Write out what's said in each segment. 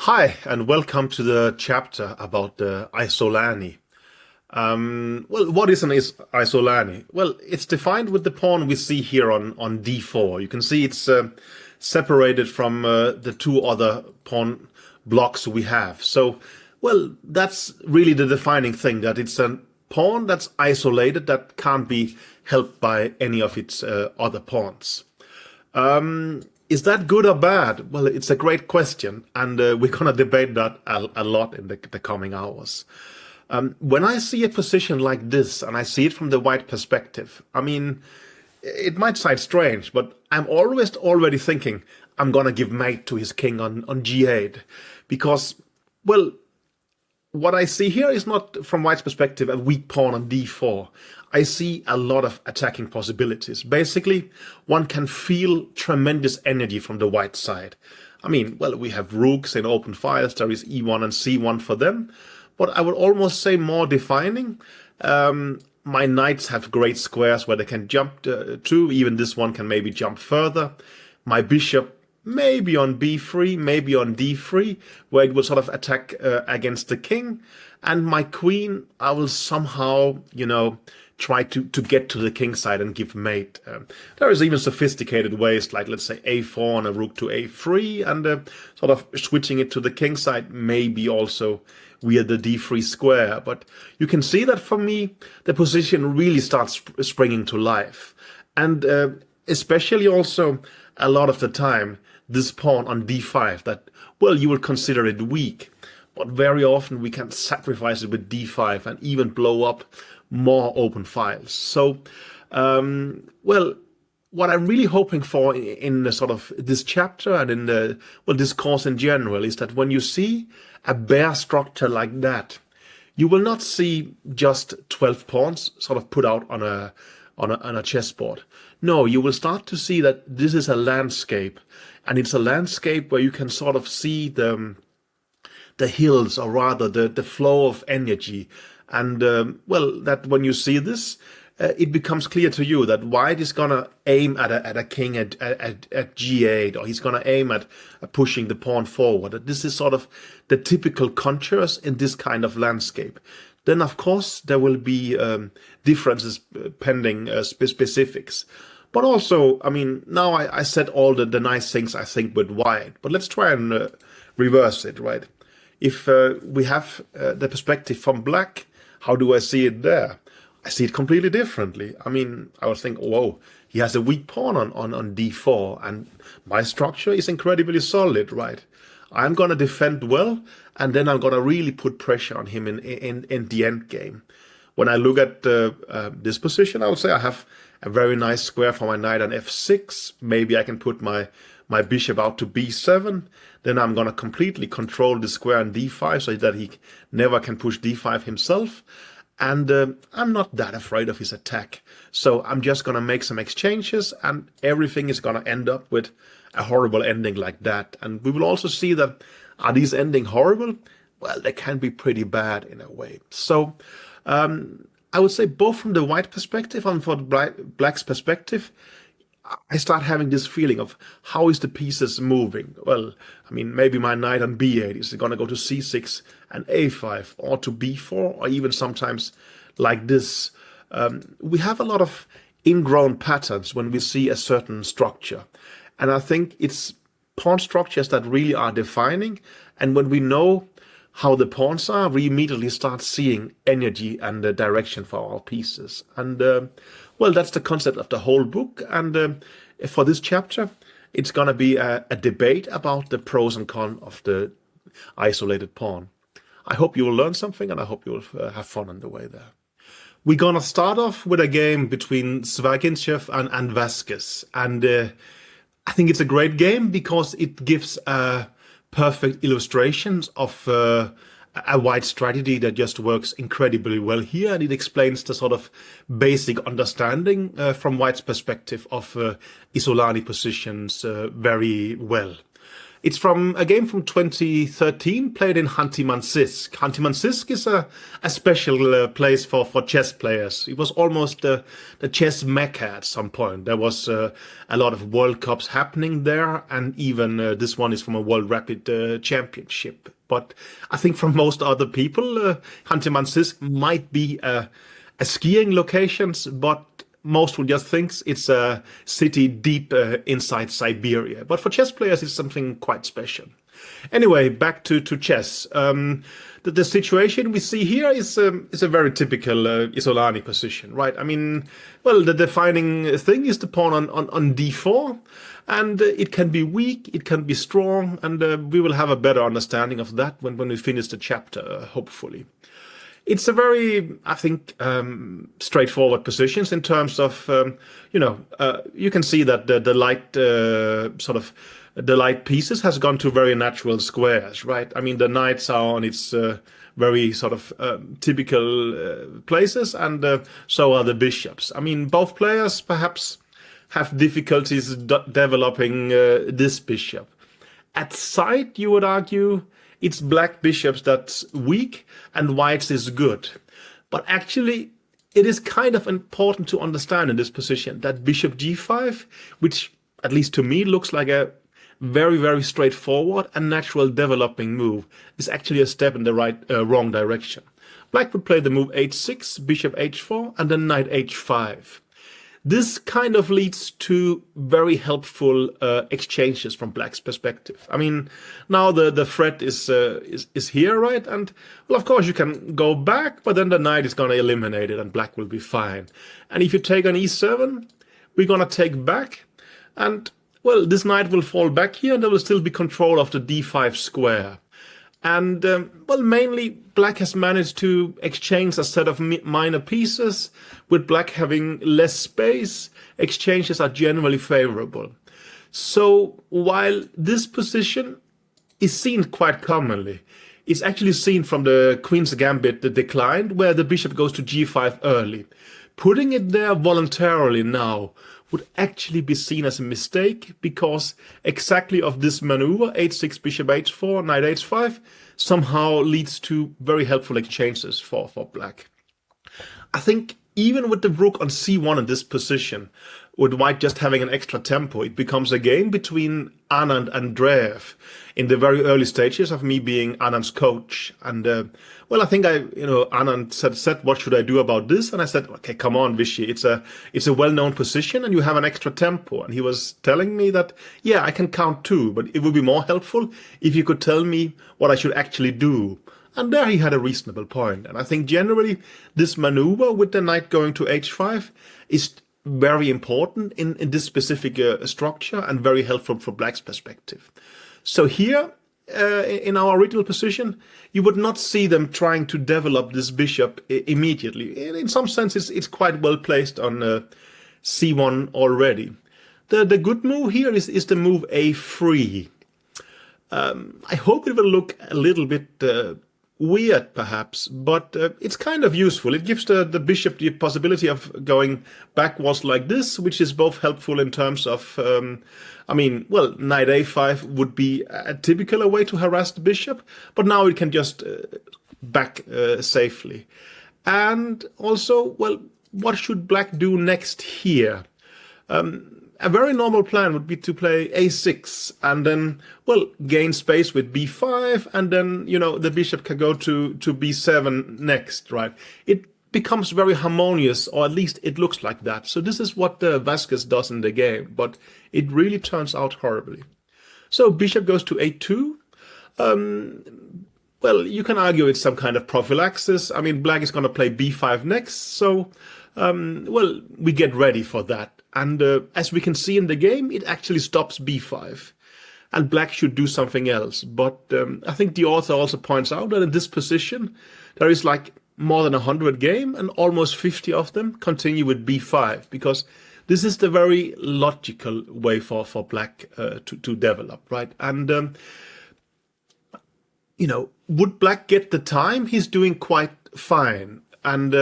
Hi, and welcome to the chapter about the Isolani. What is an Isolani? Well, it's defined with the pawn we see here on d4. You can see it's separated from the two other pawn blocks we have. So, well, that's really the defining thing, that it's a pawn that's isolated, that can't be helped by any of its other pawns. Is that good or bad? Well, it's a great question, and we're going to debate that a lot in the coming hours. When I see a position like this, and I see it from the white perspective, I mean, it might sound strange, but I'm always already thinking I'm going to give mate to his king on g8, because, well, what I see here is not, from White's perspective, a weak pawn on d4. I see a lot of attacking possibilities. Basically, one can feel tremendous energy from the white side. I mean, well, we have rooks in open files. There is e1 and c1 for them. But I would almost say more defining. My knights have great squares where they can jump to. Even this one can maybe jump further. My bishop maybe on b3, maybe on d3, where it will sort of attack against the king. And my queen, I will somehow, try to get to the king side and give mate. There is even sophisticated ways, like let's say a4 and a rook to a3, and sort of switching it to the king side, maybe also via the d3 square. But you can see that for me, the position really starts springing to life. And especially also a lot of the time, this pawn on d5 that, well, you will consider it weak, but very often we can sacrifice it with d5 and even blow up more open files. So, well, what I'm really hoping for in the sort of this chapter and in the, well, this course in general is that when you see a bare structure like that, you will not see just 12 pawns sort of put out on a chessboard. No, you will start to see that this is a landscape, and it's a landscape where you can sort of see the hills, or rather the flow of energy. And well, that when you see this, it becomes clear to you that White is gonna aim at a king at g8, or he's gonna aim at pushing the pawn forward. That this is sort of the typical contours in this kind of landscape. Then, of course, there will be differences pending specifics. But also, I mean, now I said all the nice things I think with White, but let's try and reverse it, right? If we have the perspective from Black, how do I see it there? I see it completely differently. I mean, I would think, whoa, he has a weak pawn on d4, and my structure is incredibly solid, right? I'm going to defend well, and then I'm going to really put pressure on him in the end game. When I look at this position, I would say I have a very nice square for my knight on f6. Maybe I can put my bishop out to b7. Then I'm going to completely control the square on d5 so that he never can push d5 himself. And I'm not that afraid of his attack. So I'm just going to make some exchanges, and everything is going to end up with a horrible ending like that. And we will also see that, are these ending horrible? Well, they can be pretty bad in a way. So I would say both from the white perspective and from black's perspective, I start having this feeling of how is the pieces moving. Well, I mean, maybe my knight on b8 is going to go to c6 and a5, or to b4, or even sometimes like this. We have a lot of ingrown patterns when we see a certain structure. And I think it's pawn structures that really are defining. And when we know how the pawns are, we immediately start seeing energy and the direction for our pieces. And well, that's the concept of the whole book. And for this chapter, it's going to be a debate about the pros and cons of the isolated pawn. I hope you will learn something, and I hope you will have fun on the way there. We're going to start off with a game between Zvagintsev and Vasquez. And I think it's a great game because it gives perfect illustrations of a white strategy that just works incredibly well here, and it explains the sort of basic understanding from White's perspective of Isolani positions very well. It's from a game from 2013 played in Hanti-Mansisk. Hanti-Mansisk is a special place for chess players. It was almost the chess mecca at some point. There was a lot of World Cups happening there, and even this one is from a World Rapid Championship. But I think for most other people, Hanti-Mansisk might be a skiing locations, but most would just think it's a city deep inside Siberia. But for chess players, it's something quite special. Anyway, back to chess. The situation we see here is a very typical Isolani position, right? I mean, well, the defining thing is the pawn on d4, and it can be weak, it can be strong, and we will have a better understanding of that when we finish the chapter, hopefully. It's a very, I think, straightforward positions in terms of, you can see that the light the light pieces has gone to very natural squares, right? I mean, the knights are on its very sort of typical places, and so are the bishops. I mean, both players perhaps have difficulties developing this bishop. At sight, you would argue, it's black bishops that's weak and white's is good. But actually, it is kind of important to understand in this position that bishop g5, which at least to me looks like a very, very straightforward and natural developing move, is actually a step in the wrong direction. Black would play the move h6, bishop h4, and then knight h5. This kind of leads to very helpful exchanges from black's perspective. I mean, now the threat is here, right? And well, of course you can go back, but then the knight is going to eliminate it, and black will be fine. And if you take on e7, we're going to take back, and well, this knight will fall back here, and there will still be control of the d5 square. And, well, mainly black has managed to exchange a set of minor pieces. With black having less space, exchanges are generally favorable. So while this position is seen quite commonly, it's actually seen from the Queen's Gambit, the decline, where the bishop goes to g5 early. Putting it there voluntarily now would actually be seen as a mistake, because exactly of this maneuver, h6, bishop h4, knight h5, somehow leads to very helpful exchanges for black. I think even with the rook on c1 in this position, with white just having an extra tempo, it becomes a game between Anand and Andreev in the very early stages of me being Anand's coach. And well, I think Anand said, what should I do about this? And I said, okay, come on, Vishy, it's a well-known position and you have an extra tempo. And he was telling me that, yeah, I can count too, but it would be more helpful if you could tell me what I should actually do. And there he had a reasonable point. And I think generally this maneuver with the knight going to h5 is very important in this specific structure, and very helpful from black's perspective. So here, in our original position, you would not see them trying to develop this bishop immediately. In some sense, it's quite well placed on c1 already. The good move here is the move a3. I hope it will look a little bit weird, perhaps, but it's kind of useful. It gives the bishop the possibility of going backwards like this, which is both helpful in terms of, well, knight a5 would be a typical way to harass the bishop, but now it can just back safely. And also, well, what should black do next here? A very normal plan would be to play a6 and then, well, gain space with b5, and then, the bishop can go to b7 next, right? It becomes very harmonious, or at least it looks like that. So this is what Vasquez does in the game, but it really turns out horribly. So bishop goes to a2. Well, you can argue it's some kind of prophylaxis. I mean, black is going to play b5 next, so, well, we get ready for that. And as we can see in the game, it actually stops b5. And black should do something else. But I think the author also points out that in this position, there is like more than 100 game, and almost 50 of them continue with b5. Because this is the very logical way for black to develop, right? And, would black get the time? He's doing quite fine. And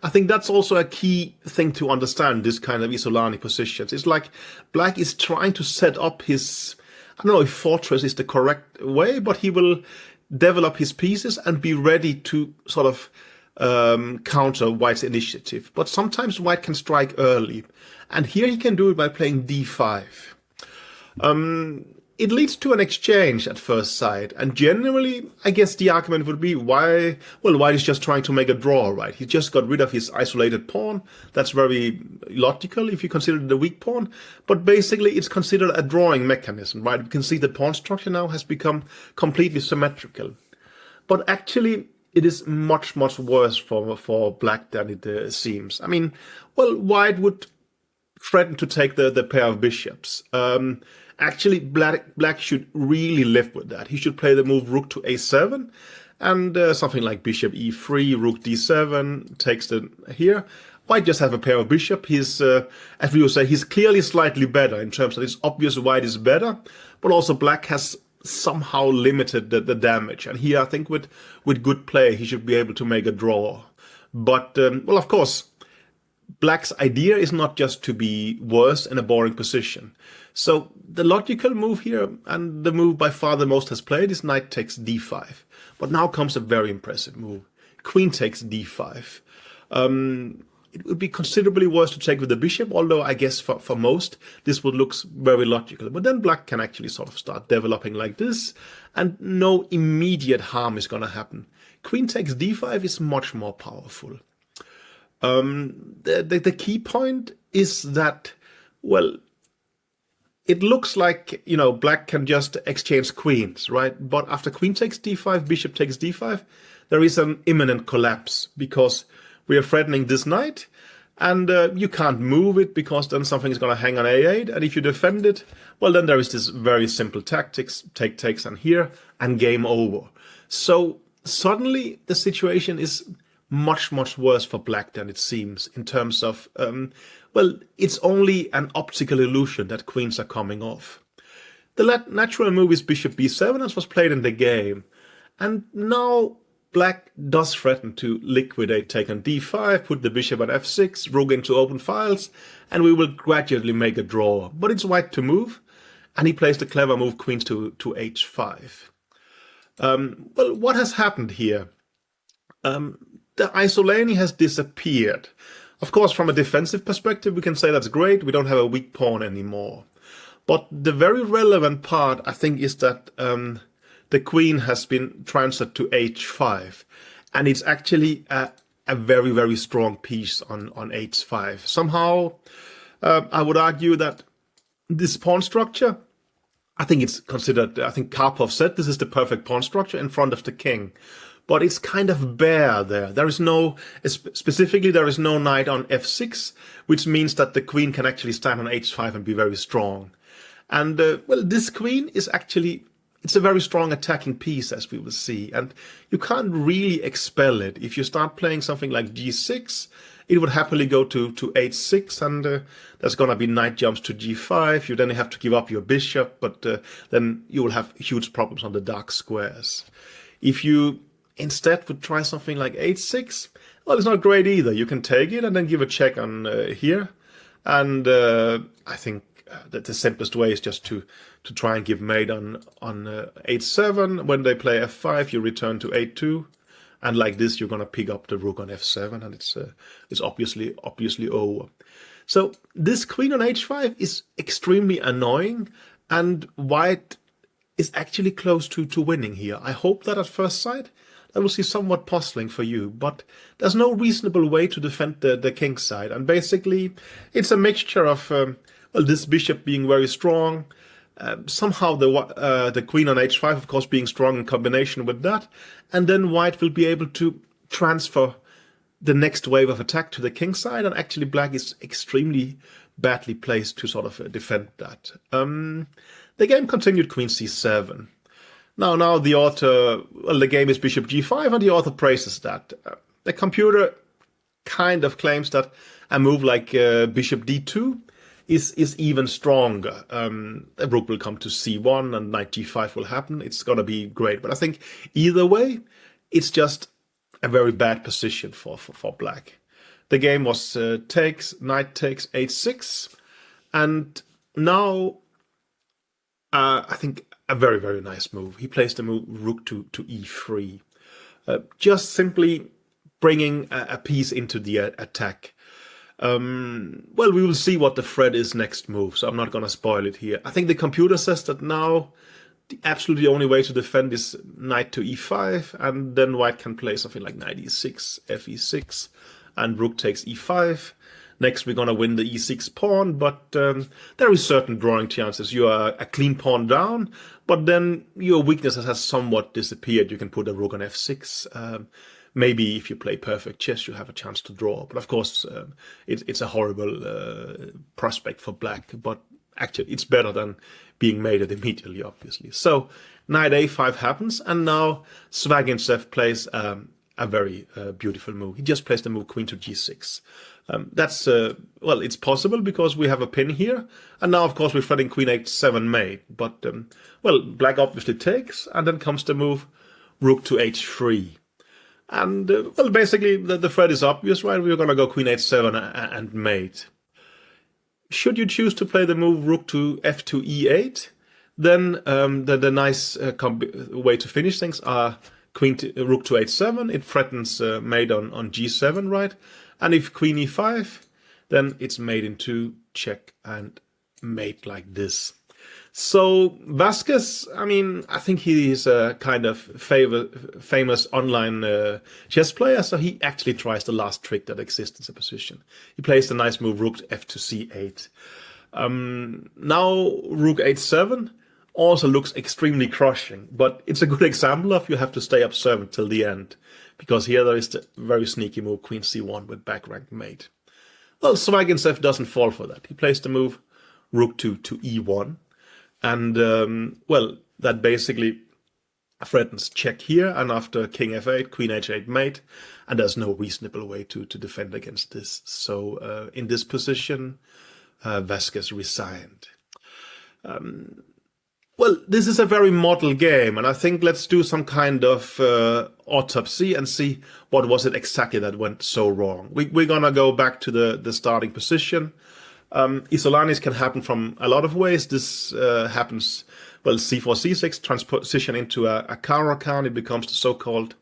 I think that's also a key thing to understand, this kind of Isolani positions. It's like black is trying to set up his I don't know if fortress is the correct way, but he will develop his pieces and be ready to sort of counter White's initiative. But sometimes White can strike early, and here he can do it by playing d5. It leads to an exchange at first sight, and generally, I guess the argument would be why, well, White is just trying to make a draw, right? He just got rid of his isolated pawn. That's very logical if you consider the weak pawn, but basically it's considered a drawing mechanism, right? You can see the pawn structure now has become completely symmetrical. But actually, it is much, much worse for Black than it seems. I mean, well, White would threaten to take the pair of bishops. Actually, Black should really live with that. He should play the move rook to a7, and something like bishop e3, rook d7 takes the here. White just have a pair of bishop. He's, as we would say, he's clearly slightly better in terms that it's obvious White is better, but also Black has somehow limited the damage. And here, I think with good play, he should be able to make a draw. But, well, of course, Black's idea is not just to be worse in a boring position. So the logical move here, and the move by far the most has played, is knight takes d5. But now comes a very impressive move. Queen takes d5. It would be considerably worse to take with the bishop, although I guess for most this would look very logical. But then Black can actually sort of start developing like this, and no immediate harm is going to happen. Queen takes d5 is much more powerful. The key point is that, well, it looks like, you know, Black can just exchange queens, right? But after queen takes d5, bishop takes d5, there is an imminent collapse because we are threatening this knight, and you can't move it because then something is going to hang on a8, and if you defend it, well, then there is this very simple tactics, takes and here, and game over. So suddenly the situation is much, much worse for Black than it seems in terms of, well, it's only an optical illusion that queens are coming off. The natural move is bishop b7, as was played in the game. And now Black does threaten to liquidate take on d5, put the bishop on f6, rook into open files, and we will gradually make a draw. But it's White to move, and he plays the clever move queens to h5. Well, what has happened here? The Isolani has disappeared. Of course, from a defensive perspective, we can say that's great. We don't have a weak pawn anymore. But the very relevant part, I think, is that the queen has been transferred to h5. And it's actually a very, very strong piece on h5. Somehow, I would argue that this pawn structure, I think it's considered, I think Karpov said this is the perfect pawn structure in front of the king. But it's kind of bare there. There is no, specifically there is no knight on f6, which means that the queen can actually stand on h5 and be very strong. And, well, this queen is actually, it's a very strong attacking piece, as we will see. And you can't really expel it. If you start playing something like g6, it would happily go to h6, and there's going to be knight jumps to g5. You then have to give up your bishop, but then you will have huge problems on the dark squares. If you instead would try something like h6, well, it's not great either. You can take it and then give a check on here. And I think that the simplest way is just to try and give mate on h7. When they play f5, you return to h2. And like this, you're going to pick up the rook on f7, and it's obviously over. So this queen on h5 is extremely annoying, and White is actually close to winning here. I hope that at first sight that will see somewhat puzzling for you, but there's no reasonable way to defend the king's side. And basically, it's a mixture of well, this bishop being very strong, somehow the queen on h5, of course, being strong in combination with that, and then White will be able to transfer the next wave of attack to the king's side, and actually Black is extremely badly placed to sort of defend that. The game continued queen c7. Now the author, well, the game is bishop g5, and the author praises that. The computer kind of claims that a move like bishop d2 is even stronger. A rook will come to c1, and knight g5 will happen. It's going to be great. But I think either way, it's just a very bad position for Black. The game was takes, knight takes h6, and now I think a very, very nice move. He plays the move rook to e3, just simply bringing a piece into the attack. Well, we will see what the threat is next move, so I'm not going to spoil it here. I think the computer says that now the absolutely only way to defend is knight to e5, and then white can play something like knight e6, fe6, and rook takes e5. Next, we're going to win the e6 pawn, but there is certain drawing chances. You are a clean pawn down, but then your weakness has somewhat disappeared. You can put a rook on f6. Maybe if you play perfect chess, you have a chance to draw. But of course, it's a horrible prospect for black. But actually, it's better than being mated immediately, obviously. So knight a5 happens, and now Zvagintsev plays a very beautiful move. He just plays the move queen to g6. That's, well, it's possible because we have a pin here. And now, of course, we're threatening queen h7 mate. But, well, black obviously takes, and then comes the move rook to h3. And, well, basically, the threat is obvious, right? We're going to go queen h7 and mate. Should you choose to play the move rook to f2 e8, then the nice way to finish things are rook to h7. It threatens mate on g7, right? And if queen e5, then it's made into check and mate like this. So Vasquez, I mean, I think he is a kind of famous online chess player, so he actually tries the last trick that exists in the position. He plays the nice move rook f to c8. Now rook h7 also looks extremely crushing, but it's a good example of you have to stay observant till the end, because here there is the very sneaky move queen c1 with back rank mate. Well, Zvagintsev doesn't fall for that. He plays the move rook to e1. And, well, that basically threatens check here, and after king f8, queen h8 mate, and there's no reasonable way to defend against this. So in this position, Vasquez resigned. Well, this is a very model game, and I think let's do some kind of autopsy and see what was it exactly that went so wrong. We're gonna go back to the starting position. Isolanis can happen from a lot of ways. This happens, well, c4, c6, transposition into a Caro-Kann. It becomes the so-called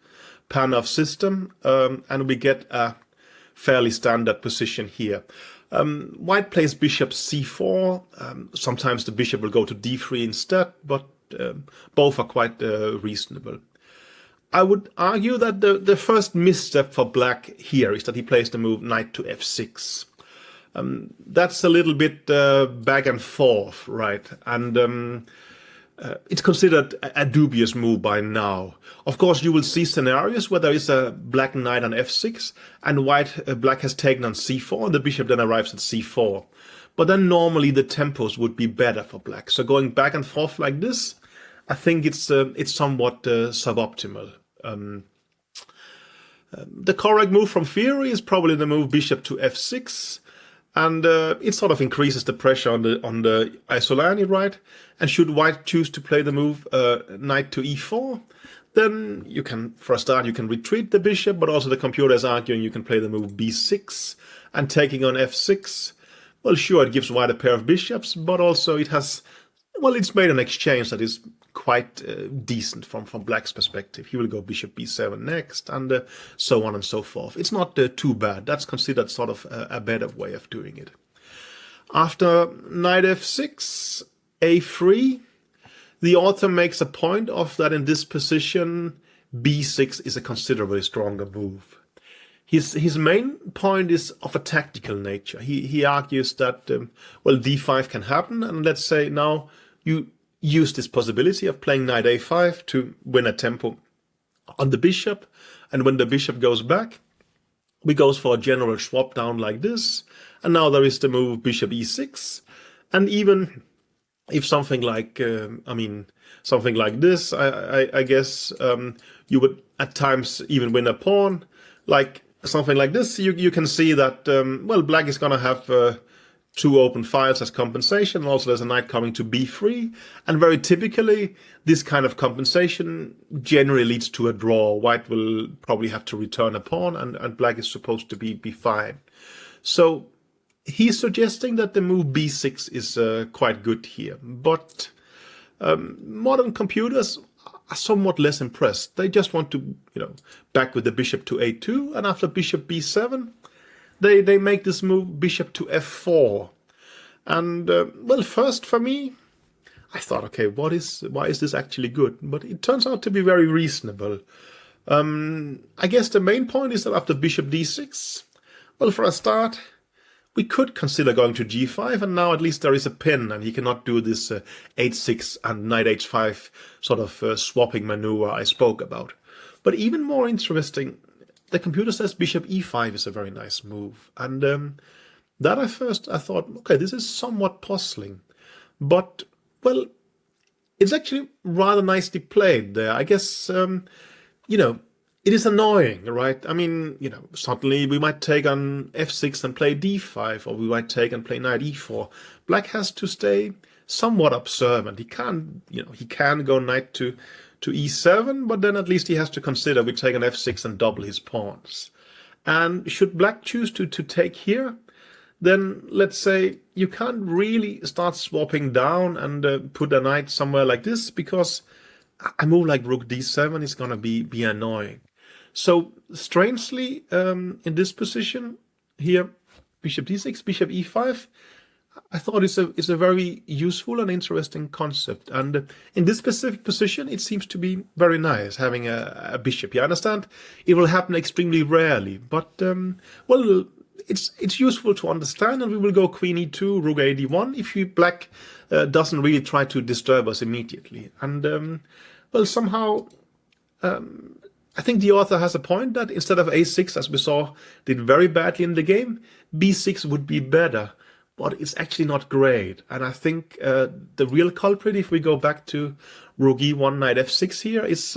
Panov system, and we get a fairly standard position here. White plays bishop c4. Sometimes the bishop will go to d3 instead, but both are quite reasonable. I would argue that the first misstep for black here is that he plays the move knight to f6. That's a little bit back and forth, right? And it's considered a dubious move by now. Of course, you will see scenarios where there is a black knight on f6 and black has taken on c4, and the bishop then arrives at c4. But then normally the tempos would be better for black. So going back and forth like this, I think it's somewhat suboptimal. The correct move from theory is probably the move bishop to f6. And it sort of increases the pressure on the Isolani, right? And should white choose to play the move knight to e4, then you can, for a start, you can retreat the bishop, but also the computer is arguing you can play the move b6 and taking on f6. Well, sure, it gives white a pair of bishops, but also it has, well, it's made an exchange that is quite decent from black's perspective. He will go bishop b7 next, and so on and so forth. It's not too bad. That's considered sort of a better way of doing it. After knight f6, a3, the author makes a point of that in this position, b6 is a considerably stronger move. His main point is of a tactical nature. He argues that, well, d5 can happen, and let's say now you use this possibility of playing knight a5 to win a tempo on the bishop, and when the bishop goes back, we goes for a general swap down like this, and now there is the move bishop e6, and even if something like, something like this, I guess you would at times even win a pawn, like something like this, you can see that, well, black is going to have two open files as compensation, and also there's a knight coming to b3, and very typically this kind of compensation generally leads to a draw. White will probably have to return a pawn, and black is supposed to be fine. So he's suggesting that the move b6 is quite good here, but Modern computers are somewhat less impressed. They just want to, back with the bishop to a2, and after bishop b7, they make this move bishop to f4. And well, first for me, I thought, okay, why is this actually good? But it turns out to be very reasonable. I guess the main point is that after bishop d6, well, for a start, we could consider going to g5, and now at least there is a pin, and he cannot do this h6 and knight h5 sort of swapping maneuver I spoke about. But even more interesting, the computer says bishop e5 is a very nice move. And that at first I thought, okay, this is somewhat puzzling. But, well, it's actually rather nicely played there. I guess, it is annoying, right? I mean, suddenly we might take on f6 and play d5, or we might take and play knight e4. Black has to stay somewhat observant. He can't, he can go knight to e7, but then at least he has to consider we take on f6 and double his pawns. And should black choose to take here, then let's say you can't really start swapping down and put a knight somewhere like this, because a move like rook d7 is going to be annoying. So strangely, in this position here, bishop d6, bishop e5, I thought it's a very useful and interesting concept. And in this specific position, it seems to be very nice having a bishop. You understand? It will happen extremely rarely, but well, it's useful to understand. And we will go queen e2, rook a d1 if black doesn't really try to disturb us immediately. And well, somehow. I think the author has a point that instead of a6, as we saw, did very badly in the game, b6 would be better, but it's actually not great. And I think the real culprit, if we go back to rook e1, knight f6 here, is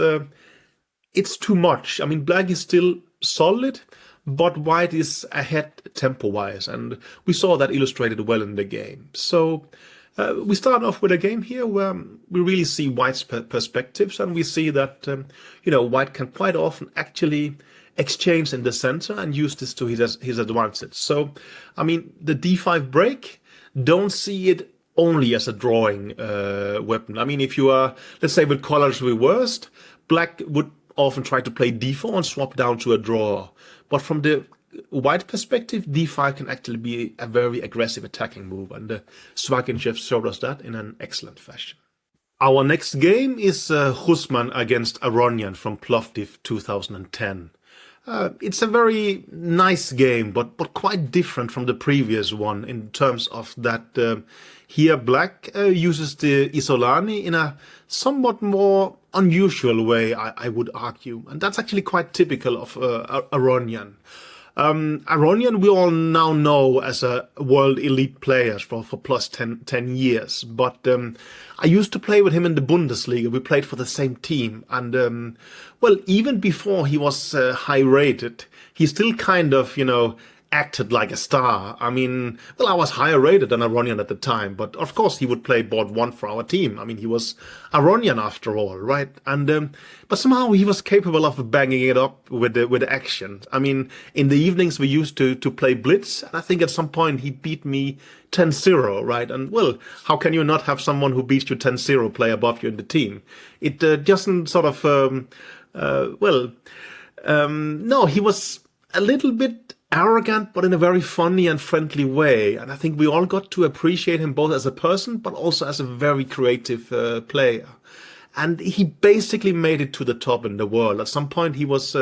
it's too much. I mean, black is still solid, but white is ahead tempo-wise, and we saw that illustrated well in the game. So we start off with a game here where we really see white's perspectives, and we see that white can quite often actually exchange in the center and use this to his advantage. So, I mean, the d5 break, don't see it only as a drawing weapon. I mean, if you are, let's say, with colors reversed, black would often try to play d4 and swap down to a draw. But from the white perspective, d5 can actually be a very aggressive attacking move, and Swaginchev showed us that in an excellent fashion. Our next game is Husman against Aronian from Plovdiv 2010. It's a very nice game, but quite different from the previous one in terms of that here black uses the Isolani in a somewhat more unusual way, I would argue, and that's actually quite typical of Aronian. Aronian we all now know as a world elite player for plus 10 years, but I used to play with him in the Bundesliga. We played for the same team, and well, even before he was high rated, he still kind of, acted like a star. I mean, well, I was higher rated than Aronian at the time, but of course he would play board 1 for our team. I mean, he was Aronian after all, right? And but somehow he was capable of banging it up with the action. I mean, in the evenings we used to play blitz, and I think at some point he beat me 10-0, right? And well, how can you not have someone who beats you 10-0 play above you in the team? It doesn't sort of no, he was a little bit arrogant, but in a very funny and friendly way. And I think we all got to appreciate him both as a person, but also as a very creative player. And he basically made it to the top in the world. At some point, he was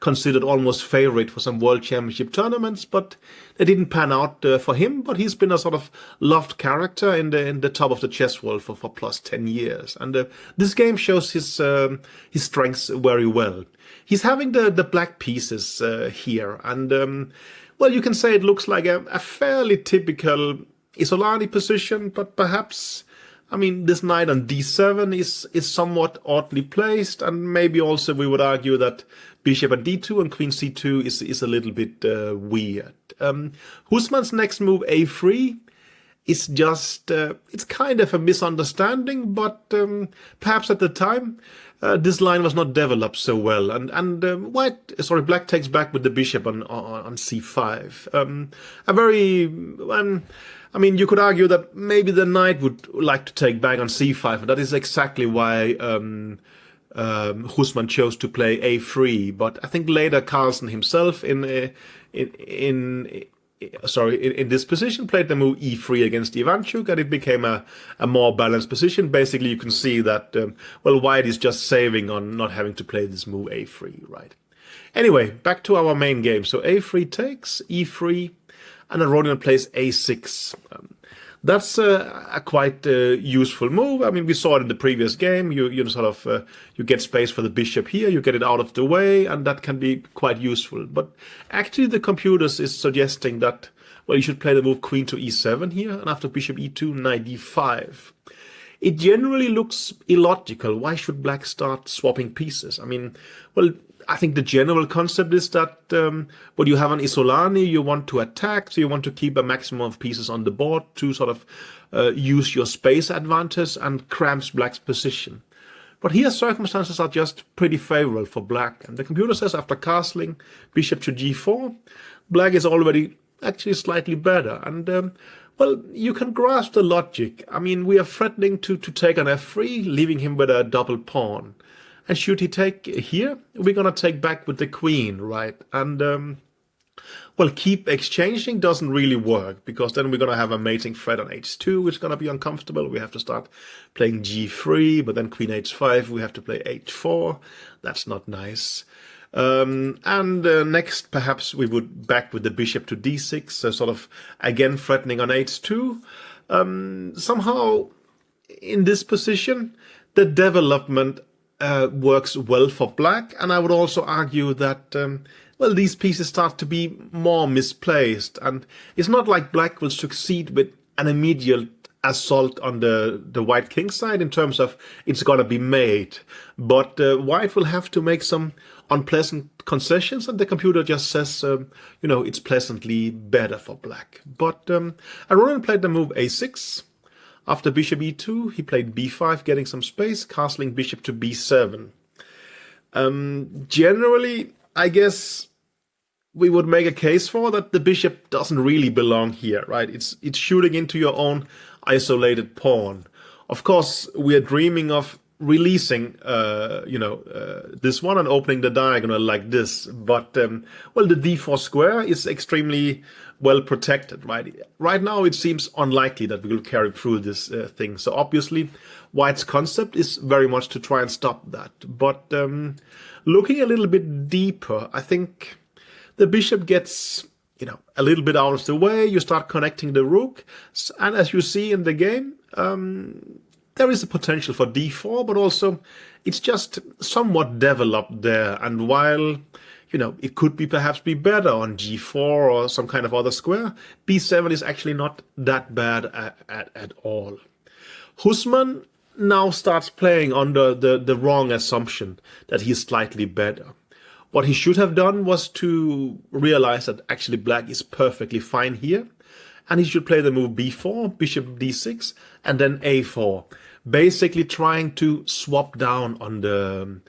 considered almost favorite for some world championship tournaments, but they didn't pan out for him. But he's been a sort of loved character in the top of the chess world for plus 10 years. And this game shows his strengths very well. He's having the black pieces here, and well, you can say it looks like a fairly typical Isolani position, but perhaps, I mean, this knight on d7 is somewhat oddly placed, and maybe also we would argue that bishop at d2 and queen c2 is a little bit weird. Husman's next move, a3, is just, it's kind of a misunderstanding, but perhaps at the time, this line was not developed so well, and black takes back with the bishop on c5. A very I mean, you could argue that maybe the knight would like to take back on c5, and that is exactly why Husman chose to play a3. But I think later Carlsen himself in this position played the move e3 against Ivanchuk, and it became a more balanced position. Basically, you can see that well, white is just saving on not having to play this move a3, right? Anyway, back to our main game. So a3 takes, e3, and Aronian plays a6. That's a quite useful move. I mean, we saw it in the previous game. You sort of you get space for the bishop here, you get it out of the way, and that can be quite useful. But actually, the computers is suggesting that, well, you should play the move queen to e7 here, and after bishop e2, knight d5. It generally looks illogical. Why should black start swapping pieces? I mean, well, I think the general concept is that when you have an Isolani, you want to attack, so you want to keep a maximum of pieces on the board to sort of use your space advantage and cramps black's position. But here circumstances are just pretty favorable for black, and the computer says after castling bishop to g4, black is already actually slightly better. And well, you can grasp the logic. I mean, we are threatening to take on f3, leaving him with a double pawn. And should he take here, we're going to take back with the queen, right? And, well, keep exchanging doesn't really work, because then we're going to have a mating threat on h2, which is going to be uncomfortable. We have to start playing g3, but then queen h5, we have to play h4. That's not nice. Next, perhaps we would back with the bishop to d6, so sort of again threatening on h2. Somehow, in this position, the development works well for black, and I would also argue that well, these pieces start to be more misplaced, and it's not like black will succeed with an immediate assault on the white king side in terms of it's gonna be made, but white will have to make some unpleasant concessions, and the computer just says you know, it's pleasantly better for black. But Aronian played the move a6. After bishop e2, he played b5, getting some space, castling bishop to b7. Generally, I guess we would make a case for that the bishop doesn't really belong here, right? It's shooting into your own isolated pawn. Of course, we are dreaming of releasing, this one and opening the diagonal like this. But, well, the d4 square is extremely well protected, right? Right now, it seems unlikely that we will carry through this thing. So obviously, white's concept is very much to try and stop that. But looking a little bit deeper, I think the bishop gets, a little bit out of the way. You start connecting the rook. And as you see in the game, there is a potential for d4, but also it's just somewhat developed there. And while, it could perhaps be better on g4 or some kind of other square, b7 is actually not that bad at all. Husman now starts playing under the wrong assumption that he's slightly better. What he should have done was to realize that actually black is perfectly fine here, and he should play the move b4, bishop d6, and then a4, basically trying to swap down on the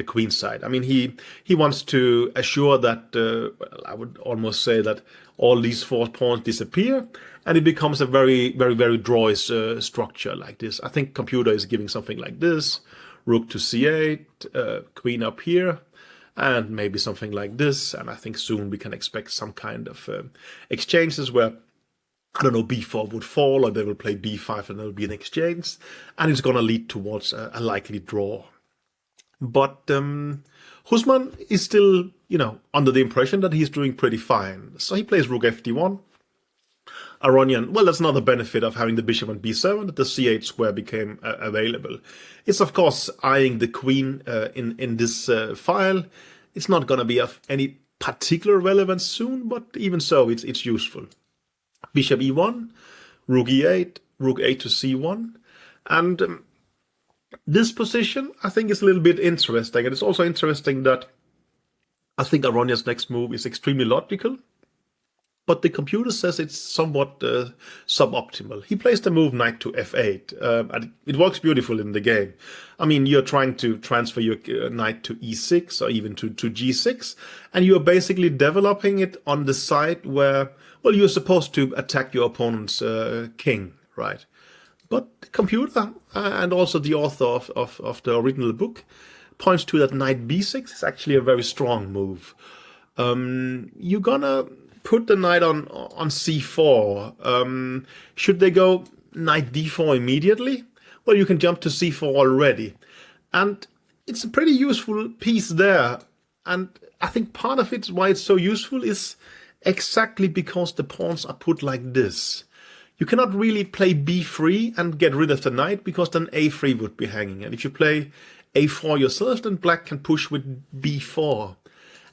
queen side. I mean, he wants to assure that I would almost say that all these four pawns disappear, and it becomes a very, very, very drawish structure like this. I think computer is giving something like this: rook to c8, queen up here, and maybe something like this. And I think soon we can expect some kind of exchanges where, I don't know, b4 would fall, or they will play b5 and there will be an exchange, and it's going to lead towards a likely draw. But Husman is still, under the impression that he's doing pretty fine. So he plays rook fd1. Aronian, well, that's another benefit of having the bishop on b7, that the c8 square became available. It's, of course, eyeing the queen in this file. It's not going to be of any particular relevance soon, but even so, it's useful. Bishop e1, rook e8, rook a to c1. And this position, I think, is a little bit interesting. And it's also interesting that I think Aronian's next move is extremely logical, but the computer says it's somewhat suboptimal. He plays the move knight to f8, and it works beautiful in the game. I mean, you're trying to transfer your knight to e6 or even to g6, and you're basically developing it on the side where, well, you're supposed to attack your opponent's king, right? But the computer and also the author of the original book points to that knight b6 is actually a very strong move. You're gonna put the knight on c4. Should they go knight d4 immediately? Well, you can jump to c4 already. And it's a pretty useful piece there. And I think part of it, why it's so useful, is exactly because the pawns are put like this. You cannot really play b3 and get rid of the knight, because then a3 would be hanging. And if you play a4 yourself, then black can push with b4.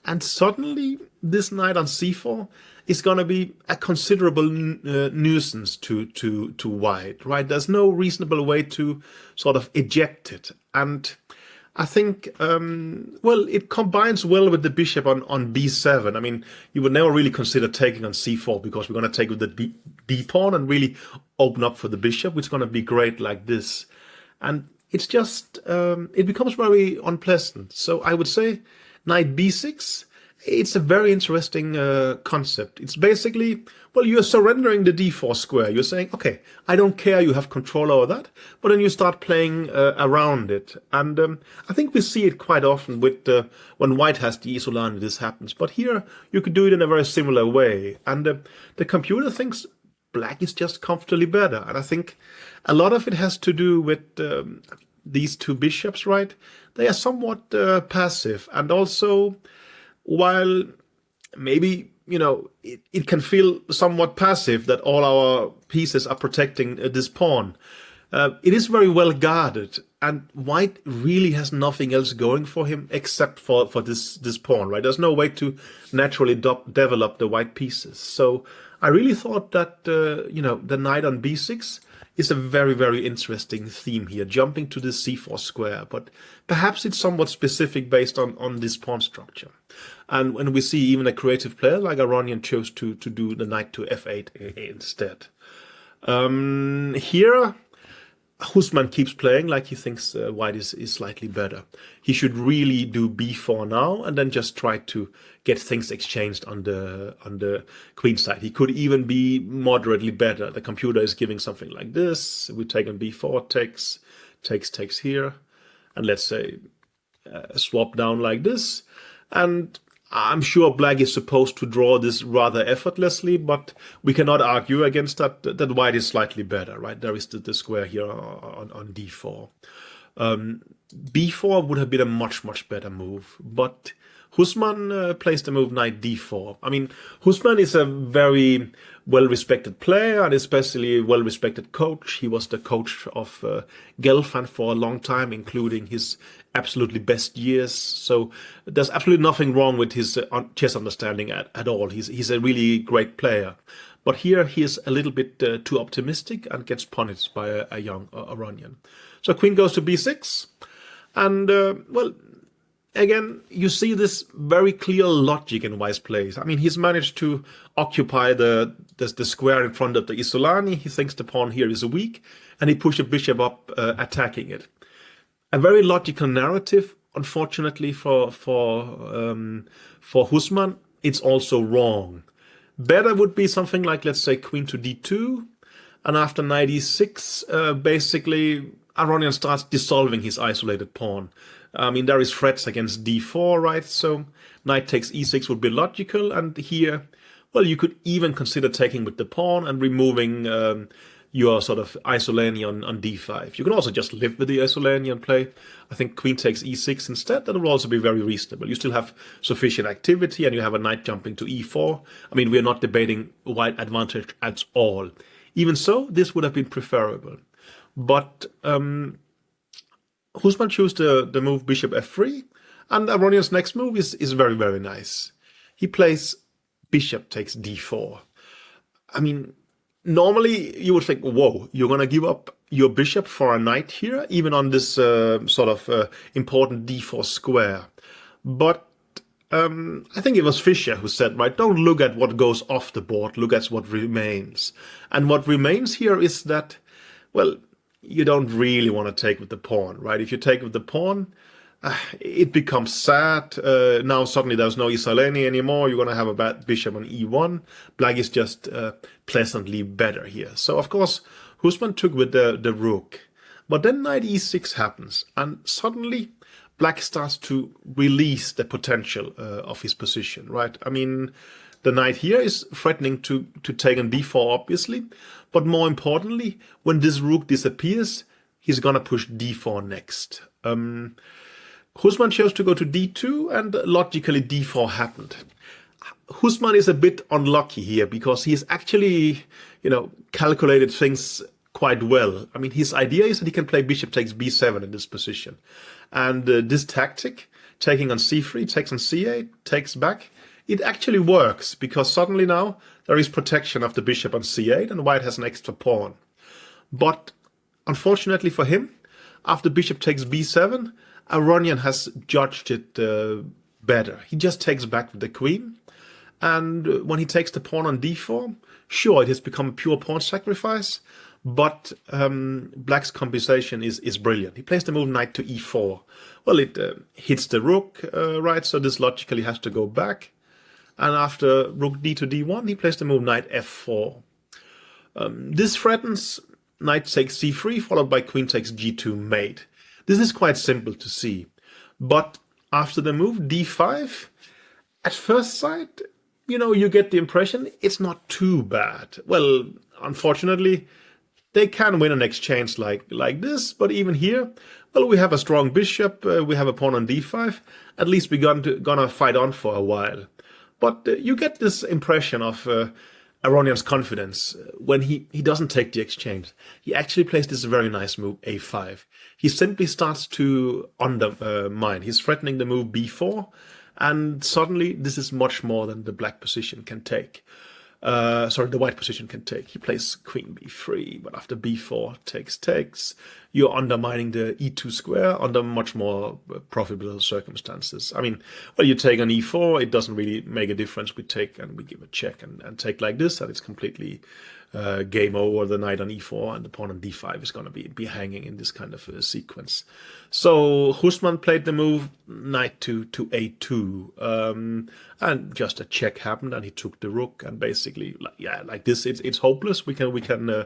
And suddenly, this knight on c4 is going to be a considerable nuisance to white, right? There's no reasonable way to sort of eject it. And I think, well, it combines well with the bishop on b7. I mean, you would never really consider taking on c4, because we're going to take with the d pawn and really open up for the bishop, which is going to be great like this. And it's just, it becomes very unpleasant. So I would say knight b6, it's a very interesting concept. It's basically, well, you're surrendering the d4 square. You're saying, okay, I don't care, you have control over that, but then you start playing around it. And I think we see it quite often with when white has the Isolani, this happens. But here, you could do it in a very similar way. And the computer thinks black is just comfortably better. And I think a lot of it has to do with these two bishops, right? They are somewhat passive. And also, while maybe, you know, it can feel somewhat passive that all our pieces are protecting this pawn, it is very well guarded, and white really has nothing else going for him except for this pawn, right? There's no way to naturally develop the white pieces. So I really thought that, you know, the knight on b6 is a very, very interesting theme here, jumping to the c4 square, but perhaps it's somewhat specific based on this pawn structure. And when we see even a creative player like Aronian chose to do the knight to f8 instead. Here, Husman keeps playing like he thinks white is slightly better. He should really do b4 now and then just try to get things exchanged on the queen side. He could even be moderately better. The computer is giving something like this. We take on b4, takes here, and let's say swap down like this. And I'm sure black is supposed to draw this rather effortlessly, but we cannot argue against that white is slightly better, right? There is the square here on d4. b4 would have been a much, much better move, but Husman plays the move knight d4. I mean, Husman is a very well-respected player and especially well-respected coach. He was the coach of Gelfand for a long time, including his absolutely best years. So there's absolutely nothing wrong with his chess understanding at all. He's a really great player. But here he is a little bit too optimistic and gets punished by a young Aronian. So queen goes to b6. And, well, again, you see this very clear logic in white's plays. I mean, he's managed to occupy the square in front of the Isolani. He thinks the pawn here is weak, and he pushes a bishop up, attacking it. A very logical narrative. Unfortunately for Husman, it's also wrong. Better would be something like, let's say, queen to d2, and after knight e6, basically Aronian starts dissolving his isolated pawn. I mean, there is threats against d4, right? So knight takes e6 would be logical, and here, well, you could even consider taking with the pawn and removing your sort of Isolani on d5. You can also just live with the Isolani and play, I think, queen takes e6 instead. That will also be very reasonable. You still have sufficient activity, and you have a knight jumping to e4. I mean, we're not debating white advantage at all. Even so, this would have been preferable. But Husman chose the move bishop f3, and Aronian's next move is very, very nice. He plays bishop takes d4. I mean, normally you would think, whoa, you're going to give up your bishop for a knight here, even on this sort of important d4 square. But I think it was Fischer who said, right, don't look at what goes off the board, look at what remains. And what remains here is that, well, you don't really want to take with the pawn, right? If you take with the pawn, it becomes sad. Now suddenly there's no Isolani anymore. You're going to have a bad bishop on e1. Black is just pleasantly better here. So, of course, Husman took with the rook. But then knight e6 happens, and suddenly Black starts to release the potential of his position, right? I mean, the knight here is threatening to take on d4, obviously. But more importantly, when this rook disappears, he's going to push d4 next. Husman chose to go to d2, and logically d4 happened. Husman is a bit unlucky here because he's actually, calculated things quite well. I mean, his idea is that he can play bishop takes b7 in this position. And this tactic, taking on c3, takes on c8, takes back, it actually works because suddenly now there is protection of the bishop on c8 and white has an extra pawn. But unfortunately for him, after bishop takes b7, Aronian has judged it better. He just takes back with the queen. And when he takes the pawn on d4, sure, it has become a pure pawn sacrifice. But Black's compensation is brilliant. He plays the move knight to e4. Well, it hits the rook, right? So this logically has to go back. And after rook d to d1, he plays the move knight f4. This threatens knight takes c3, followed by queen takes g2 mate. This is quite simple to see. But after the move d5, at first sight, you get the impression it's not too bad. Well, unfortunately, they can win an exchange like this, but even here, well, we have a strong bishop, we have a pawn on d5, at least we're gonna fight on for a while. But you get this impression of Aronian's confidence when he doesn't take the exchange. He actually plays this very nice move, a5. He simply starts to undermine. He's threatening the move b4, and suddenly this is much more than the black position can take. The white position can take. He plays queen b3, but after b4 takes, you're undermining the e2 square under much more profitable circumstances. I mean, well, you take on e4, it doesn't really make a difference. We take and we give a check and take like this, and it's completely game over. The knight on e4 and the pawn on d5 is going to be hanging in this kind of sequence. So Husman played the move knight to a2, and just a check happened, and he took the rook, and basically, like this, it's hopeless. We can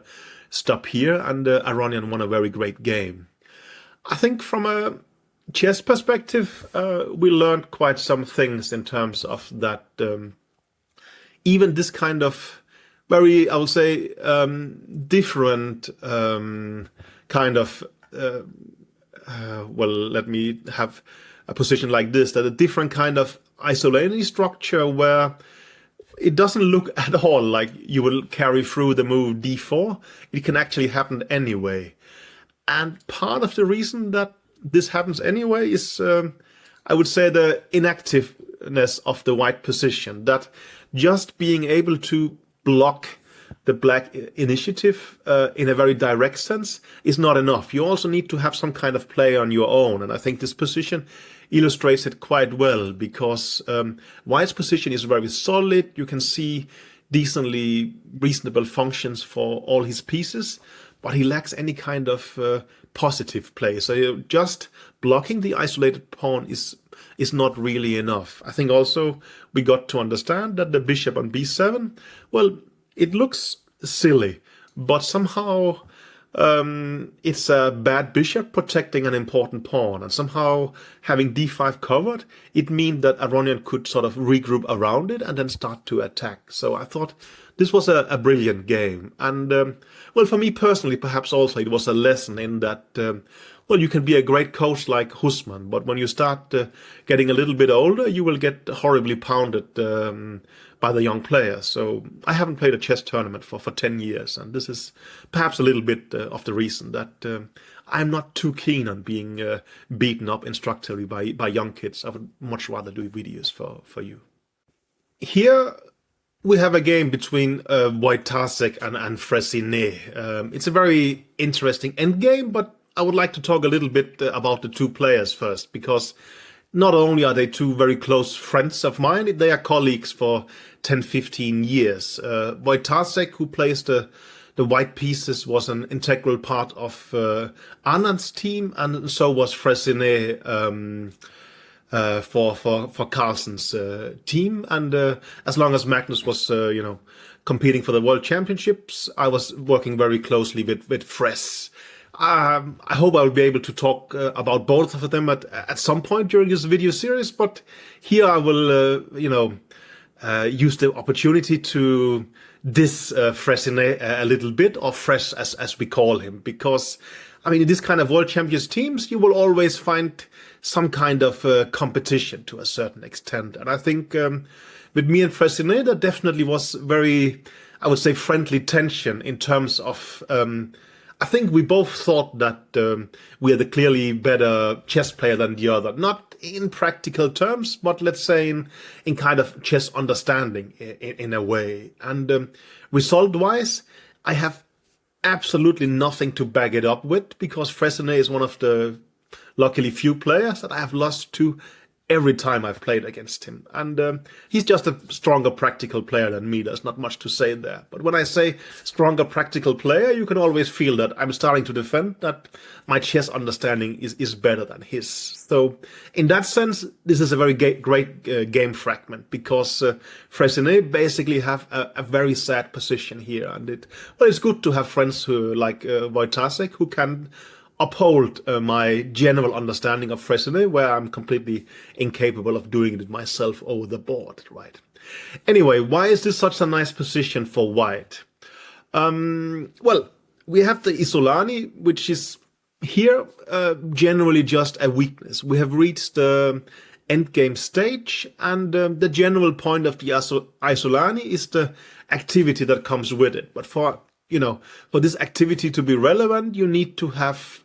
stop here, and Aronian won a very great game. I think from a chess perspective, we learned quite some things in terms of that. Even this kind of very, I would say, different kind of, let me have a position like this, that a different kind of Isolani structure where it doesn't look at all like you will carry through the move d4. It can actually happen anyway. And part of the reason that this happens anyway is, I would say, the inactiveness of the white position, that just being able to block the black initiative in a very direct sense is not enough. You also need to have some kind of play on your own. And I think this position illustrates it quite well, because white's position is very solid. You can see decently reasonable functions for all his pieces, but he lacks any kind of positive play. So just blocking the isolated pawn is not really enough. I think also we got to understand that the bishop on b7, well, it looks silly, but somehow it's a bad bishop protecting an important pawn, and somehow having d5 covered, it means that Aronian could sort of regroup around it and then start to attack. So I thought this was a brilliant game. And, well, for me personally, perhaps also it was a lesson in that, well, you can be a great coach like Husman, but when you start getting a little bit older, you will get horribly pounded by the young players. So I haven't played a chess tournament for 10 years, and this is perhaps a little bit of the reason that I'm not too keen on being beaten up instructively by young kids. I would much rather do videos for you. Here we have a game between Wojtaszek and Fressinet. It's a very interesting endgame, but I would like to talk a little bit about the two players first, because not only are they two very close friends of mine, they are colleagues for 10-15 years. Wojtaszek, who plays the the white pieces was an integral part of Anand's team, and so was Fressinet for Carlsen's team. And as long as Magnus was, competing for the World Championships, I was working very closely with Fress. I hope I'll be able to talk about both of them at some point during this video series, but here I will, use the opportunity to diss Fressinet a little bit, or Fresh as we call him, because, I mean, in this kind of World Champions teams, you will always find some kind of competition to a certain extent. And I think with me and Fressinet, there definitely was very, I would say, friendly tension in terms of I think we both thought that we are the clearly better chess player than the other. Not in practical terms, but let's say in kind of chess understanding in a way. And result-wise, I have absolutely nothing to back it up with, because Fressinet is one of the luckily few players that I have lost to every time I've played against him. And he's just a stronger practical player than me. There's not much to say there. But when I say stronger practical player, you can always feel that I'm starting to defend that my chess understanding is better than his. So in that sense, this is a very great game fragment, because Fressinet basically have a very sad position here. And it's good to have friends who like Wojtasek, who can uphold my general understanding of Fressinet, where I'm completely incapable of doing it myself over the board, right? Anyway, why is this such a nice position for white? Well, we have the Isolani, which is here generally just a weakness. We have reached the endgame stage, and the general point of the Isolani is the activity that comes with it. But for this activity to be relevant, you need to have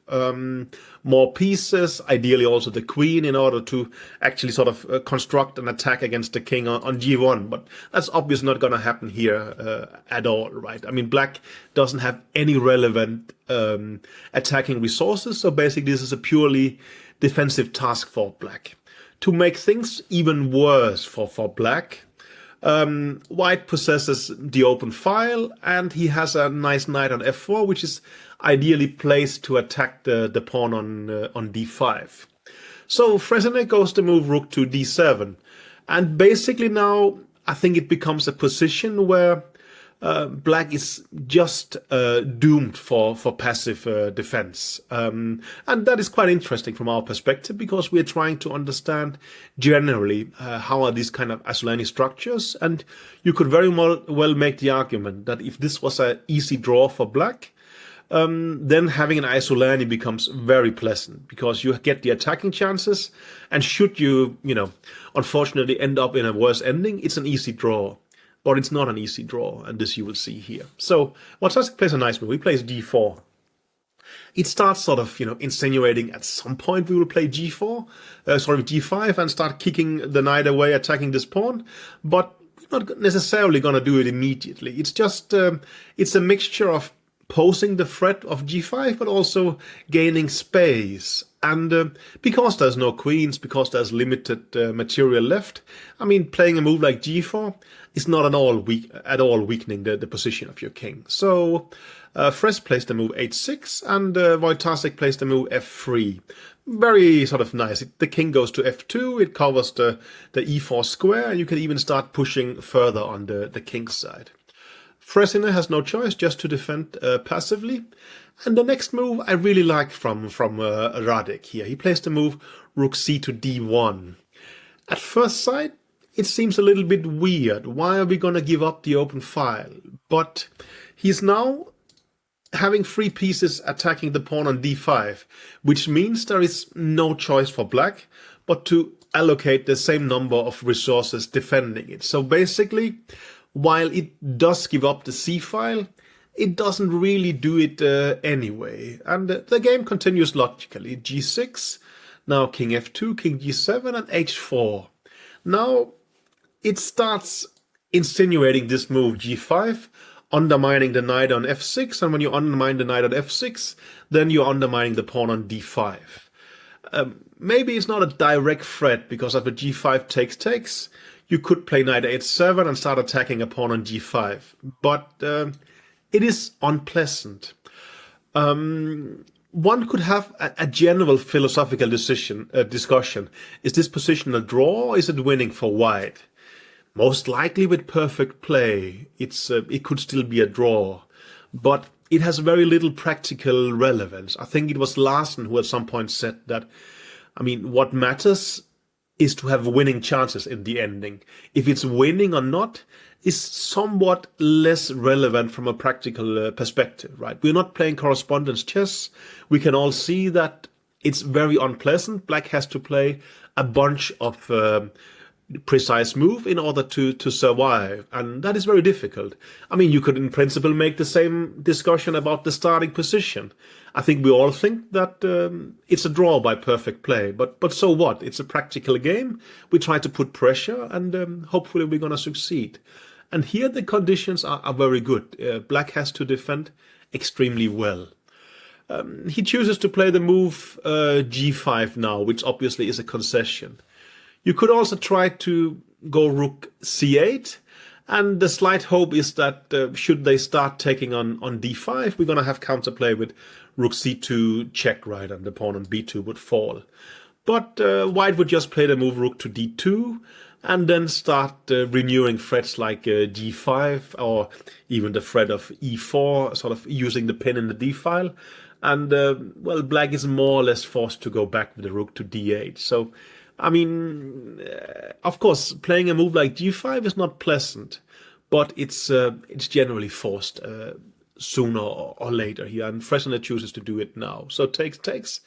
more pieces, ideally also the queen, in order to actually sort of construct an attack against the king on g1. But that's obviously not going to happen here at all, right? I mean, black doesn't have any relevant attacking resources, so basically this is a purely defensive task for black. To make things even worse for black, white possesses the open file, and he has a nice knight on f4, which is ideally placed to attack the pawn on d5. So Fressinet goes to move rook to d7, and basically now I think it becomes a position where black is just doomed for passive defense. And that is quite interesting from our perspective, because we're trying to understand generally how are these kind of Isolani structures. And you could very well make the argument that if this was an easy draw for black, then having an Isolani becomes very pleasant, because you get the attacking chances. And should you, unfortunately end up in a worse ending, it's an easy draw. But it's not an easy draw, and this you will see here. So Wojtasek plays a nice move. He plays d4. It starts sort of, insinuating at some point we will play g5, and start kicking the knight away, attacking this pawn. But we're not necessarily going to do it immediately. It's just, it's a mixture of posing the threat of g5, but also gaining space. And because there's no queens, because there's limited material left, I mean, playing a move like g4 is not at all weakening the position of your king. So Fress plays the move h6, and Wojtasek plays the move f3. Very sort of nice. The king goes to f2, it covers the e4 square, and you can even start pushing further on the king's side. Fressinet has no choice, just to defend passively. And the next move I really like from Radek here. He plays the move rook c to d1. At first sight, it seems a little bit weird. Why are we going to give up the open file? But he's now having three pieces attacking the pawn on d5, which means there is no choice for black but to allocate the same number of resources defending it. So basically, while it does give up the c file, it doesn't really do it anyway. And the game continues logically. g6, now king f2, king g7, and h4. Now it starts insinuating this move g5, undermining the knight on f6, and when you undermine the knight on f6, then you're undermining the pawn on d5. Maybe it's not a direct threat, because of a g5 takes, you could play knight h7 and start attacking a pawn on g5. But it is unpleasant. One could have a general philosophical discussion. Is this position a draw or is it winning for white? Most likely with perfect play, it could still be a draw, but it has very little practical relevance. I think it was Larsen who at some point said that, I mean, what matters is to have winning chances in the ending. If it's winning or not is somewhat less relevant from a practical perspective, right? We're not playing correspondence chess. We can all see that it's very unpleasant. Black has to play a bunch of precise move in order to survive, and that is very difficult. I mean, you could in principle make the same discussion about the starting position. I think we all think that it's a draw by perfect play, but so what? It's a practical game. We try to put pressure, and hopefully we're going to succeed. And here the conditions are very good. Black has to defend extremely well. He chooses to play the move g5 now, which obviously is a concession. You could also try to go rook c8, and the slight hope is that should they start taking on d5, we're going to have counterplay with rook c2 check, right, and the pawn on b2 would fall. But white would just play the move rook to d2, and then start renewing threats like g5, or even the threat of e4, sort of using the pin in the d file. And, well, black is more or less forced to go back with the rook to d8. So, I mean, of course, playing a move like g5 is not pleasant, but it's generally forced sooner or later here, and Fresnel chooses to do it now. So takes,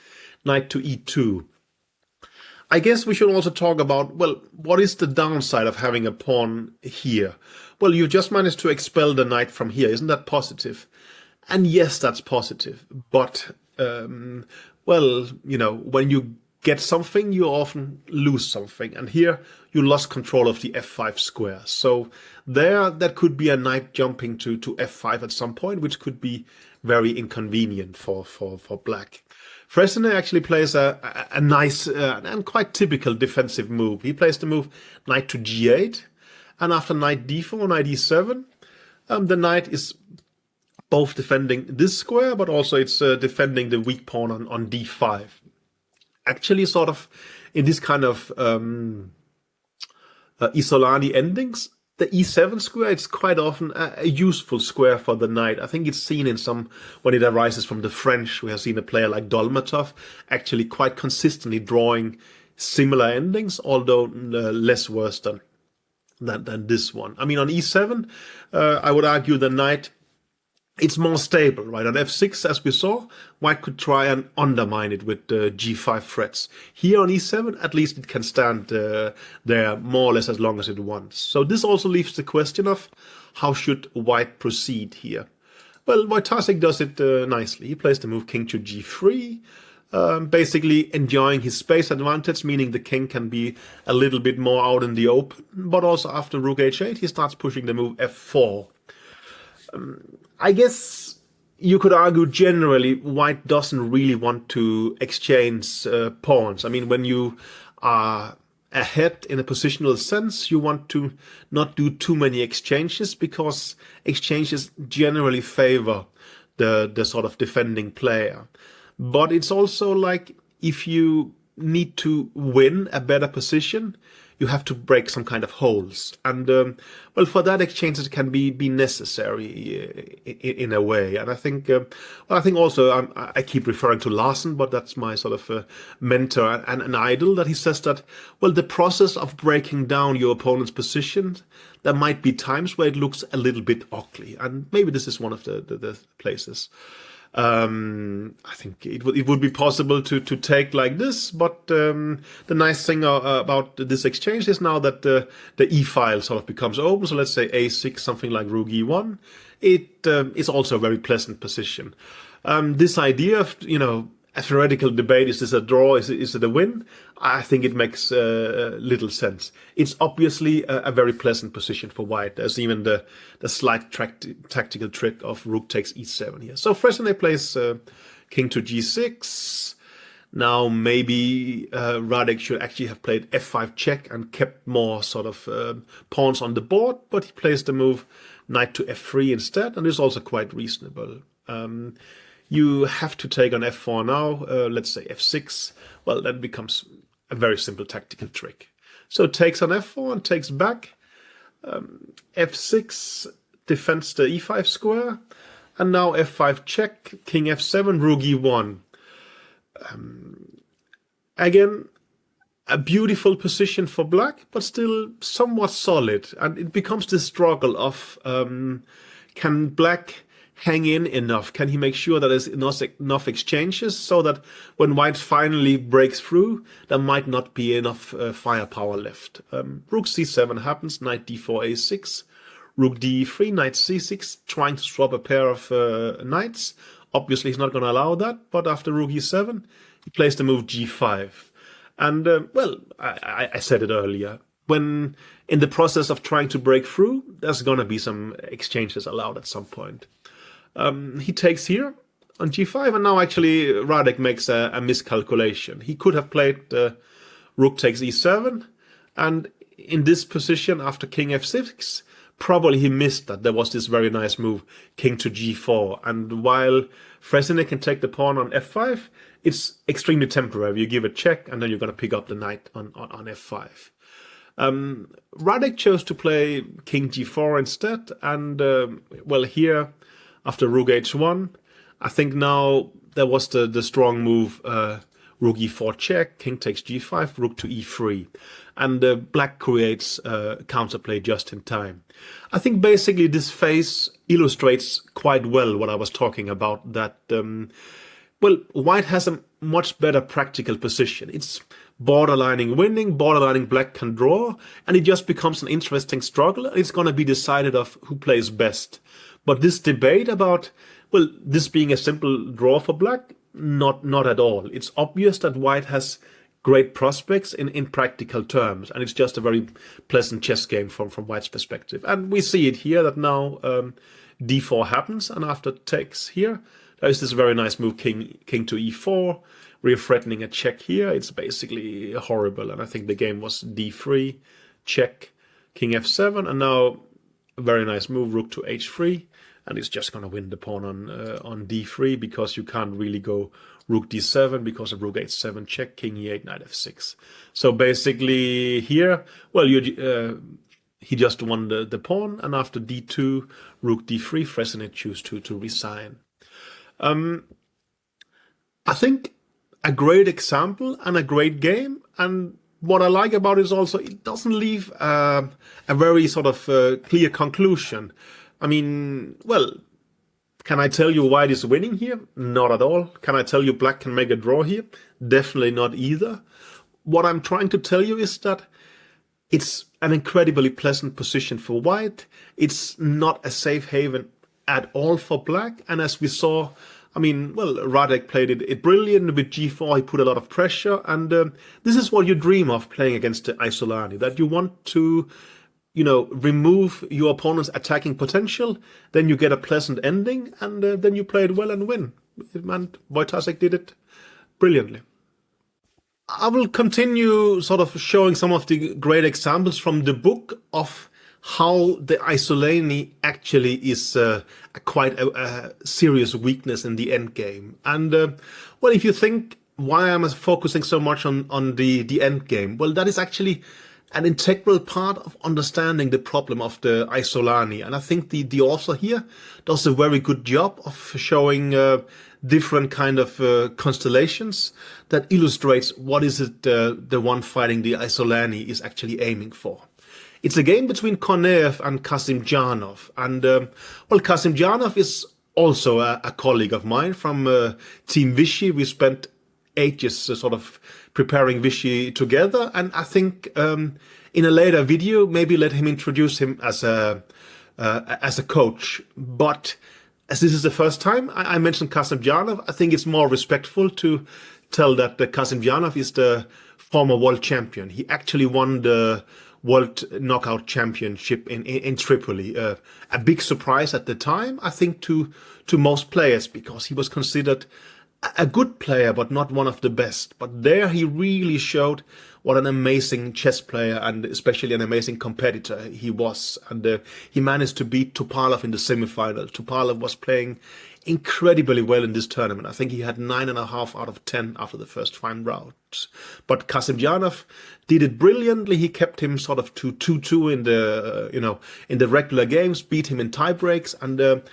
knight to e2. I guess we should also talk about, well, what is the downside of having a pawn here? Well, you just managed to expel the knight from here. Isn't that positive? And yes, that's positive. But, well, you know, when you get something, you often lose something. And here you lost control of the f5 square. So that could be a knight jumping to f5 at some point, which could be very inconvenient for black. Fresnel actually plays a nice and quite typical defensive move. He plays the move knight to g8, and after knight d4, knight e7, the knight is both defending this square, but also it's defending the weak pawn on d5. Actually, sort of in this kind of Isolani endings, the e7 square, it's quite often a useful square for the knight. I think it's seen in some, when it arises from the French, we have seen a player like Dolmatov actually quite consistently drawing similar endings, although less worse than this one. I mean, on e7, I would argue the knight, it's more stable, right? On f6, as we saw, white could try and undermine it with g5 threats. Here on e7, at least it can stand there more or less as long as it wants. So this also leaves the question of how should white proceed here? Well, Wojtaszek does it nicely. He plays the move king to g3, basically enjoying his space advantage, meaning the king can be a little bit more out in the open. But also after rook h8, he starts pushing the move f4. I guess you could argue generally white doesn't really want to exchange pawns. I mean, when you are ahead in a positional sense, you want to not do too many exchanges, because exchanges generally favor the sort of defending player. But it's also like, if you need to win a better position, you have to break some kind of holes. And, well, for that, exchanges can be necessary in a way. And I think, well, I think also, I keep referring to Larsen, but that's my sort of mentor and an idol, that he says that, well, the process of breaking down your opponent's position, there might be times where it looks a little bit ugly. And maybe this is one of the places. I think it would be possible to take like this, but the nice thing about this exchange is now that the e file sort of becomes open. So let's say a6, something like rook e1. It is also a very pleasant position. This idea of, you know, a theoretical debate, is this a draw, is it a win? I think it makes little sense. It's obviously a very pleasant position for white. There's even the slight tactical trick of rook takes e7 here. So Fresnel plays king to g6. Now maybe Radek should actually have played f5 check and kept more sort of pawns on the board, but he plays the move knight to f3 instead, and is also quite reasonable. You have to take on f4 now, let's say f6. Well, that becomes a very simple tactical trick. So it takes on f4 and takes back. f6 defends the e5 square, and now f5 check, king f7, rook e1. Again, a beautiful position for black, but still somewhat solid. And it becomes the struggle of, can black hang in enough? Can he make sure that there's enough exchanges so that when white finally breaks through, there might not be enough firepower left? Rook c7 happens, knight d4, a6, rook d3, knight c6, trying to swap a pair of knights. Obviously, he's not going to allow that, but after rook e7, he plays the move g5. And, well, I said it earlier. When in the process of trying to break through, there's going to be some exchanges allowed at some point. He takes here on g5, and now actually Radek makes a miscalculation. He could have played rook takes e7, and in this position after king f6, probably he missed that there was this very nice move, king to g4. And while Fresney can take the pawn on f5, it's extremely temporary. You give a check, and then you're going to pick up the knight on f5. Radek chose to play king g4 instead, and well, here after rook h1, I think now there was the strong move, rook e4 check, king takes g5, rook to e3, and black creates counterplay just in time. I think basically this phase illustrates quite well what I was talking about, that well, white has a much better practical position. It's borderlining winning, borderlining black can draw, and it just becomes an interesting struggle. It's going to be decided of who plays best. But this debate about, well, this being a simple draw for black, not at all. It's obvious that white has great prospects in practical terms, and it's just a very pleasant chess game from white's perspective. And we see it here that now d4 happens, and after takes here, there is this very nice move, king to e4. We're threatening a check here. It's basically horrible, and I think the game was d3, check, king f7, and now a very nice move, rook to h3, and it's just going to win the pawn on d3, because you can't really go rook d7 because of rook h7 check, king e8, knight f6. So basically here, well, he just won the pawn, and after d2, rook d3, Fresney choose to resign. I think a great example and a great game, and what I like about it is also it doesn't leave a very sort of clear conclusion. I mean, well, can I tell you white is winning here? Not at all. Can I tell you black can make a draw here? Definitely not either. What I'm trying to tell you is that it's an incredibly pleasant position for white. It's not a safe haven at all for black. And as we saw, I mean, well, Radek played it brilliant. With g4, he put a lot of pressure. And this is what you dream of playing against the Isolani, that you want to, you know, remove your opponent's attacking potential. Then you get a pleasant ending, and then you play it well and win. And Wojtaszek did it brilliantly. I will continue sort of showing some of the great examples from the book of how the Isolani actually is quite a serious weakness in the end game. And well, if you think why am I focusing so much on the end game, well, that is actually an integral part of understanding the problem of the Isolani. And I think the author here does a very good job of showing different kind of constellations that illustrates what is it the one fighting the Isolani is actually aiming for. It's a game between Korneev and Kasimdzhanov. And, well, Kasimdzhanov is also a colleague of mine from Team Vichy. We spent ages sort of preparing Vichy together. And I think in a later video, maybe let him introduce him as a coach. But as this is the first time I mentioned Kasimdzhanov, I think it's more respectful to tell that Kasimdzhanov is the former world champion. He actually won the World Knockout Championship in Tripoli. A big surprise at the time, I think, to most players, because he was considered a good player, but not one of the best. But there he really showed what an amazing chess player and especially an amazing competitor he was. And he managed to beat Topalov in the semifinal. Topalov was playing incredibly well in this tournament. I think he had 9.5 out of 10 after the first 5 rounds. But Kasimdzhanov did it brilliantly. He kept him sort of to 2-2 in the in the regular games, beat him in tie breaks, and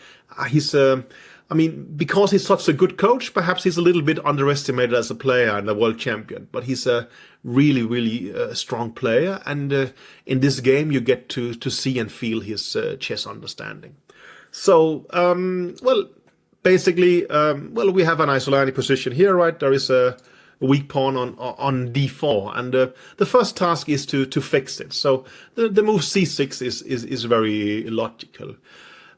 he's. I mean, because he's such a good coach, perhaps he's a little bit underestimated as a player and a world champion. But he's a really, really strong player. And in this game, you get to see and feel his chess understanding. So, basically, we have an Isolani position here, right? There is a weak pawn on d4, and the first task is to fix it. So the move c6 is very logical.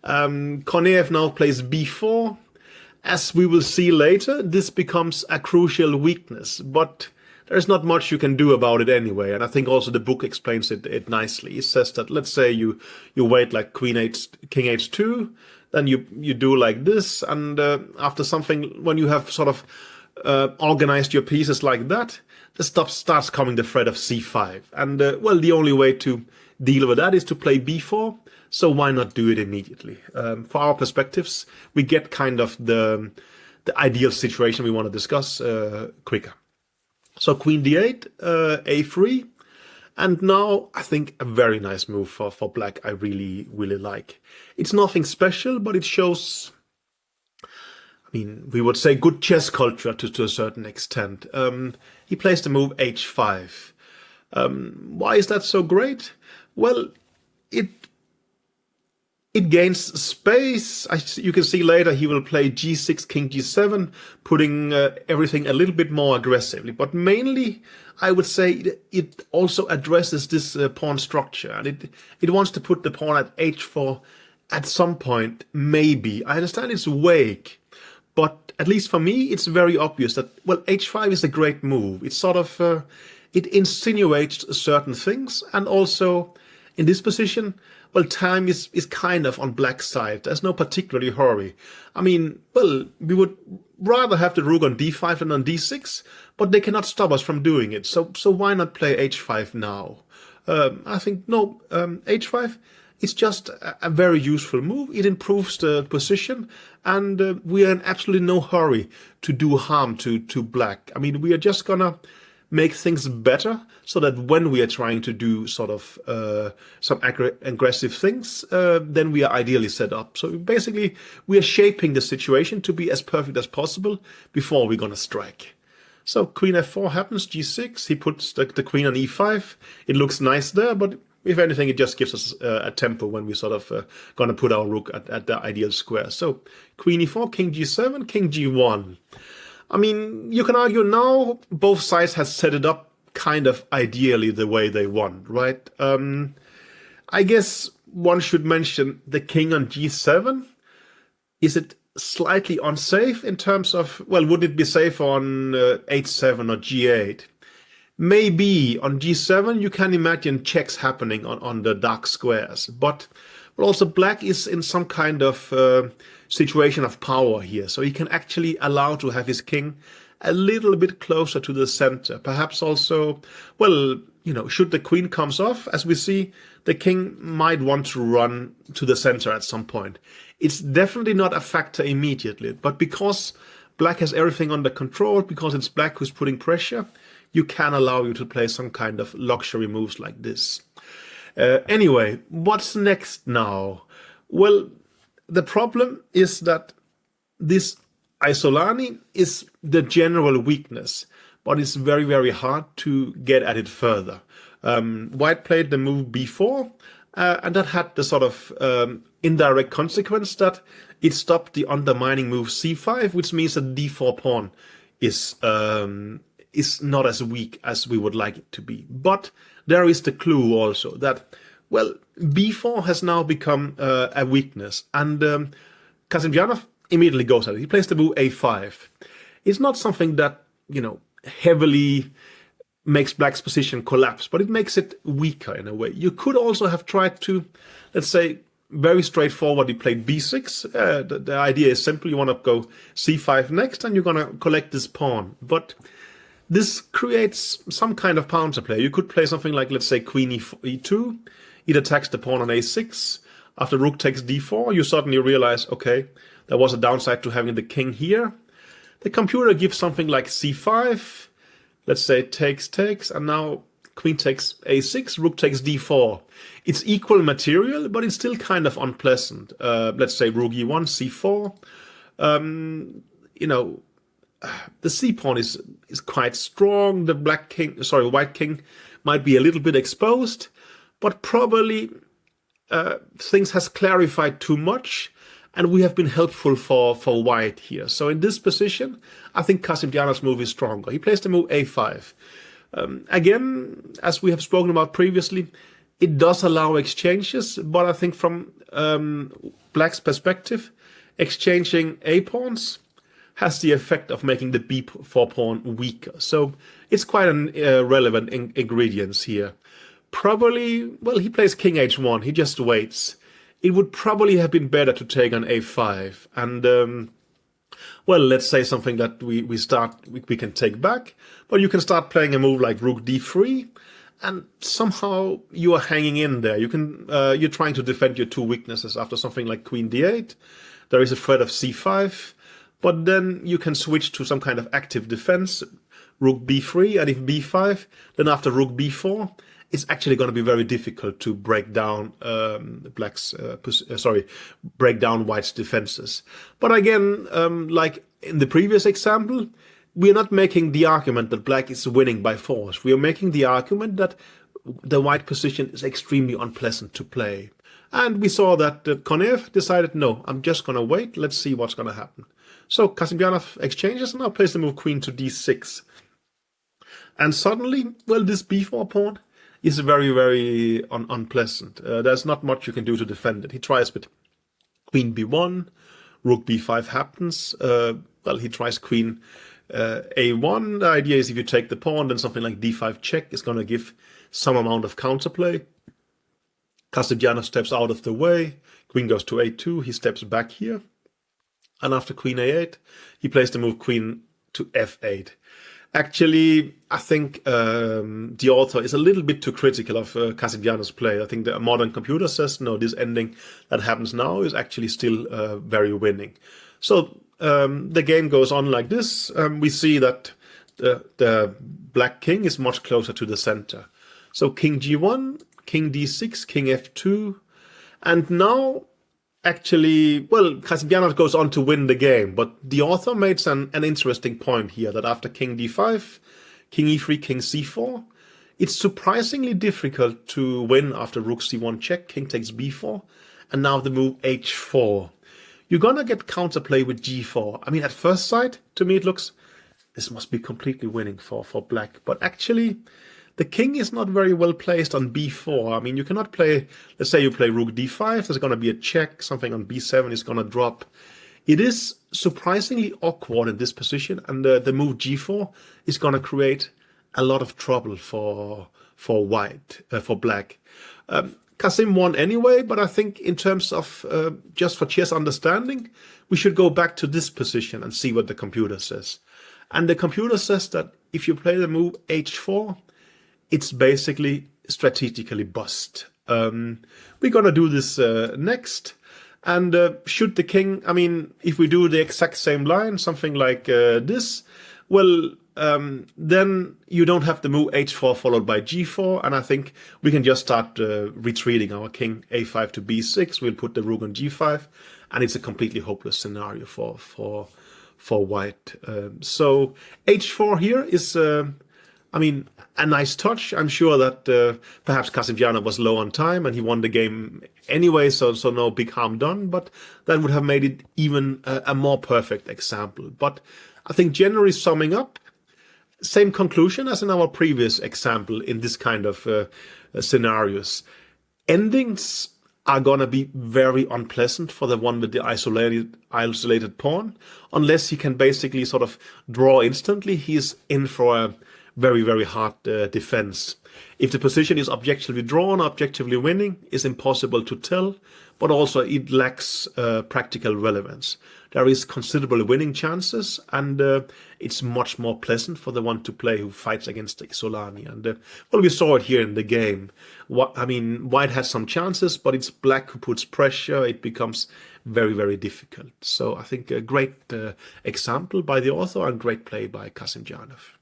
Korneev now plays b4. As we will see later, this becomes a crucial weakness, but there's not much you can do about it anyway. And I think also the book explains it nicely. It says that, let's say you wait like king h2, then you do like this, and after something, when you have sort of organized your pieces like that, the stuff starts coming the threat of c5. And the only way to deal with that is to play b4. So why not do it immediately? For our perspectives, we get kind of the ideal situation we want to discuss quicker. So queen d8, a3, and now I think a very nice move for black. I really, really like. It's nothing special, but it shows, I mean, we would say good chess culture to a certain extent. He plays the move h5. Why is that so great? Well, it gains space. You can see later he will play g6, king g7, putting everything a little bit more aggressively. But mainly, I would say it also addresses this pawn structure. And it wants to put the pawn at h4 at some point, maybe. I understand it's vague, but at least for me, it's very obvious that, well, h5 is a great move. It's sort of, it insinuates certain things. And also, in this position, well, time is kind of on black's side. There's no particularly hurry. I mean, well, we would rather have the rook on d5 than on d6, but they cannot stop us from doing it. So why not play h5 now? I think, no, h5, it's just a very useful move. It improves the position, and we are in absolutely no hurry to do harm to black. I mean, we are just gonna make things better so that when we are trying to do sort of some aggressive things, then we are ideally set up. So basically, we are shaping the situation to be as perfect as possible before we're going to strike. So queen f4 happens, g6, he puts the queen on e5. It looks nice there, but if anything, it just gives us a tempo when we sort of going to put our rook at the ideal square. So queen e4, king g7, king g1. I mean, you can argue now both sides have set it up kind of ideally the way they want, right? I guess one should mention the king on g7. Is it slightly unsafe in terms of, well, would it be safe on h7 or g8? Maybe on g7 you can imagine checks happening on the dark squares, but also black is in some kind of situation of power here, so he can actually allow to have his king a little bit closer to the center. Perhaps also, well, should the queen comes off, as we see, the king might want to run to the center at some point. It's definitely not a factor immediately, but because black has everything under control, because it's black who's putting pressure, you can allow you to play some kind of luxury moves like this. Anyway, what's next now? Well, the problem is that this Isolani is the general weakness, but it's very, very hard to get at it further. White played the move b4, and that had the sort of indirect consequence that it stopped the undermining move c5, which means that d4 pawn is not as weak as we would like it to be. But there is the clue also that, well, b4 has now become a weakness, and Kasimdzhanov immediately goes at it. He plays the move a5. It's not something that, heavily makes black's position collapse, but it makes it weaker in a way. You could also have tried to, let's say, very straightforward. He played b6. The idea is simple. You want to go c5 next, and you're going to collect this pawn. But this creates some kind of counterplay. You could play something like, let's say, queen e2. It attacks the pawn on a6. After rook takes d4, you suddenly realize, okay, there was a downside to having the king here. The computer gives something like c5. Let's say takes, and now queen takes a6, rook takes d4. It's equal material, but it's still kind of unpleasant. Let's say rook e1, c4. You know, the c pawn is quite strong. The white king might be a little bit exposed, but probably things has clarified too much, and we have been helpful for white here. So in this position, I think Kasimdzhanov's move is stronger. He plays the move a5. Again, as we have spoken about previously, it does allow exchanges, but I think from black's perspective, exchanging a pawns has the effect of making the b4 pawn weaker. So it's quite an relevant ingredients here. Probably, well, he plays king h1. He just waits. It would probably have been better to take on a5. And, well, let's say something that we can take back. But you can start playing a move like rook d3. And somehow you are hanging in there. You're trying to defend your two weaknesses after something like queen d8. There is a threat of c5. But then you can switch to some kind of active defense. Rook b3. And if b5, then after rook b4, it's actually going to be very difficult to break down break down white's defenses. But again, like in the previous example, we are not making the argument that black is winning by force. We are making the argument that the white position is extremely unpleasant to play. And we saw that Konev decided, no, I'm just going to wait. Let's see what's going to happen. So Kasimdzhanov exchanges and now plays the move queen to d6. And suddenly, well, this b4 pawn is very, very unpleasant. There's not much you can do to defend it. He tries with queen b1, rook b5 happens. Well, he tries queen a1. The idea is if you take the pawn, then something like d5 check is going to give some amount of counterplay. Kasimdzhanov steps out of the way. Queen goes to a2. He steps back here. And after queen a8, he plays the move queen to f8. Actually, I think the author is a little bit too critical of Kasimdzhanov's play. I think the modern computer says, no, this ending that happens now is actually still very winning. So the game goes on like this. We see that the black king is much closer to the center. So king g1, king d6, king f2. And now, actually, well, Kasimdzhanov goes on to win the game, but the author makes an interesting point here, that after king d5, king e3, king c4, it's surprisingly difficult to win after rook c1 check, king takes b4, and now the move h4. You're gonna get counterplay with g4. I mean, at first sight, to me it looks, this must be completely winning for black, but actually, the king is not very well placed on b4. I mean, you cannot play, let's say you play rook d5, there's going to be a check, something on b7 is going to drop. It is surprisingly awkward in this position, and the move g4 is going to create a lot of trouble for black. Kasim won anyway, but I think in terms of just for chess understanding, we should go back to this position and see what the computer says. And the computer says that if you play the move h4, it's basically strategically bust. We're going to do this next. And should the king, I mean, if we do the exact same line, something like this, well, then you don't have the move h4 followed by g4. And I think we can just start retreating our king a5 to b6. We'll put the rook on g5. And it's a completely hopeless scenario for white. So h4 here is... I mean, a nice touch. I'm sure that perhaps Kasimdzhanov was low on time and he won the game anyway, so no big harm done. But that would have made it even a more perfect example. But I think generally summing up, same conclusion as in our previous example in this kind of scenarios. Endings are going to be very unpleasant for the one with the isolated pawn. Unless he can basically sort of draw instantly, he's in for a very, very hard defense. If the position is objectively drawn, objectively winning, is impossible to tell, but also it lacks practical relevance. There is considerable winning chances, and it's much more pleasant for the one to play who fights against Isolani. And well, we saw it here in the game. White has some chances, but it's black who puts pressure. It becomes very, very difficult. So I think a great example by the author and great play by Kasimdzhanov.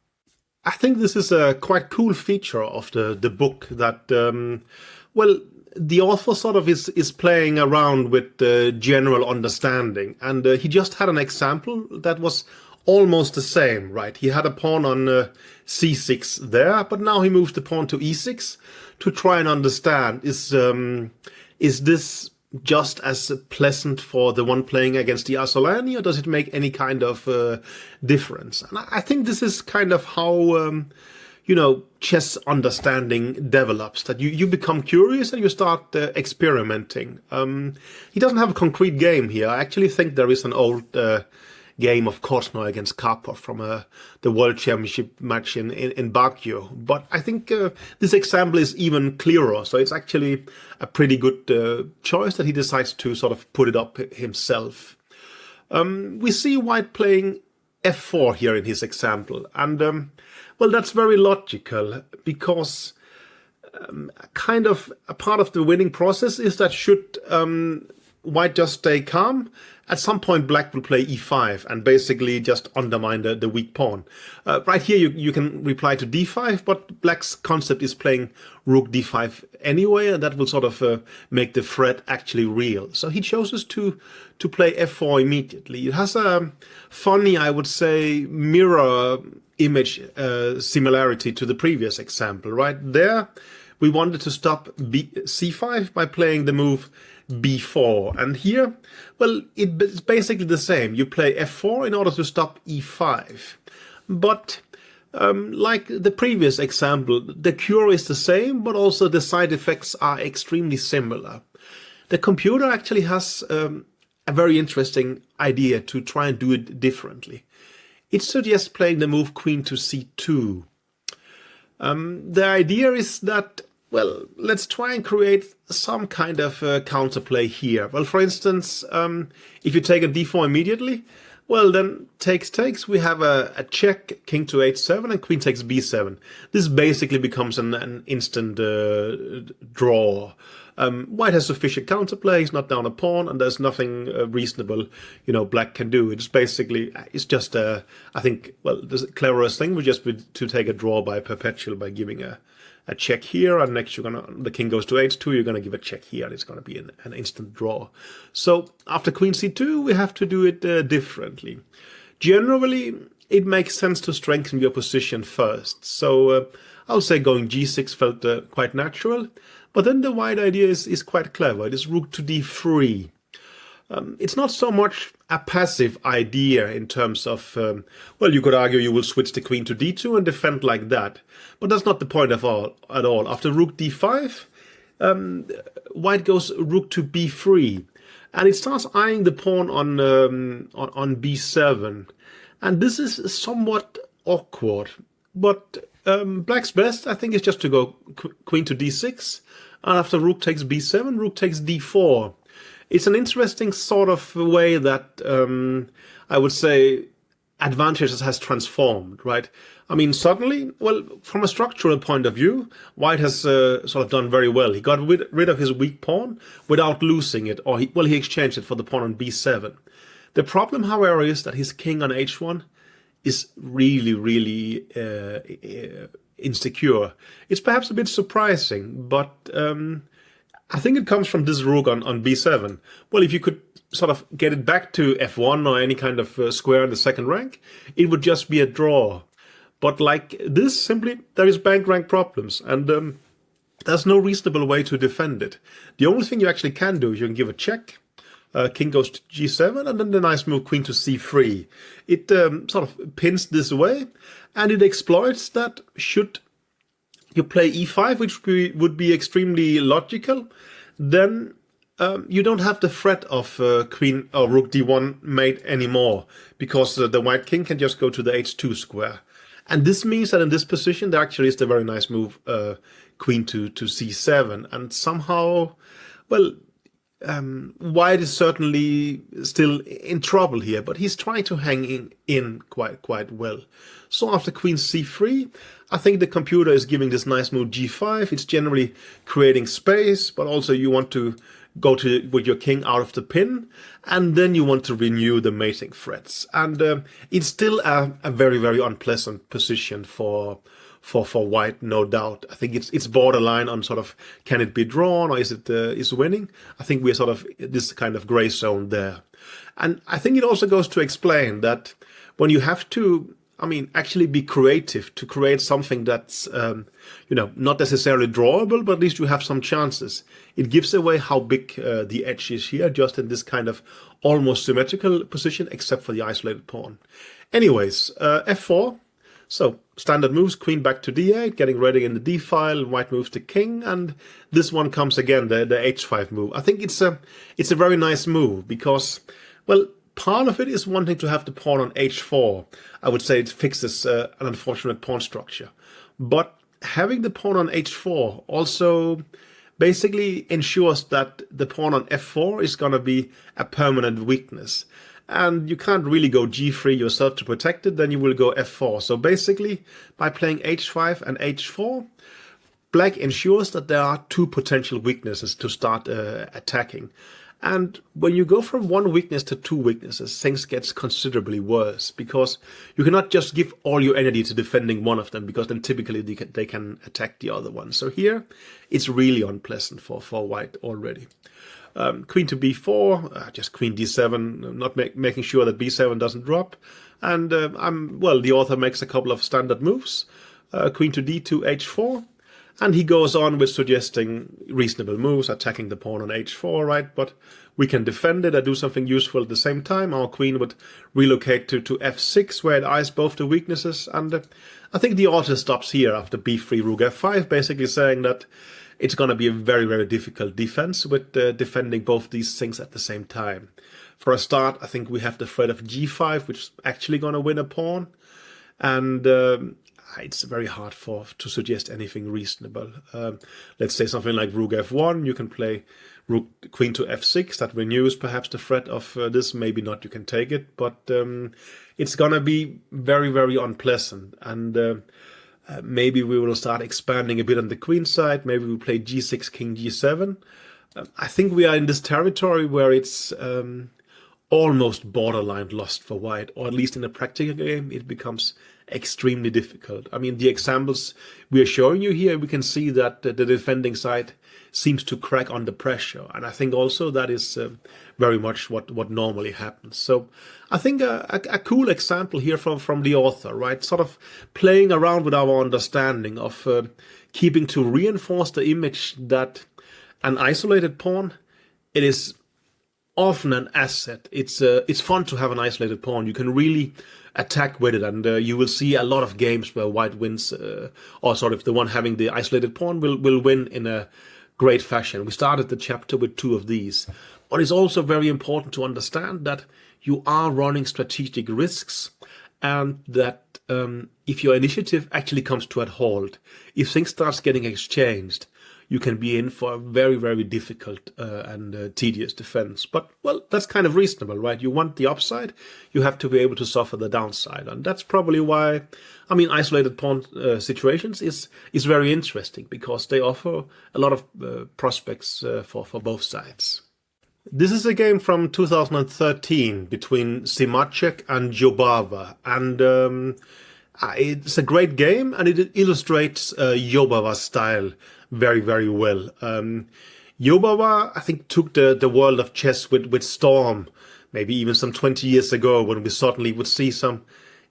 I think this is a quite cool feature of the book that, well, the author sort of is playing around with general understanding, and he just had an example that was almost the same, right? He had a pawn on c6 there, but now he moves the pawn to e6 to try and understand, is this just as pleasant for the one playing against the Isolani, or does it make any kind of difference? And I think this is kind of how chess understanding develops, that you become curious and you start experimenting. He doesn't have a concrete game here. I actually think there is an old game of Kortnoy against Karpov from the World Championship match in Baku. But I think this example is even clearer. So it's actually a pretty good choice that he decides to sort of put it up himself. We see White playing f4 here in his example. And well, that's very logical, because kind of a part of the winning process is that should White just stay calm, at some point Black will play e5 and basically just undermine the weak pawn. Right here you can reply to d5, but Black's concept is playing rook d5 anyway, and that will sort of make the threat actually real. So he chooses to play f4 immediately. It has a funny, I would say, mirror image similarity to the previous example. Right there, we wanted to stop c5 by playing the move b4, and here, well, it's basically the same. You play f4 in order to stop e5, but like the previous example, the cure is the same, but also the side effects are extremely similar. The computer actually has a very interesting idea to try and do it differently. It suggests playing the move queen to c2. The idea is that, well, let's try and create some kind of counterplay here. Well, for instance, if you take a d4 immediately, well, then takes, we have a check, king to h7, and queen takes b7. This basically becomes an instant draw. White has sufficient counterplay, he's not down a pawn, and there's nothing reasonable, Black can do. It's basically, it's just, I think, well, the cleverest thing would just be to take a draw by perpetual, by giving a check here, and next the king goes to h2, you're gonna give a check here, and it's gonna be an instant draw. So after queen c2, we have to do it differently. Generally, it makes sense to strengthen your position first. So I'll say going g6 felt quite natural, but then the White idea is quite clever. It is rook to d3. It's not so much a passive idea in terms of, well, you could argue you will switch the queen to d2 and defend like that, but that's not the point at all. After rook d5, White goes rook to b3, and it starts eyeing the pawn on b7, and this is somewhat awkward. But Black's best, I think, is just to go queen to d6, and after rook takes b7, rook takes d4. It's an interesting sort of way that I would say advantages has transformed, right? I mean, suddenly, well, from a structural point of view, White has sort of done very well. He got rid of his weak pawn without losing it, or he exchanged it for the pawn on b7. The problem, however, is that his king on h1 is really, really insecure. It's perhaps a bit surprising, but I think it comes from this rook on b7. Well, if you could sort of get it back to f1 or any kind of square in the second rank, it would just be a draw. But like this, simply, there is bank rank problems, and there's no reasonable way to defend it. The only thing you actually can do is you can give a check, king goes to g7, and then the nice move queen to c3. It sort of pins this away, and it exploits that should you play e5, which would be extremely logical, then you don't have the threat of queen or rook d1 mate anymore, because the white king can just go to the h2 square. And this means that in this position, there actually is the very nice move, queen to c7. And somehow, well, White is certainly still in trouble here, but he's trying to hang in quite well. So after queen c3, I think the computer is giving this nice move g5. It's generally creating space, but also you want to go with your king out of the pin, and then you want to renew the mating threats. And it's still a very unpleasant position for White, no doubt. I think it's borderline on sort of, can it be drawn, or is winning? I think we're sort of this kind of gray zone there. And I think it also goes to explain that when you have to, actually be creative to create something that's, not necessarily drawable, but at least you have some chances. It gives away how big the edge is here, just in this kind of almost symmetrical position, except for the isolated pawn. Anyways, f4. So standard moves, queen back to d8, getting ready in the d file. White moves the king, and this one comes again, the h5 move. I think it's a very nice move because, well, part of it is wanting to have the pawn on h4. I would say it fixes an unfortunate pawn structure. But having the pawn on h4 also basically ensures that the pawn on f4 is going to be a permanent weakness. And you can't really go g3 yourself to protect it, then you will go f4. So basically, by playing h5 and h4, black ensures that there are two potential weaknesses to start attacking. And when you go from one weakness to two weaknesses, things get considerably worse, because you cannot just give all your energy to defending one of them, because then typically they can attack the other one. So here, it's really unpleasant for White already. Queen to b4, just queen d7, not making sure that b7 doesn't drop. And the author makes a couple of standard moves. Queen to d2, h4. And he goes on with suggesting reasonable moves, attacking the pawn on h4, right? But we can defend it and do something useful at the same time. Our queen would relocate to f6, where it eyes both the weaknesses. And I think the author stops here after b3, rook f5, basically saying that it's going to be a very difficult defense with defending both these things at the same time. For a start, I think we have the threat of g5, which is actually going to win a pawn. And it's very hard to suggest anything reasonable. Let's say something like rook f1. You can play queen to f6. That renews perhaps the threat of this. Maybe not, you can take it. But it's going to be very unpleasant. And maybe we will start expanding a bit on the queen side. Maybe we play g6, king g7. I think we are in this territory where it's almost borderline lost for White, or at least in a practical game, it becomes extremely difficult. The examples we are showing you here, we can see that the defending side seems to crack under pressure. And I think also that is very much what normally happens. So I think a cool example here from the author, right? Sort of playing around with our understanding of keeping to reinforce the image that an isolated pawn, it is often an asset. It's fun to have an isolated pawn. You can really attack with it, and you will see a lot of games where White wins, or sort of the one having the isolated pawn will win in a great fashion. We started the chapter with two of these. But it's also very important to understand that you are running strategic risks, and that if your initiative actually comes to a halt, if things starts getting exchanged, you can be in for a very difficult and tedious defense. But, well, that's kind of reasonable, right? You want the upside, you have to be able to suffer the downside. And that's probably why, isolated pawn situations is very interesting, because they offer a lot of prospects for both sides. This is a game from 2013 between Simacek and Jobava. And it's a great game, and it illustrates Jobava's style very well. Jobava, I think, took the world of chess with storm, maybe even some 20 years ago, when we suddenly would see some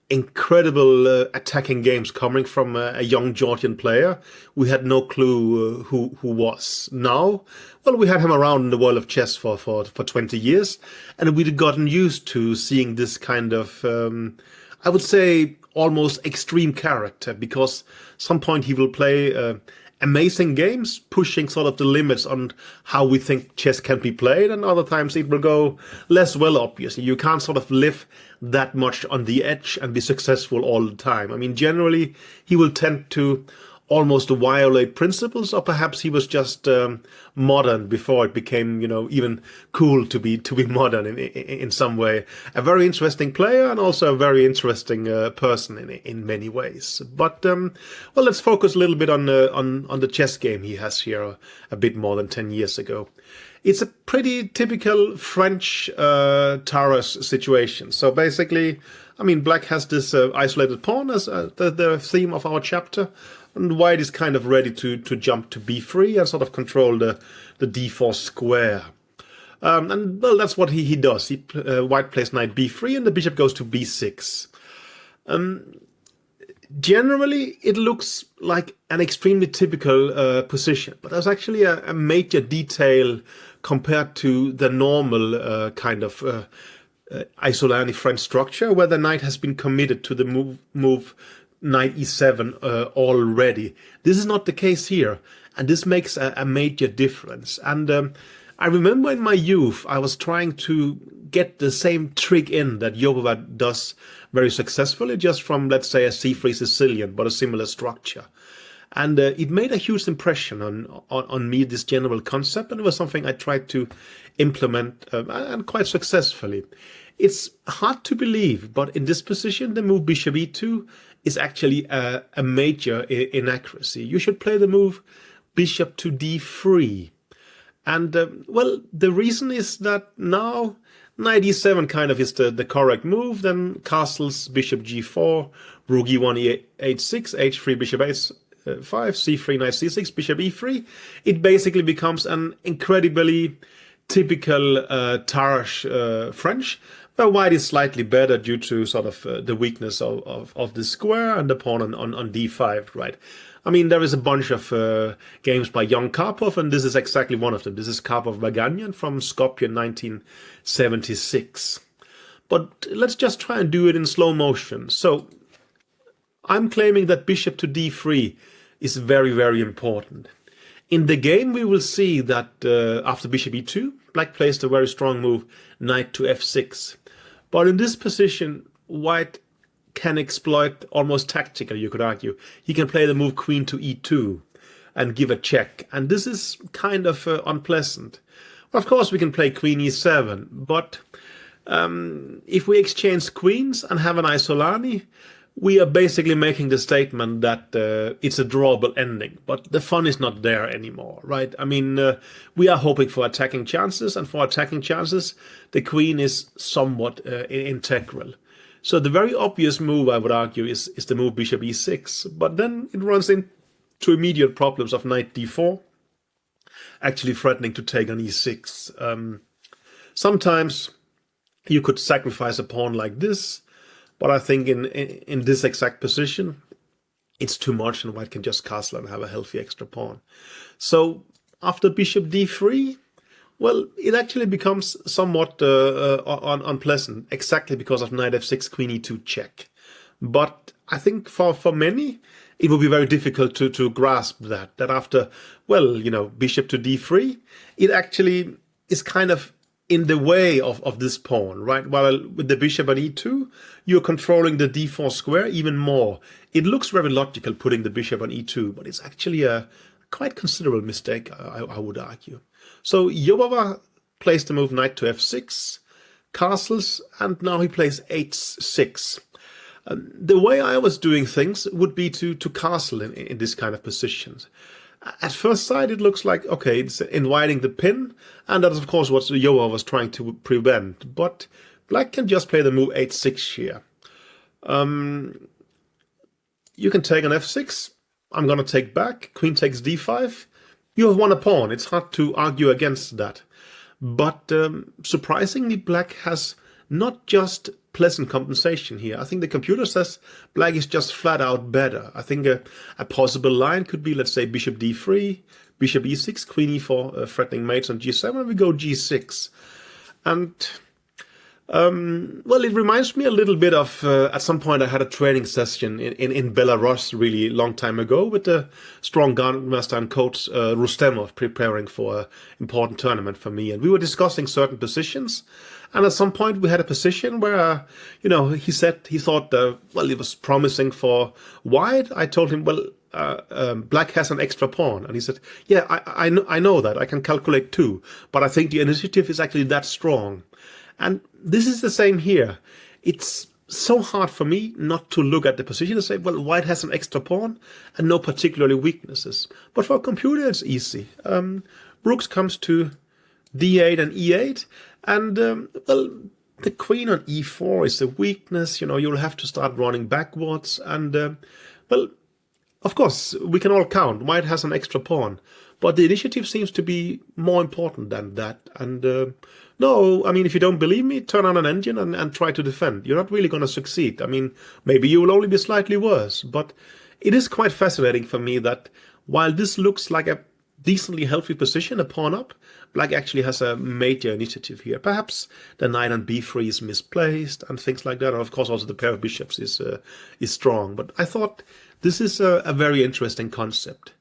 incredible attacking games coming from a young Georgian player. We had no clue who was. Now, well, we had him around in the world of chess for 20 years, and we'd gotten used to seeing this kind of, I would say, almost extreme character, because some point he will play a amazing games, pushing sort of the limits on how we think chess can be played, and other times it will go less well, obviously. You can't sort of live that much on the edge and be successful all the time. I mean, generally, he will tend to almost violate principles, or perhaps he was just modern before it became, even cool to be modern in some way. A very interesting player and also a very interesting person in many ways. But well, let's focus a little bit on the chess game he has here a bit more than 10 years ago. It's a pretty typical French Taras situation. So basically, I mean, black has this isolated pawn as the theme of our chapter, and white is kind of ready to jump to b3 and sort of control the d4 square. And well, that's what he does. White plays knight b3 and the bishop goes to b6. Generally, it looks like an extremely typical position, but there's actually a major detail compared to the normal kind of Isolani French structure, where the knight has been committed to the move knight e7 already. This is not the case here, and this makes a major difference. And I remember in my youth, I was trying to get the same trick in that Jobova does very successfully, just from, let's say, a c3 Sicilian, but a similar structure. And it made a huge impression on me, this general concept, and it was something I tried to implement and quite successfully. It's hard to believe, but in this position, the move bishop e2 is actually a major inaccuracy. You should play the move bishop to d3. And, well, the reason is that now knight e7 kind of is the correct move, then castles bishop g4, rook e1, e8, 6, h3, bishop h5, c3, knight c6, bishop e3. It basically becomes an incredibly typical Tarrasch French, where white is slightly better due to sort of the weakness of the square and the pawn on d5, right? I mean, there is a bunch of games by young Karpov, and this is exactly one of them. This is Karpov-Vaganyan from Skopje 1976. But let's just try and do it in slow motion. So I'm claiming that bishop to d3 is very, very important. In the game, we will see that after bishop e2, black plays the very strong move knight to f6. But in this position, white can exploit almost tactically, you could argue. He can play the move queen to e2 and give a check. And this is kind of unpleasant. Of course, we can play queen e7, but if we exchange queens and have an Isolani, we are basically making the statement that it's a drawable ending, but the fun is not there anymore, right? I mean, we are hoping for attacking chances, and for attacking chances, the queen is somewhat integral. So the very obvious move, I would argue, is the move bishop e6, but then it runs into immediate problems of knight d4, actually threatening to take on e6. Sometimes you could sacrifice a pawn like this, but I think in this exact position, it's too much, and white can just castle and have a healthy extra pawn. So after bishop d3, well, it actually becomes somewhat unpleasant, exactly because of knight f6, queen e2 check. But I think for many, it will be very difficult to grasp that after, well, bishop to d3, it actually is kind of in the way of this pawn, right? While with the bishop on e2, you're controlling the d4 square even more. It looks very logical putting the bishop on e2, but it's actually a quite considerable mistake, I would argue. So Jobova plays the move knight to f6, castles, and now he plays h6. The way I was doing things would be to castle in this kind of positions. At first sight, it looks like, okay, it's inviting the pin, and that is, of course, what Jobova was trying to prevent. But black can just play the move h6 here. You can take on f6. I'm going to take back. Queen takes d5. You have won a pawn. It's hard to argue against that. But surprisingly, black has not just pleasant compensation here. I think the computer says black is just flat out better. I think a possible line could be, let's say, bishop d3, bishop e6, queen e4, threatening mates on g7, and we go g6. And Well, it reminds me a little bit of, at some point I had a training session in Belarus really long time ago with the strong grandmaster and coach Rustemov preparing for an important tournament for me. And we were discussing certain positions. And at some point we had a position where, he said he thought, well, it was promising for white. I told him, well, black has an extra pawn. And he said, yeah, I know that. I can calculate too. But I think the initiative is actually that strong. And this is the same here. It's so hard for me not to look at the position and say, well, white has an extra pawn and no particularly weaknesses. But for a computer, it's easy. Rooks comes to d8 and e8. And, well, the queen on e4 is a weakness. You'll have to start running backwards. And, well, of course, we can all count. White has an extra pawn. But the initiative seems to be more important than that. And no, I mean, if you don't believe me, turn on an engine and try to defend. You're not really going to succeed. I mean, maybe you will only be slightly worse. But it is quite fascinating for me that while this looks like a decently healthy position, a pawn up, black actually has a major initiative here. Perhaps the knight on b3 is misplaced and things like that. And of course, also the pair of bishops is strong. But I thought this is a very interesting concept.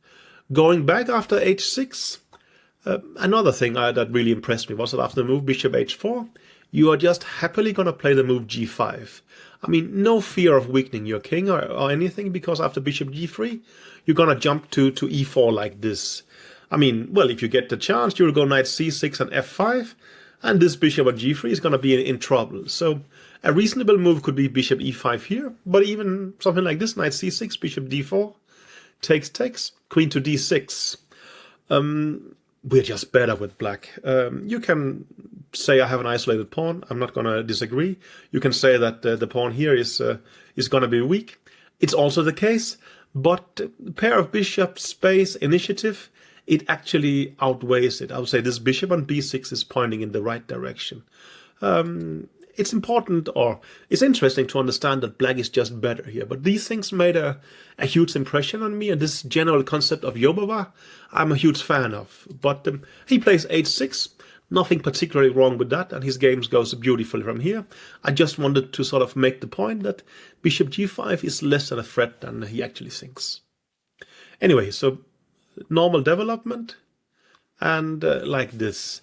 Going back after h6, another thing that really impressed me was that after the move bishop h4, you are just happily going to play the move g5. I mean, no fear of weakening your king or anything, because after bishop g3, you're going to jump to e4 like this. I mean, well, if you get the chance, you'll go knight c6 and f5, and this bishop at g3 is going to be in trouble. So a reasonable move could be bishop e5 here, but even something like this, knight c6, bishop d4, takes, queen to d6. We're just better with black. You can say I have an isolated pawn. I'm not going to disagree. You can say that the pawn here is going to be weak. It's also the case, but pair of bishops, space, initiative, it actually outweighs it. I would say this bishop on b6 is pointing in the right direction. It's important, or it's interesting to understand that black is just better here. But these things made a huge impression on me, and this general concept of Yobova, I'm a huge fan of. But he plays h6, nothing particularly wrong with that, and his game goes beautifully from here. I just wanted to sort of make the point that bishop g5 is less of a threat than he actually thinks. Anyway, so normal development, and like this.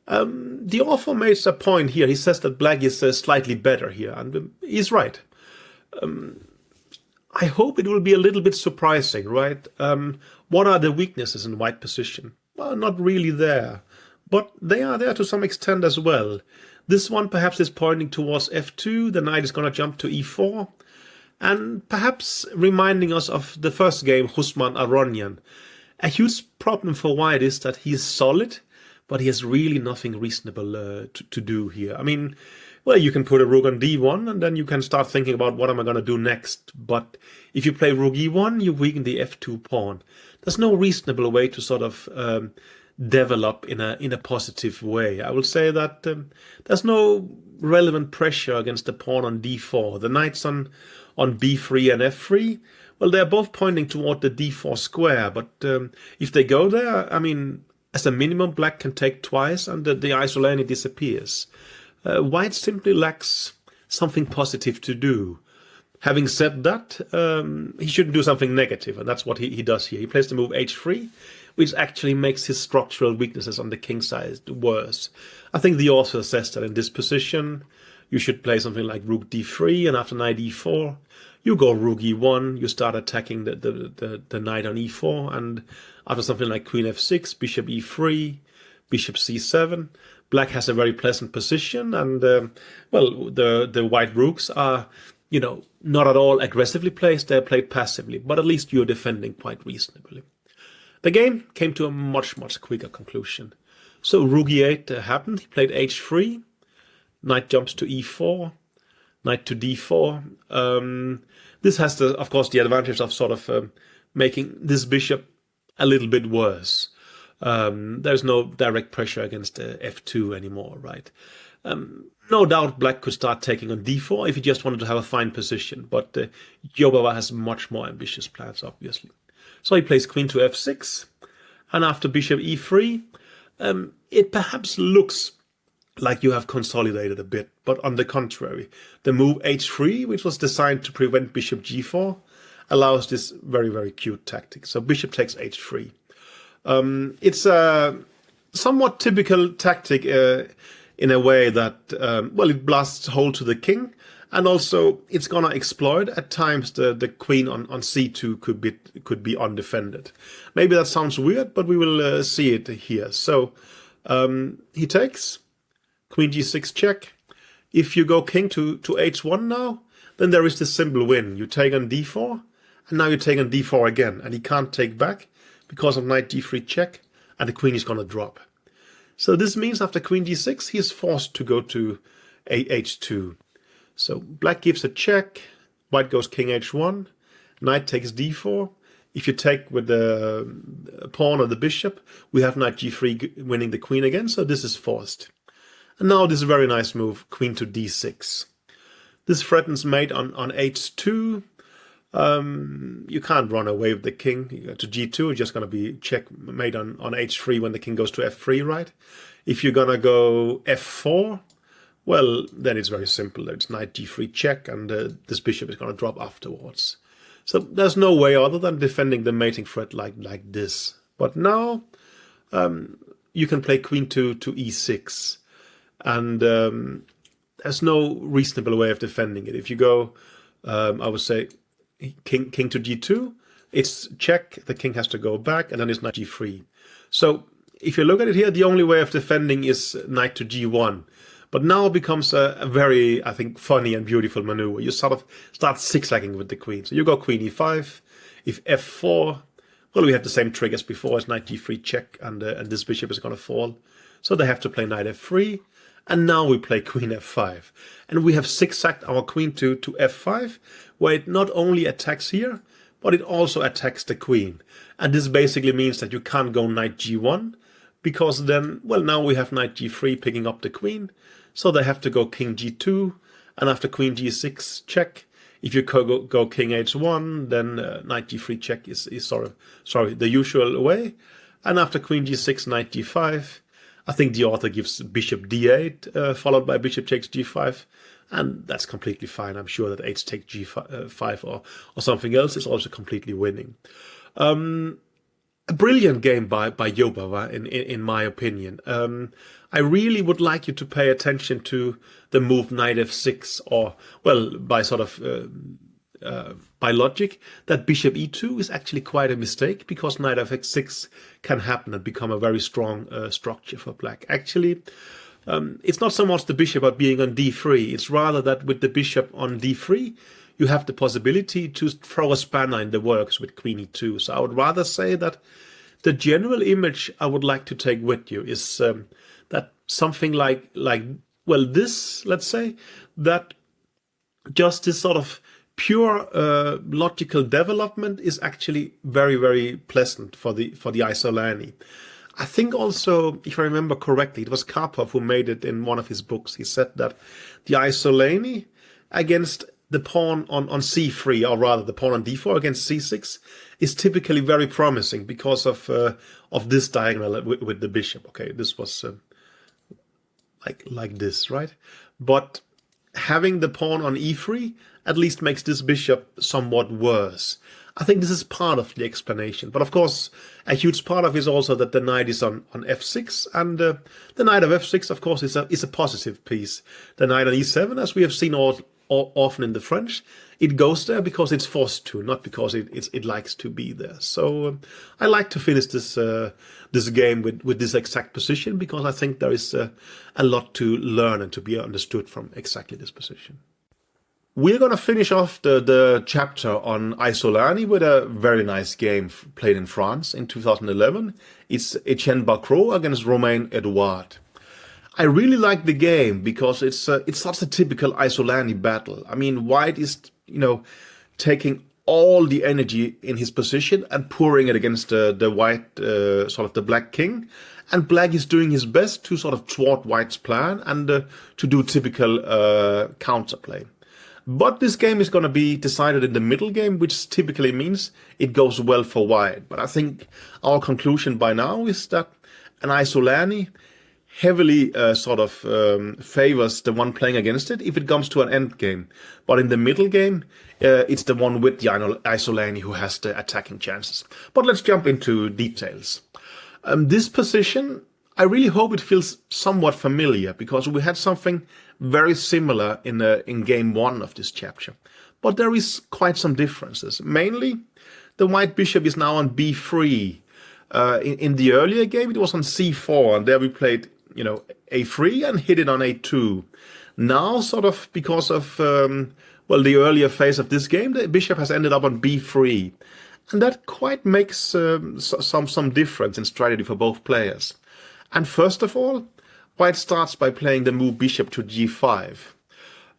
The author makes a point here. He says that black is slightly better here, and he's right. I hope it will be a little bit surprising, right? What are the weaknesses in white position? Well, not really there, but they are there to some extent as well. This one perhaps is pointing towards f2. The knight is going to jump to e4, and perhaps reminding us of the first game, Husman Aronian. A huge problem for white is that he is solid, but he has really nothing reasonable to do here. I mean, well, you can put a rook on d1, and then you can start thinking about what am I going to do next. But if you play rook e1, you weaken the f2 pawn. There's no reasonable way to sort of develop in a positive way. I will say that there's no relevant pressure against the pawn on d4. The knights on b3 and f3, well, they're both pointing toward the d4 square. But if they go there, I mean, as a minimum, black can take twice and the Isolani disappears. White simply lacks something positive to do. Having said that, he shouldn't do something negative, and that's what he does here. He plays the move h3, which actually makes his structural weaknesses on the king side worse. I think the author says that in this position, you should play something like rook d3, and after knight e4, you go rook e1, you start attacking the knight on e4, and after something like queen f6, bishop e3, bishop c7, black has a very pleasant position, and well, the white rooks are, not at all aggressively placed, they're played passively, but at least you're defending quite reasonably. The game came to a much, much quicker conclusion. So rook e8 happened, he played h3, knight jumps to e4, knight to d4. This has, of course, the advantage of sort of making this bishop a little bit worse. There's no direct pressure against f2 anymore, right? No doubt black could start taking on d4 if he just wanted to have a fine position, but Yobava has much more ambitious plans, obviously. So he plays queen to f6, and after bishop e3, it perhaps looks like you have consolidated a bit. But on the contrary, the move h3, which was designed to prevent bishop g4, allows this very, very cute tactic. So bishop takes h3. It's a somewhat typical tactic in a way that, well, it blasts hole to the king, and also it's gonna exploit at times the queen on c2 could be undefended. Maybe that sounds weird, but we will see it here. So he takes, queen g6 check. If you go king to h1 now, then there is this simple win. You take on d4, and now you take on d4 again, and he can't take back because of knight d3 check, and the queen is gonna drop. So this means after queen g6, he is forced to go to h2. So black gives a check, white goes king h1, knight takes d4. If you take with the pawn or the bishop, we have knight g3 winning the queen again, so this is forced. And now this very nice move, queen to d6. This threatens mate on h2. You can't run away with the king. You go to g2, it's just going to be checkmate on h3 when the king goes to f3, right? If you're going to go f4, well, then it's very simple. It's knight g3 check, and this bishop is going to drop afterwards. So there's no way other than defending the mating threat like this. But now you can play queen to e6, and there's no reasonable way of defending it. If you go, I would say, king to g2, it's check, the king has to go back, and then it's knight g3. So if you look at it here, the only way of defending is knight to g1. But now it becomes a very, I think, funny and beautiful maneuver. You sort of start zigzagging with the queen. So you go queen e5, if f4, well, we have the same trick as before, as knight g3 check, and this bishop is going to fall. So they have to play knight f3, and now we play queen f5. And we have zigzagged our queen to f5, where it not only attacks here, but it also attacks the queen. And this basically means that you can't go knight g1, because then, well, now we have knight g3 picking up the queen, so they have to go king g2, and after queen g6 check, if you go king h1, then knight g3 check is the usual way, and after queen g6, knight g5, I think the author gives bishop d8, followed by bishop takes g5, and that's completely fine. I'm sure that h takes g5 or something else is also completely winning. A brilliant game by Jobava, in my opinion. I really would like you to pay attention to the move knight f6, or, well, by sort of by logic, that bishop e2 is actually quite a mistake, because knight f6 can happen and become a very strong structure for black. Actually, it's not so much the bishop being on d3, it's rather that with the bishop on d3, you have the possibility to throw a spanner in the works with queen e2. So I would rather say that the general image I would like to take with you is that something like, well, this, let's say, that just this sort of pure logical development is actually very, very pleasant for the Isolani. I think also, if I remember correctly, it was Karpov who made it in one of his books. He said that the Isolani against the pawn on c3, or rather the pawn on d4 against c6, is typically very promising because of this diagonal with the bishop. Okay, this was like this, right? But having the pawn on e3 at least makes this bishop somewhat worse. I think this is part of the explanation. But of course, a huge part of it is also that the knight is on f6, and the knight of f6, of course, is a positive piece. The knight on e7, as we have seen often in the French, it goes there because it's forced to, not because it likes to be there. So I like to finish this game with this exact position, because I think there is a lot to learn and to be understood from exactly this position. We're going to finish off the chapter on Isolani with a very nice game played in France in 2011. It's Etienne Bacrot against Romain Edouard. I really like the game because it's such a typical Isolani battle. I mean, white is, taking all the energy in his position and pouring it against the white, sort of the black king. And black is doing his best to sort of thwart white's plan and to do typical counterplay. But this game is going to be decided in the middle game, which typically means it goes well for white. But I think our conclusion by now is that an Isolani heavily favors the one playing against it if it comes to an end game. But in the middle game, it's the one with the Isolani who has the attacking chances. But let's jump into details. This position, I really hope it feels somewhat familiar, because we had something very similar in game one of this chapter. But there is quite some differences. Mainly, the white bishop is now on b3. In the earlier game, it was on c4, and there we played, a3 and hit it on a2. Now, sort of because of the earlier phase of this game, the bishop has ended up on b3, and that quite makes some difference in strategy for both players. And first of all, white starts by playing the move bishop to g5.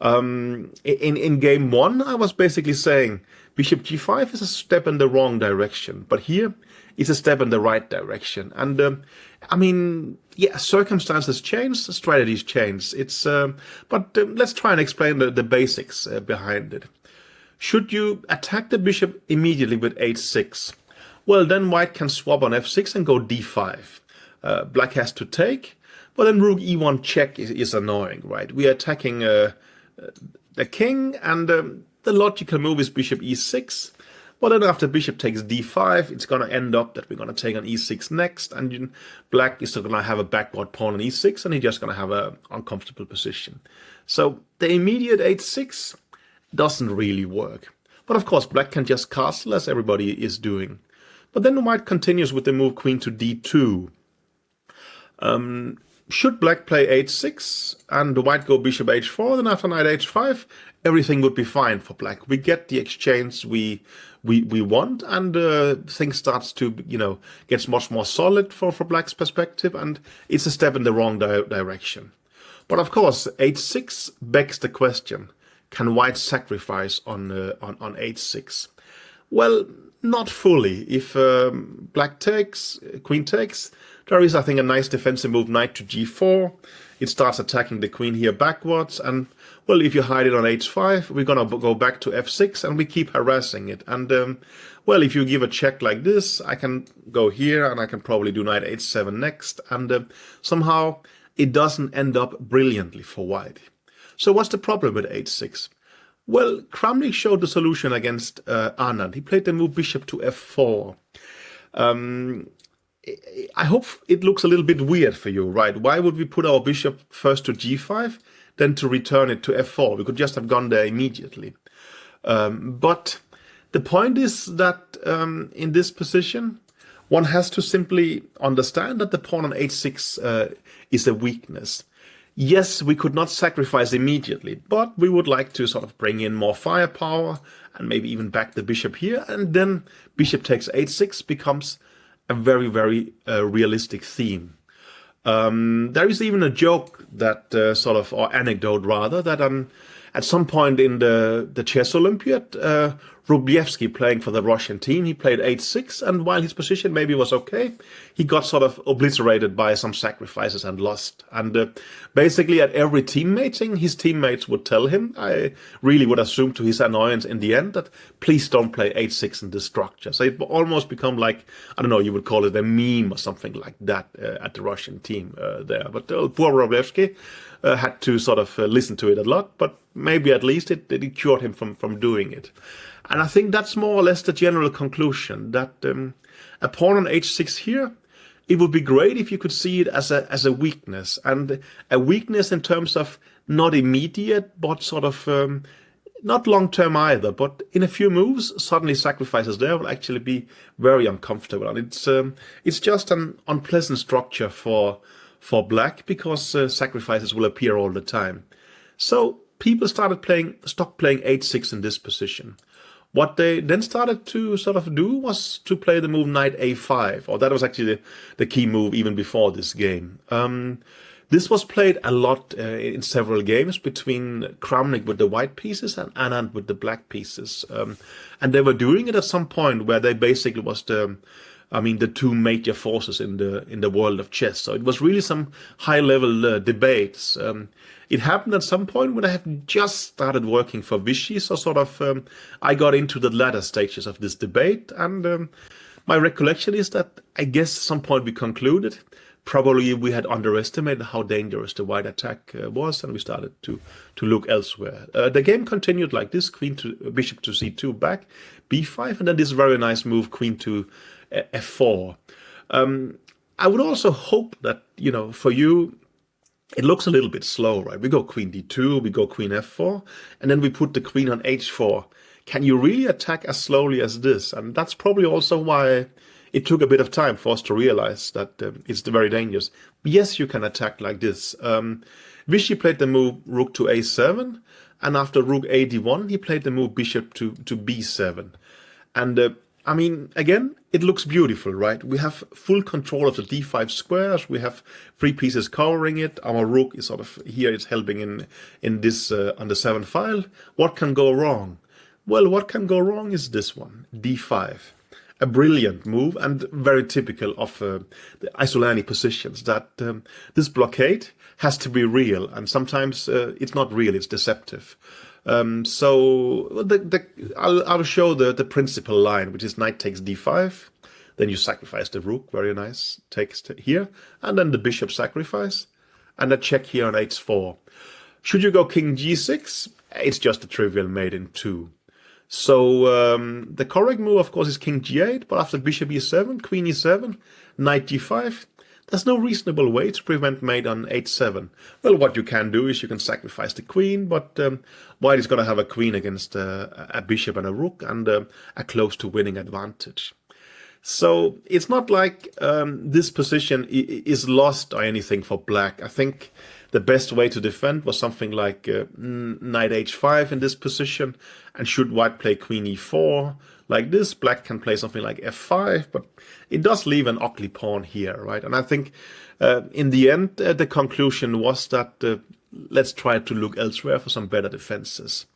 In game one, I was basically saying bishop g5 is a step in the wrong direction, but here it's a step in the right direction. And circumstances change, strategies change. Let's try and explain the basics behind it. Should you attack the bishop immediately with h6? Well, then white can swap on f6 and go d5. Black has to take, but then rook e1 check is annoying, right? We are attacking the king, and the logical move is bishop e6. But then after bishop takes d5, it's going to end up that we're going to take on e6 next, and black is going to have a backward pawn on e6, and he's just going to have an uncomfortable position. So the immediate h6 doesn't really work. But of course, black can just castle, as everybody is doing. But then white continues with the move queen to d2. Should black play h6 and white go bishop h4, then after knight h5, everything would be fine for black. We get the exchange we want, and things starts to, gets much more solid for black's perspective, and it's a step in the wrong direction. But of course, h6 begs the question, can white sacrifice on h6? Well, not fully. If black takes, queen takes, there is, I think, a nice defensive move, knight to g4. It starts attacking the queen here backwards, and, well, if you hide it on h5, we're going to go back to f6, and we keep harassing it. And, if you give a check like this, I can go here, and I can probably do knight h7 next, and somehow it doesn't end up brilliantly for white. So what's the problem with h6? Well, Kramnik showed the solution against Anand. He played the move bishop to f4. I hope it looks a little bit weird for you, right? Why would we put our bishop first to g5, then to return it to f4? We could just have gone there immediately. But the point is that in this position, one has to simply understand that the pawn on h6 is a weakness. Yes, we could not sacrifice immediately, but we would like to sort of bring in more firepower and maybe even back the bishop here, and then bishop takes h6 becomes a very, very realistic theme. There is even a joke that or anecdote rather, that at some point in the chess Olympiad, Rublievsky, playing for the Russian team, he played h6, and while his position maybe was okay, he got sort of obliterated by some sacrifices and lost. And basically at every team mating, his teammates would tell him, I really would assume to his annoyance in the end, that please don't play h6 in this structure. So it almost become like, I don't know, you would call it a meme or something like that at the Russian team there. But poor Rublievsky had to sort of listen to it a lot, but maybe at least it cured him from doing it. And I think that's more or less the general conclusion, that a pawn on h6 here, it would be great if you could see it as a weakness, and a weakness in terms of not immediate, but sort of not long-term either, but in a few moves, suddenly sacrifices there will actually be very uncomfortable. And it's just an unpleasant structure for black, because sacrifices will appear all the time. So people stopped playing h6 in this position. What they then started to sort of do was to play the move knight a5, or that was actually the key move even before this game. This was played a lot in several games between Kramnik with the white pieces and Anand with the black pieces. And they were doing it at some point where they basically was the two major forces in the world of chess. So it was really some high-level debates. It happened at some point when I have just started working for Vichy, so sort of I got into the latter stages of this debate, and My recollection is that I guess at some point we concluded probably we had underestimated how dangerous the white attack was, and we started to look elsewhere. The game continued like this: queen to bishop to c2 back, b5, and then this very nice move, queen to f4. I would also hope that, for you, it looks a little bit slow, right? We go queen d2, we go queen f4, and then we put the queen on h4. Can you really attack as slowly as this? And that's probably also why it took a bit of time for us to realize that it's very dangerous. Yes, you can attack like this. Vichy played the move rook to a7, and after rook a d1, he played the move bishop to b7. And I mean, again, it looks beautiful, right? We have full control of the d5 squares. We have three pieces covering it. Our rook is sort of here, it's helping in this on the 7 file. What can go wrong? Well, what can go wrong is this one, d5. A brilliant move and very typical of the Isolani positions, that this blockade has to be real, and sometimes it's not real, it's deceptive. So I'll show the principal line, which is knight takes d5, then you sacrifice the rook, very nice, takes here, and then the bishop sacrifice, and a check here on h4. Should you go king g6? It's just a trivial mate in 2. So the correct move, of course, is king g8, but after bishop e7, queen e7, knight g5, there's no reasonable way to prevent mate on h7. Well, what you can do is you can sacrifice the queen, but white is going to have a queen against a bishop and a rook, and a close to winning advantage. So it's not like this position is lost or anything for black. I think the best way to defend was something like knight h5 in this position, and should white play queen e4 like this, black can play something like f5, but it does leave an ugly pawn here, right? And I think in the end, the conclusion was that let's try to look elsewhere for some better defenses.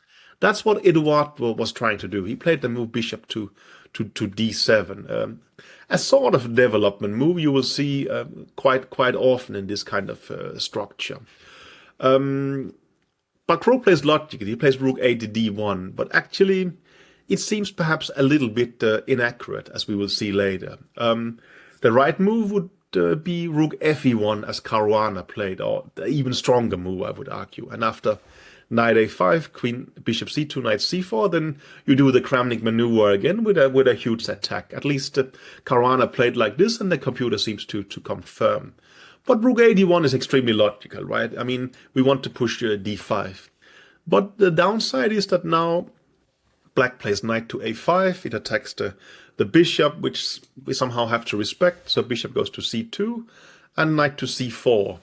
That's what Eduard was trying to do. He played the move bishop to d7. A sort of development move you will see quite often in this kind of structure. Macron plays logically. He plays rook a to d1, but actually it seems perhaps a little bit inaccurate, as we will see later. The right move would be rook fe1, as Caruana played, or the even stronger move, I would argue. And after knight a5, queen, bishop c2, knight c4, then you do the Kramnik maneuver again with a huge attack. At least Caruana played like this, and the computer seems to confirm. But rook a d1 is extremely logical, right? I mean, we want to push d5. But the downside is that now black plays knight to a5. It attacks the bishop, which we somehow have to respect. So bishop goes to c2, and knight to c4.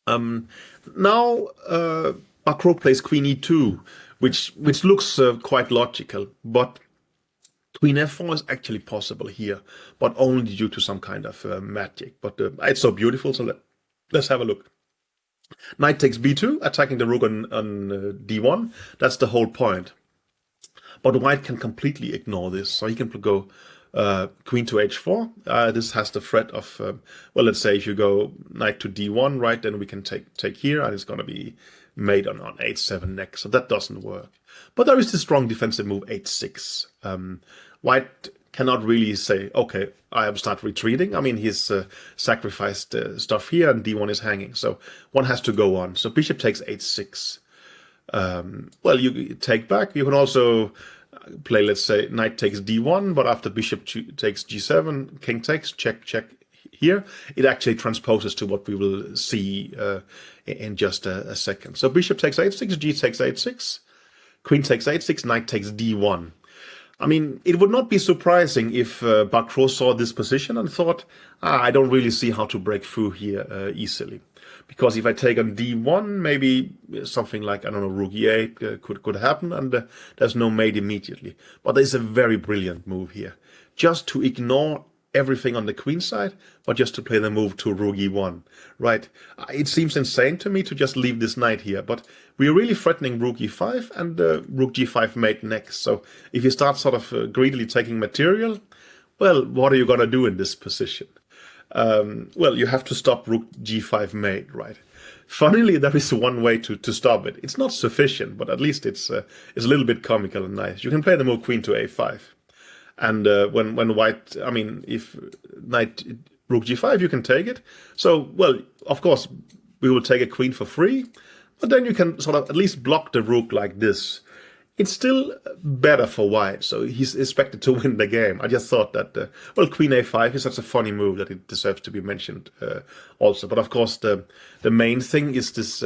Now Macron plays queen e2, which looks quite logical, but queen f4 is actually possible here, but only due to some kind of magic. But it's so beautiful, so let's have a look. Knight takes b2, attacking the rook on d1. That's the whole point. But white can completely ignore this, so he can go queen to h4. This has the threat of, well, let's say if you go knight to d1, right, then we can take here, and it's going to be made on h7 next, so that doesn't work. But there is this strong defensive move h6. White cannot really say, okay, I have start retreating. I mean, he's sacrificed stuff here, and d1 is hanging, so one has to go on. So bishop takes h6. Well, you take back. You can also play, let's say, knight takes d1, but after bishop takes g7, king takes, check, check here. It actually transposes to what we will see in just a second. So bishop takes h6, g takes h6, queen takes h6, knight takes d1. I mean, it would not be surprising if Macron saw this position and thought, I don't really see how to break through here easily. Because if I take on d1, maybe something like, I don't know, rook e8 could happen, and there's no mate immediately. But there's a very brilliant move here. Just to ignore everything on the queen side, but just to play the move to rook e1, right? It seems insane to me to just leave this knight here, but we're really threatening rook e5 and rook g5 mate next. So if you start sort of greedily taking material, well, what are you going to do in this position? Well, you have to stop rook g5 mate, right? Funnily, there is one way to stop it. It's not sufficient, but at least it's a little bit comical and nice. You can play the move queen to a5. And when white, I mean, if knight rook g5, you can take it. So, well, of course, we will take a queen for free, but then you can sort of at least block the rook like this. It's still better for white, so he's expected to win the game. I just thought that, well, queen a5 is such a funny move that it deserves to be mentioned also. But of course, the main thing is this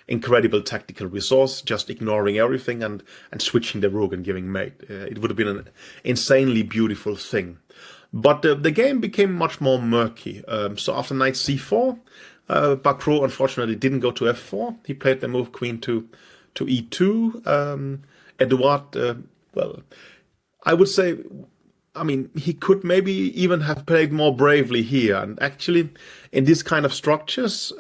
incredible tactical resource, just ignoring everything and switching the rook and giving mate. It would have been an insanely beautiful thing. But the game became much more murky. So after knight c4, Bacro unfortunately didn't go to f4. He played the move queen to e2. Edouard, well, I would say, I mean, he could maybe even have played more bravely here. And actually, in this kind of structures,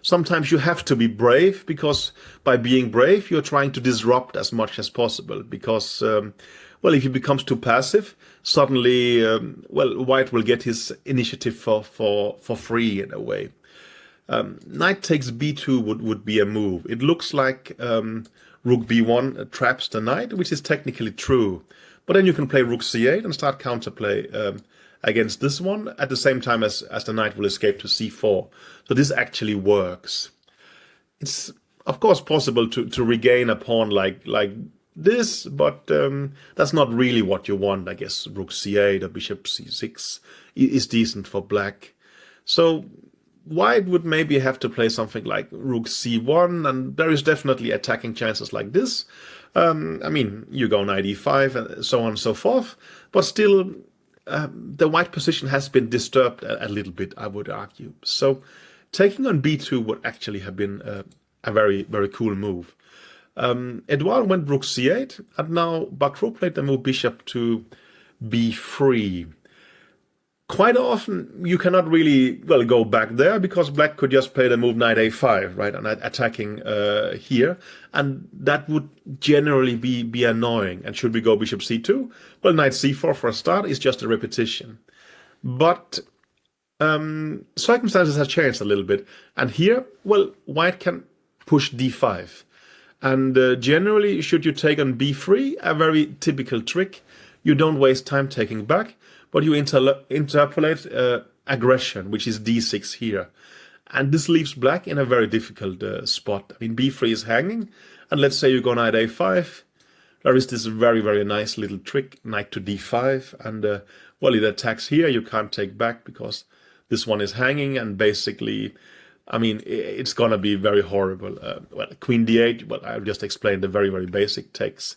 sometimes you have to be brave, because by being brave, you're trying to disrupt as much as possible. Because, well, if he becomes too passive, suddenly, well, white will get his initiative for free in a way. Knight takes b2 would be a move. It looks like rook b1 traps the knight, which is technically true. But then you can play rook c8 and start counterplay against this one at the same time as the knight will escape to c4. So this actually works. It's, of course, possible to regain a pawn like this, but that's not really what you want. I guess rook c8 or bishop c6 is decent for black. So white would maybe have to play something like rook c1, and there is definitely attacking chances like this. I mean, you go knight e5 and so on and so forth, but still the white position has been disturbed a little bit, I would argue. So taking on b2 would actually have been a very, very cool move. Edouard went rook c8, and now Bacro played the move bishop to b3. Quite often, you cannot really, well, go back there, because black could just play the move knight a5, right, and attacking here, and that would generally be annoying. And should we go bishop c2? Well, knight c4 for a start is just a repetition. But circumstances have changed a little bit, and here, well, white can push d5. And generally, should you take on b3, a very typical trick, you don't waste time taking back, but you interpolate aggression, which is d6 here. And this leaves black in a very difficult spot. I mean, b3 is hanging, and let's say you go knight a5. There is this very, very nice little trick, knight to d5, and, well, it attacks here. You can't take back because this one is hanging, and basically, I mean, it's gonna be very horrible. Well, queen d8, well, I've just explained the very, very basic takes.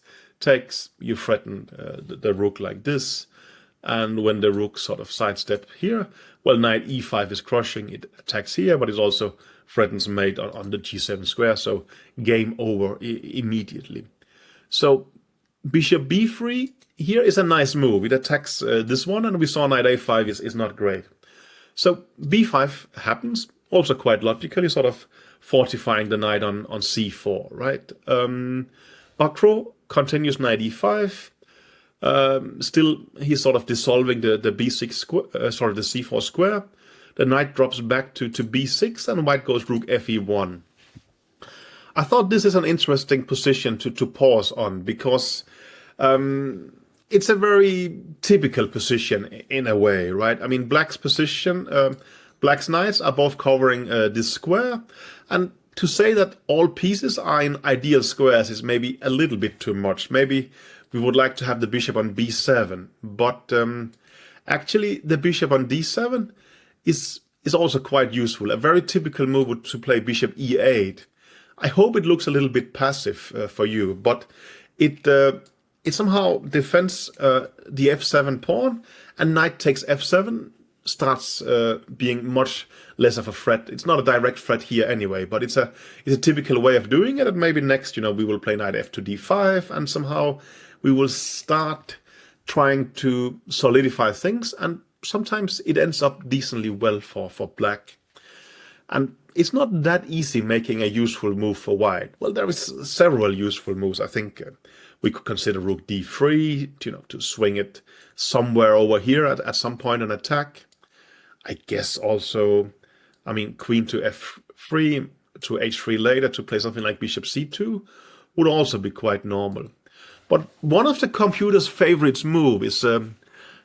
You threaten the rook like this. And when the rook sort of sidestep here, well, knight e5 is crushing. It attacks here, but it also threatens mate on the g7 square. So game over immediately. So bishop b3 here is a nice move. It attacks this one, and we saw knight a5 is not great. So b5 happens, also quite logically, sort of fortifying the knight on c4, right? Bacro continues knight e5. Still, he's sort of dissolving the b6 square, the c4 square. The knight drops back to b6, and white goes rook fe1. I thought this is an interesting position to pause on, because it's a very typical position in a way, right? I mean, black's position, black's knights are both covering this square, and to say that all pieces are in ideal squares is maybe a little bit too much. Maybe we would like to have the bishop on b7, but actually the bishop on d7 is also quite useful. A very typical move would to play bishop e8. I hope it looks a little bit passive for you, but it somehow defends the f7 pawn, and knight takes f7 starts being much less of a threat. It's not a direct threat here anyway, but it's a typical way of doing it. And maybe next, we will play knight f to d5, and somehow we will start trying to solidify things, and sometimes it ends up decently well for black. And it's not that easy making a useful move for white. Well, there is several useful moves. I think we could consider rook d3, to swing it somewhere over here at some point and attack. I guess also, I mean, queen to f3 to h3 later to play something like bishop c2 would also be quite normal. But one of the computer's favorites move is a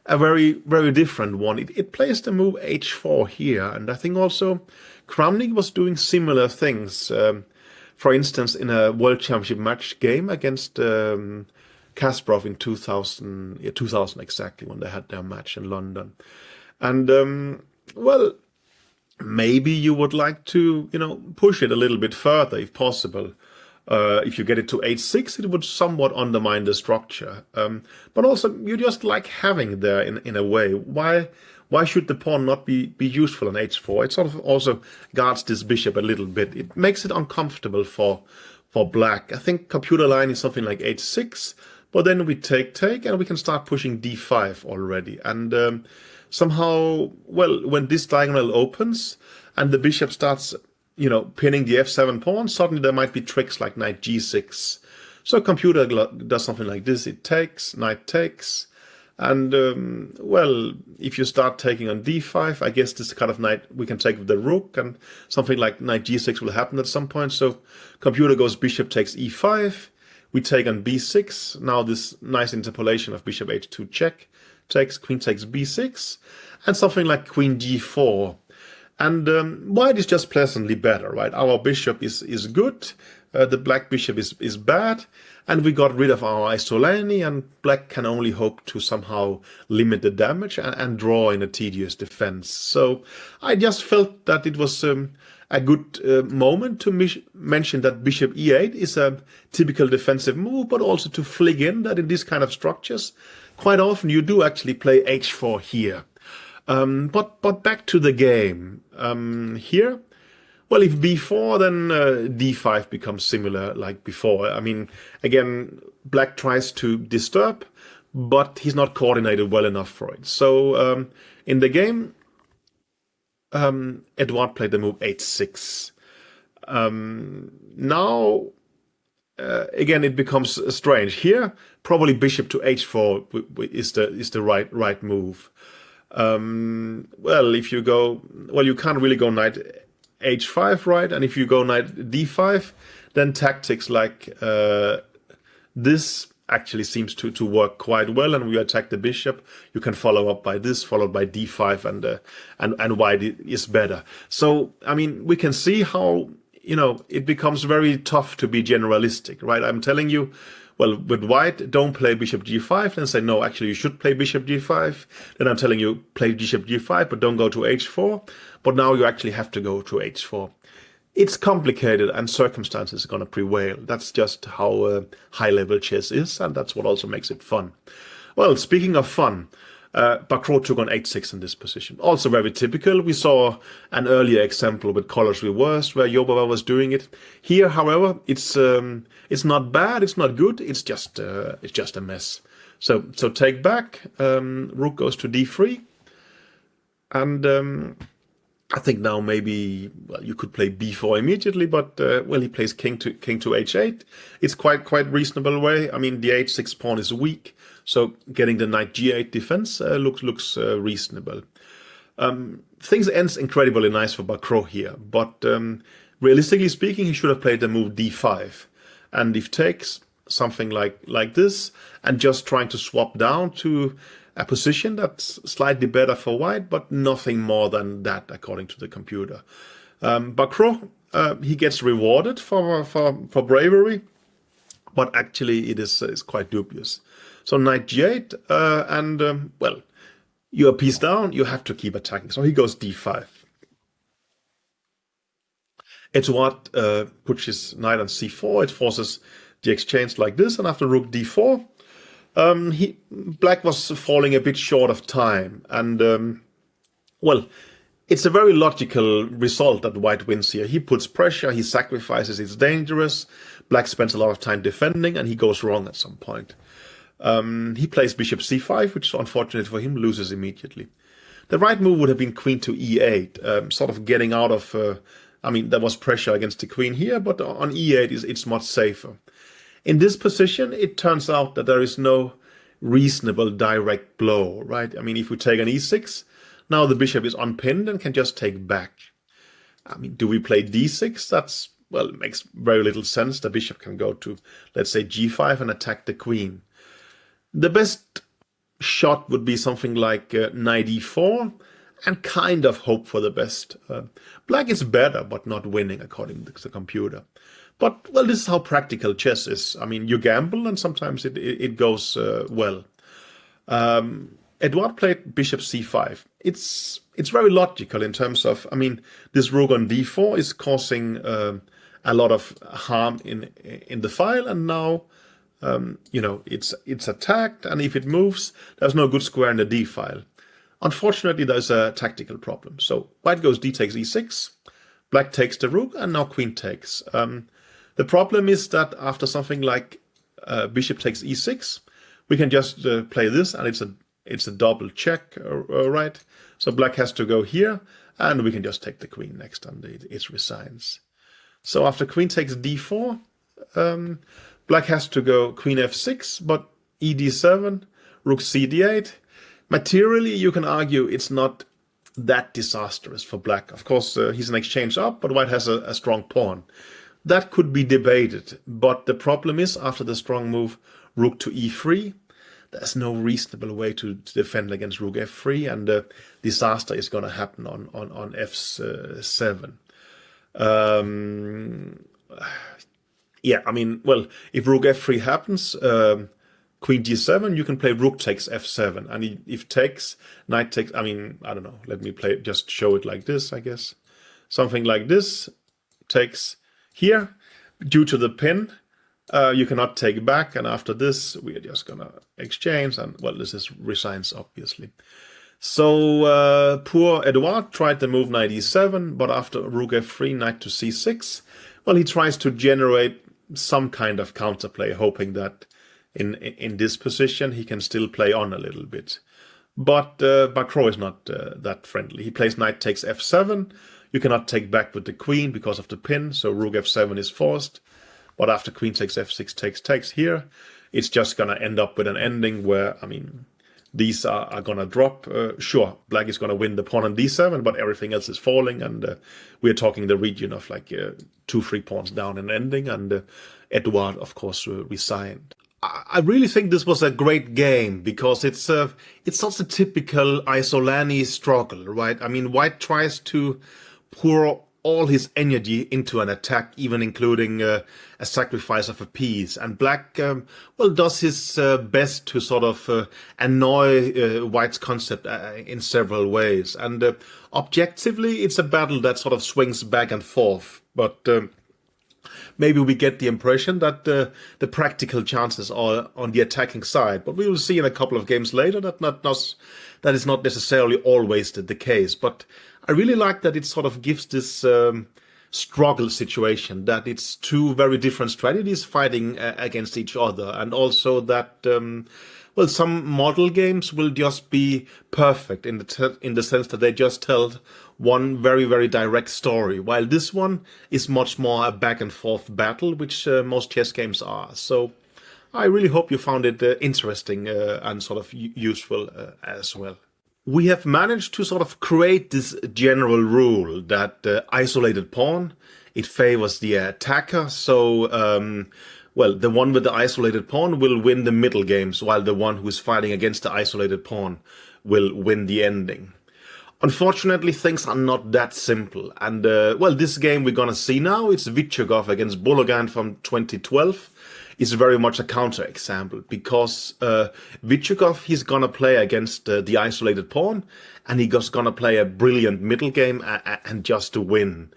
very, very different one. It plays the move h4 here, and I think also Kramnik was doing similar things. For instance, in a World Championship match game against Kasparov in 2000, yeah, 2000 exactly, when they had their match in London. And well, maybe you would like to, push it a little bit further if possible. If you get it to h6, it would somewhat undermine the structure. But also, you just like having it there in a way. Why should the pawn not be useful on h4? It sort of also guards this bishop a little bit. It makes it uncomfortable for black. I think computer line is something like h6, but then we take, and we can start pushing d5 already. And somehow, well, when this diagonal opens and the bishop starts pinning the f7 pawn, suddenly there might be tricks like knight g6. So computer does something like this. It takes, knight takes, and well, if you start taking on d5, I guess this kind of knight we can take with the rook, and something like knight g6 will happen at some point. So computer goes bishop takes e5, we take on b6. Now this nice interpolation of bishop h2 check, takes, queen takes b6, and something like queen g4. And white is just pleasantly better, right? Our bishop is good, the black bishop is bad, and we got rid of our Isolani, and black can only hope to somehow limit the damage and draw in a tedious defense. So I just felt that it was a good moment to mention that bishop e8 is a typical defensive move, but also to flig in that in these kind of structures, quite often you do actually play h4 here. But back to the game. Here, well, if b4, then d5 becomes similar like before. I mean, again, black tries to disturb, but he's not coordinated well enough for it. So in the game, Edouard played the move h6. Now, again, it becomes strange. Here, probably bishop to h4 is the right move. Well, if you go, well, you can't really go knight h5, right? And if you go knight d5, then tactics like this actually seems to work quite well. And we attack the bishop. You can follow up by this, followed by d5, and white is better. So, I mean, we can see how, it becomes very tough to be generalistic, right? I'm telling you, well, with white, don't play bishop g5, then say, no, actually you should play bishop g5. Then I'm telling you, play bishop g5, but don't go to h4. But now you actually have to go to h4. It's complicated, and circumstances are going to prevail. That's just how high-level chess is, and that's what also makes it fun. Well, speaking of fun, Bacrot took on h6 in this position. Also very typical. We saw an earlier example with colors reversed where Jobava was doing it. Here, however, it's not bad, it's not good, it's just a mess. So take back, rook goes to d3, and I think now maybe, well, you could play b4 immediately, but well, he plays king to h8. It's quite reasonable way. I mean, the h6 pawn is weak, so getting the knight g8 defense looks reasonable. Things ends incredibly nice for Bacrot here, but realistically speaking, he should have played the move d5, and if takes something like this, and just trying to swap down to a position that's slightly better for white, but nothing more than that, according to the computer. Bacrot, he gets rewarded for bravery, but actually it is quite dubious. So knight g8, and well, you're a piece down, you have to keep attacking. So he goes d5. Edouard puts his knight on c4, it forces the exchange like this, and after rook d4, black was falling a bit short of time, and well, it's a very logical result that white wins here. He puts pressure, he sacrifices, it's dangerous. Black spends a lot of time defending, and he goes wrong at some point. He plays bishop c5, which, unfortunately for him, loses immediately. The right move would have been queen to e8, sort of getting out of. I mean, there was pressure against the queen here, but on e8 it's much safer. In this position, it turns out that there is no reasonable direct blow, right? I mean, if we take an e6, now the bishop is unpinned and can just take back. I mean, do we play d6? That's well, it makes very little sense. The bishop can go to, let's say, g5 and attack the queen. The best shot would be something like knight e4 and kind of hope for the best. Black is better, but not winning according to the computer. But, well, this is how practical chess is. I mean, you gamble and sometimes it goes well. Edouard played bishop c5. It's very logical in terms of, I mean, this rook on d4 is causing a lot of harm in the file, and now it's attacked, and if it moves, there's no good square in the d file. Unfortunately, there's a tactical problem. So white goes d takes e6, black takes the rook, and now queen takes. The problem is that after something like bishop takes e6, we can just play this, and it's a double check, right? So black has to go here, and we can just take the queen next, and it resigns. So after queen takes d4, black has to go queen f6, but e d7, rook cd8. Materially, you can argue it's not that disastrous for black. Of course, he's an exchange up, but white has a strong pawn. That could be debated, but the problem is, after the strong move rook to e3, there's no reasonable way to defend against rook f3, and disaster is going to happen on f7. Yeah, I mean, well, if rook f3 happens, queen d7, you can play rook takes f7, and if takes, knight takes, I mean, I don't know, let me just show it like this, I guess. Something like this, takes here, due to the pin, you cannot take back, and after this, we are just gonna exchange, and, well, this is resigns, obviously. So, poor Edouard tried the move knight e7, but after rook f3, knight to c6, well, he tries to generate some kind of counterplay, hoping that in this position he can still play on a little bit. But Bacro is not that friendly. He plays knight takes f7. You cannot take back with the queen because of the pin, so rook f7 is forced. But after queen takes f6 takes here, it's just gonna end up with an ending where, I mean, these are gonna drop. Sure, black is gonna win the pawn on d7, but everything else is falling, and we're talking the region of like 2-3 pawns down and ending, and Edouard, of course, resigned. I really think this was a great game because it's such a typical Isolani struggle, right? I mean, white tries to pour all his energy into an attack, even including a sacrifice of a piece. And black, well, does his best to sort of annoy white's concept in several ways. And objectively, it's a battle that sort of swings back and forth. But maybe we get the impression that the practical chances are on the attacking side. But we will see in a couple of games later that is not necessarily always the case. But I really like that it sort of gives this struggle situation, that it's two very different strategies fighting against each other, and also that well, some model games will just be perfect in the sense that they just tell one very, very direct story, while this one is much more a back and forth battle, which most chess games are. So I really hope you found it interesting and sort of useful as well. We have managed to sort of create this general rule that isolated pawn, it favors the attacker. So, well, the one with the isolated pawn will win the middle games, while the one who is fighting against the isolated pawn will win the ending. Unfortunately, things are not that simple. And, well, this game we're gonna see now, it's Vichugov against Bologan from 2012. Is very much a counterexample, because Vichugov, he's gonna play against the isolated pawn, and he's gonna play a brilliant middle game and just to win.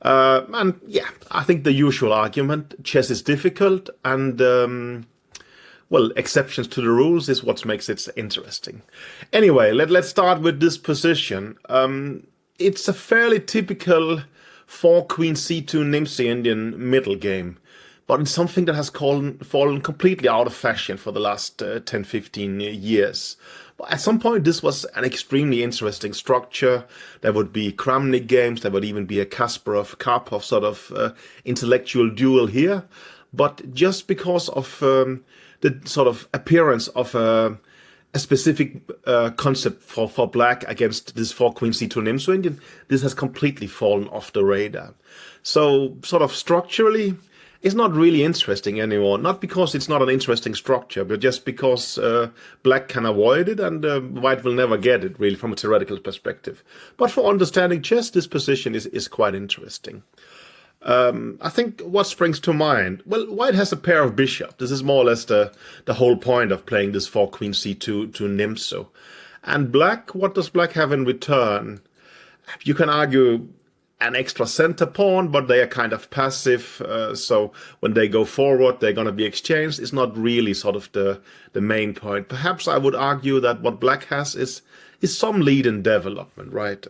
And yeah, I think the usual argument, chess is difficult, and well, exceptions to the rules is what makes it interesting. Anyway, let's start with this position. It's a fairly typical 4 queen c2 Nimsi Indian middle game. But it's something that has fallen completely out of fashion for the last 10-15 years. But at some point, this was an extremely interesting structure. There would be Kramnik games. There would even be a Kasparov-Karpov sort of intellectual duel here. But just because of the sort of appearance of a a specific concept for black against this 4 queen c2 Nimzo Indian, this has completely fallen off the radar. So sort of structurally, it's not really interesting anymore. Not because it's not an interesting structure, but just because black can avoid it and white will never get it, really, from a theoretical perspective. But for understanding chess, this position is quite interesting. I think what springs to mind, well, white has a pair of bishops. This is more or less the whole point of playing this 4 queen c2 to Nimzo. And black, what does black have in return? You can argue an extra center pawn, but they are kind of passive. So when they go forward, they're going to be exchanged. It's not really sort of the main point. Perhaps I would argue that what black has is some lead in development, right?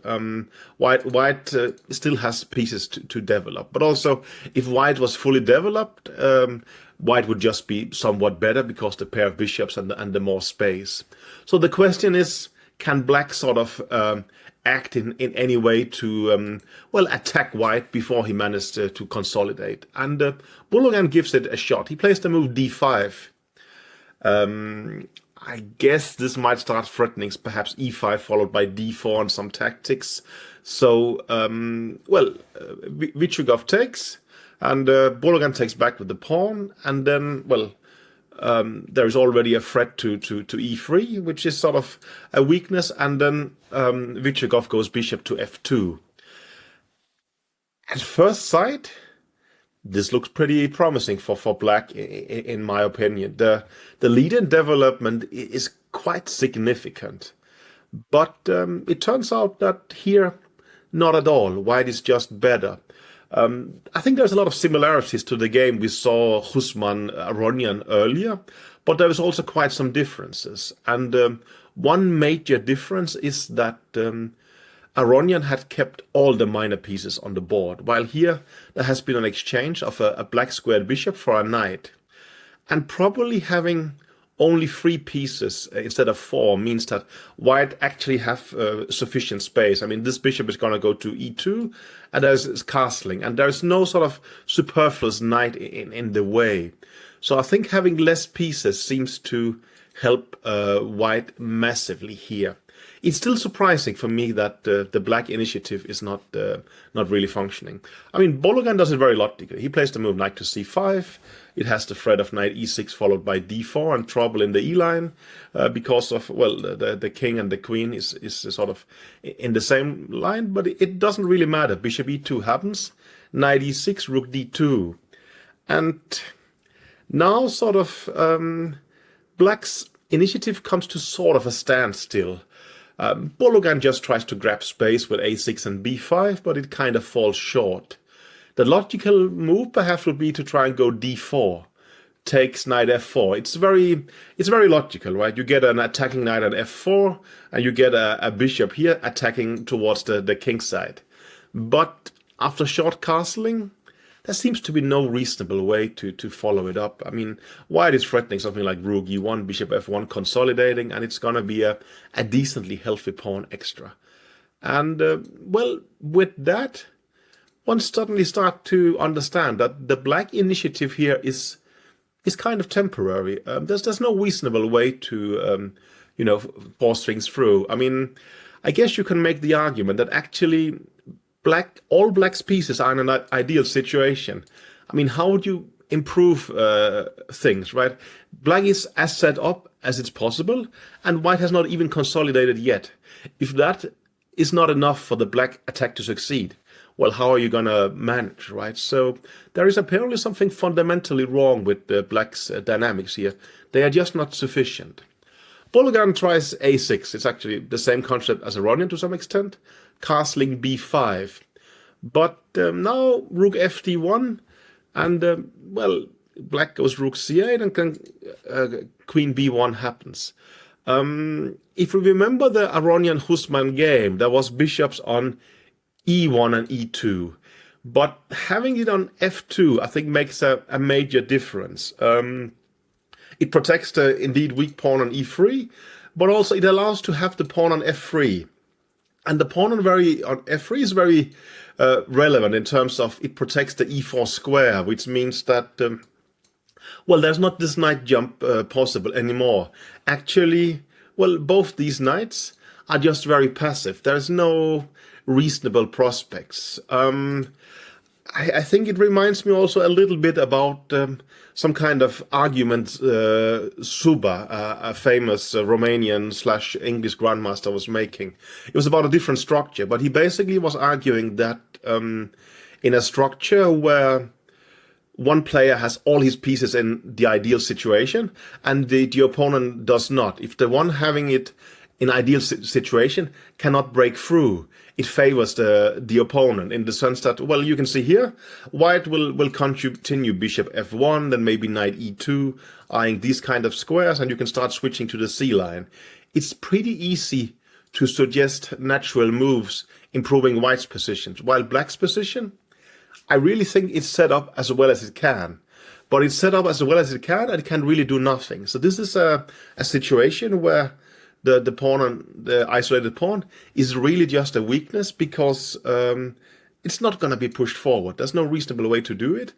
White still has pieces to develop, but also if white was fully developed, white would just be somewhat better because the pair of bishops and the more space. So the question is, can black sort of act in any way to well, attack white before he managed to consolidate? And Bologan gives it a shot. He plays the move d5. I guess this might start threatening perhaps e5 followed by d4 and some tactics. So, well, Vichugov takes, and Bologan takes back with the pawn, and then, well, there is already a threat to e3, which is sort of a weakness, and then Vichugov goes bishop to f2. At first sight, this looks pretty promising for black, in my opinion. The lead in development is quite significant. But it turns out that here, not at all. White is just better. I think there's a lot of similarities to the game we saw Husman-Aronian earlier, but there is also quite some differences. And one major difference is that Aronian had kept all the minor pieces on the board, while here there has been an exchange of a black squared bishop for a knight. And probably having only 3 pieces instead of 4 means that white actually have sufficient space. I mean, this bishop is going to go to e2, and there's castling, and there's no sort of superfluous knight in the way. So I think having less pieces seems to help white massively here. It's still surprising for me that the black initiative is not really functioning. I mean, Bologan does it very logically. He plays the move knight to c5. It has the threat of knight e6 followed by d4 and trouble in the e-line because of, well, the king and the queen is sort of in the same line, but it doesn't really matter. Bishop e2 happens, knight e6, rook d2. And now sort of black's initiative comes to sort of a standstill. Bologan just tries to grab space with a6 and b5, but it kind of falls short. The logical move perhaps would be to try and go d4, takes knight f4. It's very logical, right? You get an attacking knight on f4, and you get a bishop here attacking towards the king side. But after short castling, there seems to be no reasonable way to follow it up. I mean, white is threatening something like rook e1, bishop f1 consolidating, and it's going to be a decently healthy pawn extra. And, well, with that, one suddenly starts to understand that the black initiative here is kind of temporary. There's no reasonable way to, you know, force things through. I mean, I guess you can make the argument that actually all black's pieces are in an ideal situation. I mean, how would you improve things, right? Black is as set up as it's possible, and white has not even consolidated yet. If that is not enough for the black attack to succeed, well, how are you going to manage, right? So there is apparently something fundamentally wrong with the black's dynamics here. They are just not sufficient. Bologan tries a6. It's actually the same concept as Aronian to some extent. Castling b5. But now rook fd1, and, well, black goes rook c8, and queen b1 happens. If we remember the Aronian-Husman game, there was bishops on e1 and e2. But having it on f2, I think, makes a major difference. It protects the indeed weak pawn on e3, but also it allows to have the pawn on f3. And the pawn on f3 is very relevant in terms of it protects the e4 square, which means that, well, there's not this knight jump possible anymore. Actually, well, both these knights are just very passive. There's no reasonable prospects. I think it reminds me also a little bit about some kind of argument Suba, a famous Romanian / English grandmaster, was making. It was about a different structure, but he basically was arguing that in a structure where one player has all his pieces in the ideal situation and the opponent does not. If the one having it in ideal situation cannot break through, it favors the opponent in the sense that, well, you can see here, white will continue bishop f1, then maybe knight e2, eyeing these kind of squares, and you can start switching to the c line. It's pretty easy to suggest natural moves improving white's positions, while black's position, I really think it's set up as well as it can. But it's set up as well as it can, and it can really do nothing. So this is a situation where the pawn on the isolated pawn is really just a weakness, because it's not going to be pushed forward. There's no reasonable way to do it.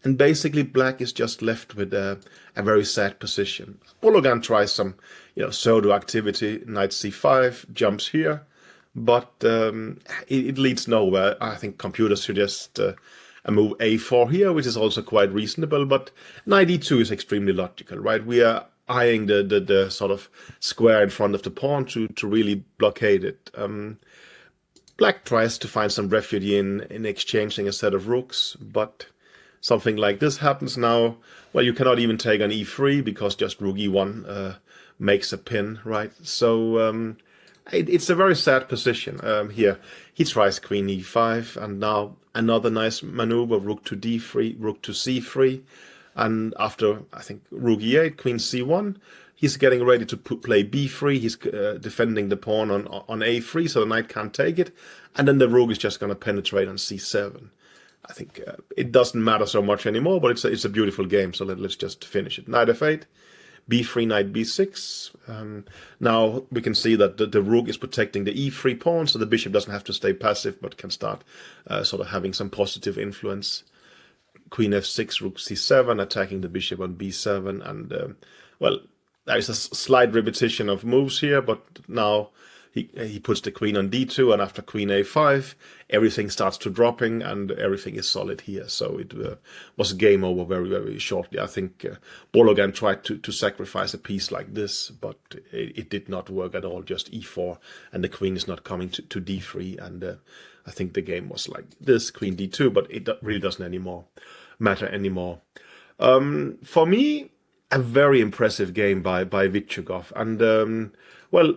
And basically black is just left with a very sad position. Bologan tries some pseudo activity, knight c5, jumps here. But it leads nowhere. I think computers suggest a move a4 here, which is also quite reasonable. But knight e2 is extremely logical, right? We are eyeing the sort of square in front of the pawn to really blockade it. Black tries to find some refuge in exchanging a set of rooks, but something like this happens now. Well, you cannot even take on e3 because just rook e1 makes a pin, right? So it's a very sad position here. He tries queen e5, and now another nice maneuver, rook to d3, rook to c3. And after, I think, rook e8, queen c1, he's getting ready to play b3. He's defending the pawn on a3, so the knight can't take it. And then the rook is just going to penetrate on c7. I think it doesn't matter so much anymore, but it's a beautiful game, so let's just finish it. Knight f8. b3, knight b6. Now we can see that the rook is protecting the e3 pawn, so the bishop doesn't have to stay passive, but can start sort of having some positive influence. Queen f6, rook c7, attacking the bishop on b7, and well, there is a slight repetition of moves here, but now he puts the queen on d2, and after queen a5, everything starts to dropping, and everything is solid here. So it was game over very, very shortly. I think Bologan tried to sacrifice a piece like this, but it did not work at all, just e4, and the queen is not coming to d3, and I think the game was like this, queen d2, but it really doesn't matter anymore. For me, a very impressive game by Vichugov, and well,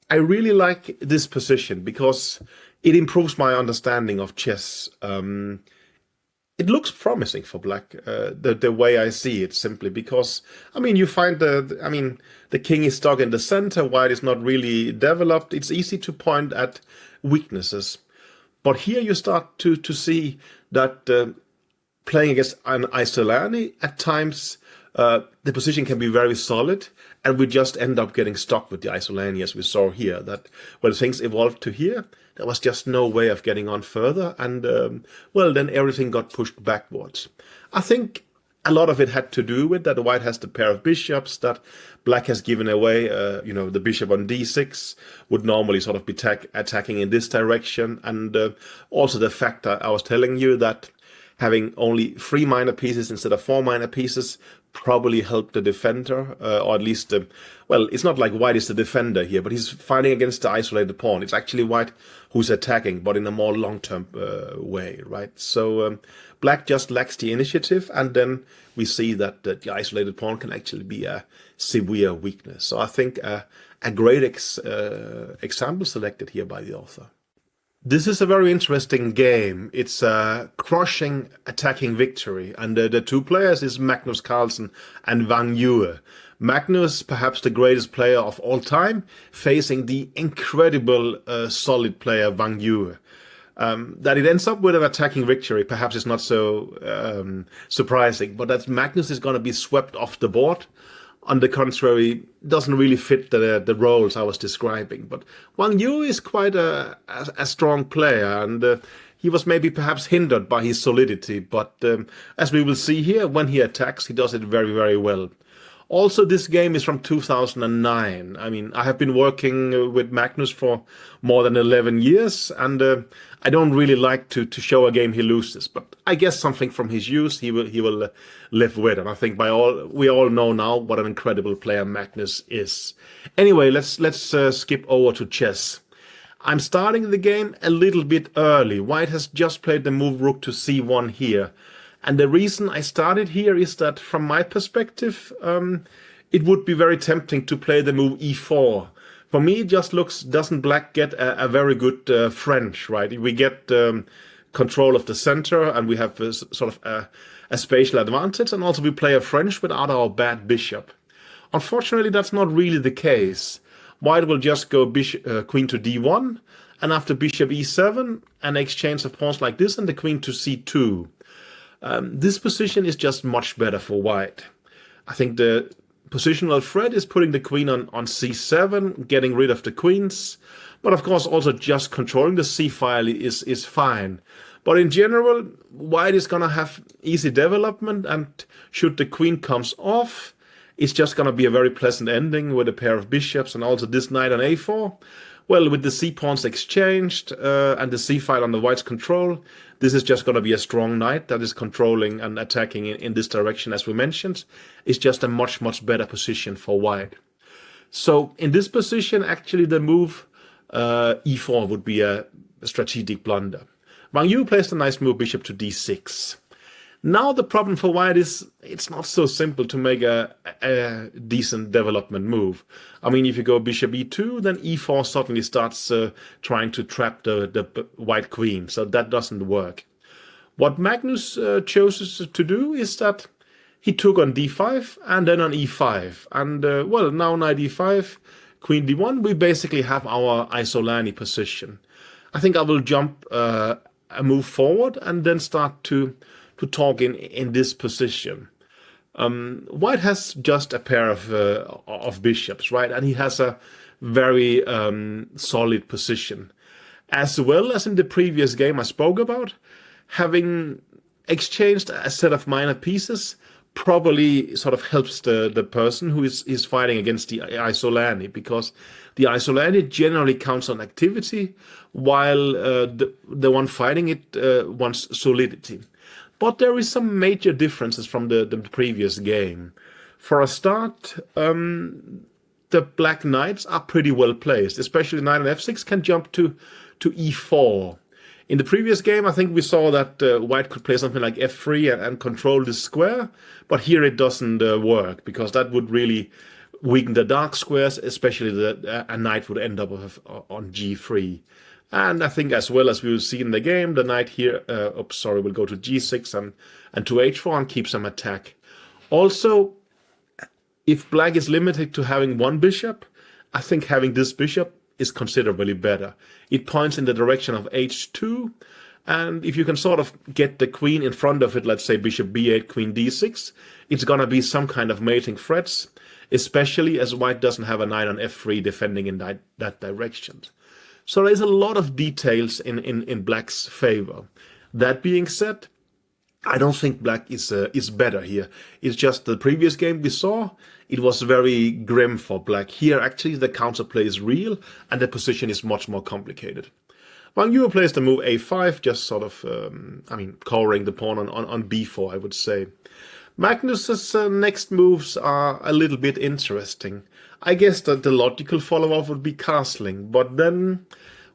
I really like this position because it improves my understanding of chess. It looks promising for black, the way I see it, simply because, I mean, you find the king is stuck in the center, white is not really developed. It's easy to point at weaknesses. But here you start to see that playing against an Isolani, at times the position can be very solid, and we just end up getting stuck with the Isolani, as we saw here, that when things evolved to here, there was just no way of getting on further, and well, then everything got pushed backwards. I think a lot of it had to do with that white has the pair of bishops, that black has given away, the bishop on d6 would normally sort of be attacking in this direction, and also the fact that I was telling you that having only 3 minor pieces instead of 4 minor pieces probably helped the defender, or at least, well, it's not like white is the defender here, but he's fighting against the isolated pawn. It's actually white who's attacking, but in a more long-term way, right? So black just lacks the initiative, and then we see that the isolated pawn can actually be a severe weakness. So I think a great example selected here by the author. This is a very interesting game. It's a crushing attacking victory, and the two players is Magnus Carlsen and Wang Yue. Magnus, perhaps the greatest player of all time, facing the incredible solid player Wang Yue. That it ends up with an attacking victory perhaps is not so surprising, but that Magnus is going to be swept off the board, on the contrary, doesn't really fit the roles I was describing. But Wang Yu is quite a strong player, and he was maybe perhaps hindered by his solidity. But as we will see here, when he attacks, he does it very, very well. Also, this game is from 2009. I mean, I have been working with Magnus for more than 11 years, and I don't really like to show a game he loses. But I guess something from his youth he will live with, and I think we all know now what an incredible player Magnus is. Anyway, let's skip over to chess. I'm starting the game a little bit early. White has just played the move rook to c1 here. And the reason I started here is that from my perspective, it would be very tempting to play the move e4. For me, it just looks, doesn't black get a very good French, right? We get control of the center, and we have sort of a spatial advantage, and also we play a French without our bad bishop. Unfortunately, that's not really the case. White will just go queen to d1, and after bishop e7, an exchange of pawns like this, and the queen to c2. This position is just much better for white. I think the positional threat is putting the queen on c7, getting rid of the queens, but of course also just controlling the c file is fine. But in general, white is gonna have easy development, and should the queen comes off, it's just gonna be a very pleasant ending with a pair of bishops and also this knight on a4. Well, with the c-pawns exchanged and the c-file under white's control, this is just going to be a strong knight that is controlling and attacking in this direction, as we mentioned. It's just a much, much better position for white. So in this position, actually the move e4 would be a strategic blunder. Wang Yu plays a nice move, bishop to d6. Now the problem for white is it's not so simple to make a decent development move. I mean, if you go bishop e2, then e4 suddenly starts trying to trap the white queen, so that doesn't work. What Magnus chooses to do is that he took on d5 and then on e5. And, well, now knight e5, queen d1, we basically have our Isolani position. I think I will jump a move forward and then start to talk in this position. White has just a pair of bishops, right? And he has a very solid position. As well as in the previous game I spoke about, having exchanged a set of minor pieces probably sort of helps the person who is fighting against the Isolani, because the Isolani generally counts on activity, while the one fighting it wants solidity. But there is some major differences from the previous game. For a start, the black knights are pretty well placed, especially knight on f6 can jump to e4. In the previous game, I think we saw that white could play something like f3 and control this square, but here it doesn't work, because that would really weaken the dark squares, especially a knight would end up on g3. And I think, as well as we will see in the game, the knight here, will go to g6 and to h4 and keep some attack. Also, if black is limited to having one bishop, I think having this bishop is considerably better. It points in the direction of h2, and if you can sort of get the queen in front of it, let's say bishop b8, queen d6, it's gonna be some kind of mating threats, especially as white doesn't have a knight on f3 defending in that direction. So there's a lot of details in black's favor. That being said, I don't think black is better here. It's just the previous game we saw, it was very grim for black. Here, actually, the counterplay is real, and the position is much more complicated. Wang Yu plays the move a5, just sort of, covering the pawn on b4, I would say. Magnus's next moves are a little bit interesting. I guess that the logical follow-up would be castling, but then,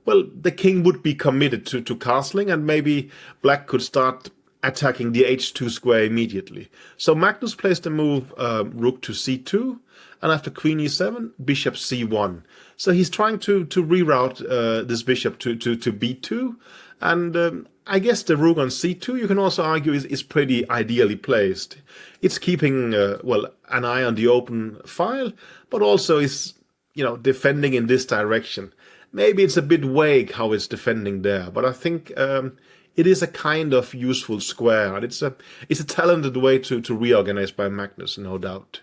well, the king would be committed to castling, and maybe black could start attacking the h2 square immediately. So Magnus plays the move rook to c2, and after queen e7, bishop c1. So he's trying to reroute this bishop to b2, and I guess the rook on c2, you can also argue, is pretty ideally placed. It's keeping, an eye on the open file, but also is, defending in this direction. Maybe it's a bit vague how it's defending there, but I think it is a kind of useful square, and it's a talented way to reorganize by Magnus, no doubt.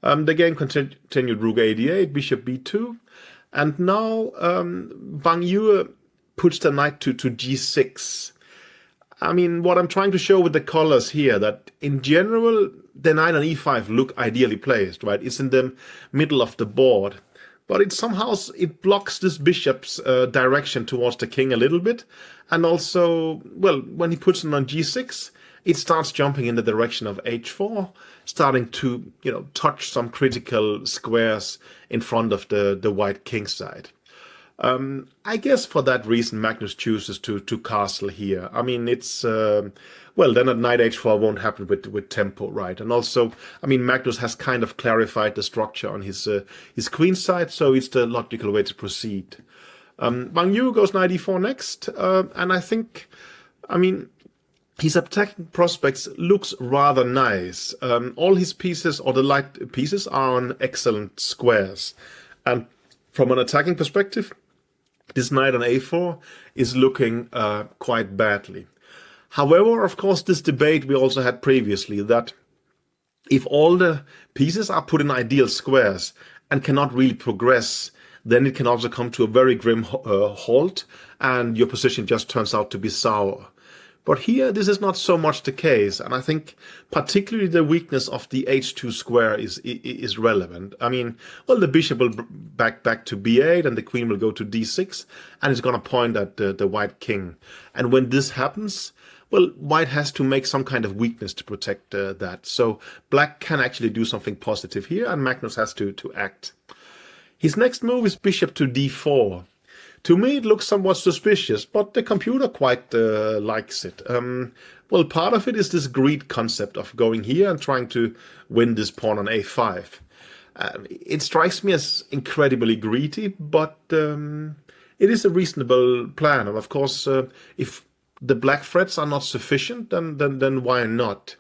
The game continued rook a8, bishop b2, and now Wang Yu puts the knight to g6. I mean, what I'm trying to show with the colors here, that in general, the knight on e5 look ideally placed, right? It's in the middle of the board. But it somehow it blocks this bishop's direction towards the king a little bit. And also, well, when he puts it on g6, it starts jumping in the direction of h4, starting to, touch some critical squares in front of the white king side. I guess for that reason, Magnus chooses to castle here. I mean, it's well, then at knight h4 won't happen with tempo, right? And also, I mean, Magnus has kind of clarified the structure on his queen side, so it's the logical way to proceed. Wang Yu goes knight e4 next, and I think, I mean, his attacking prospects looks rather nice. All his pieces, or the light pieces, are on excellent squares, and from an attacking perspective, this knight on a4 is looking quite badly. However, of course, this debate we also had previously, that if all the pieces are put in ideal squares and cannot really progress, then it can also come to a very grim halt, and your position just turns out to be sour. But here, this is not so much the case, and I think particularly the weakness of the h2 square is relevant. I mean, well, the bishop will back to b8, and the queen will go to d6, and it's going to point at the white king. And when this happens, well, white has to make some kind of weakness to protect that. So black can actually do something positive here, and Magnus has to act. His next move is bishop to d4. To me, it looks somewhat suspicious, but the computer quite likes it. Well, part of it is this greed concept of going here and trying to win this pawn on a5. It strikes me as incredibly greedy, but it is a reasonable plan. And of course, if the black threats are not sufficient, then why not?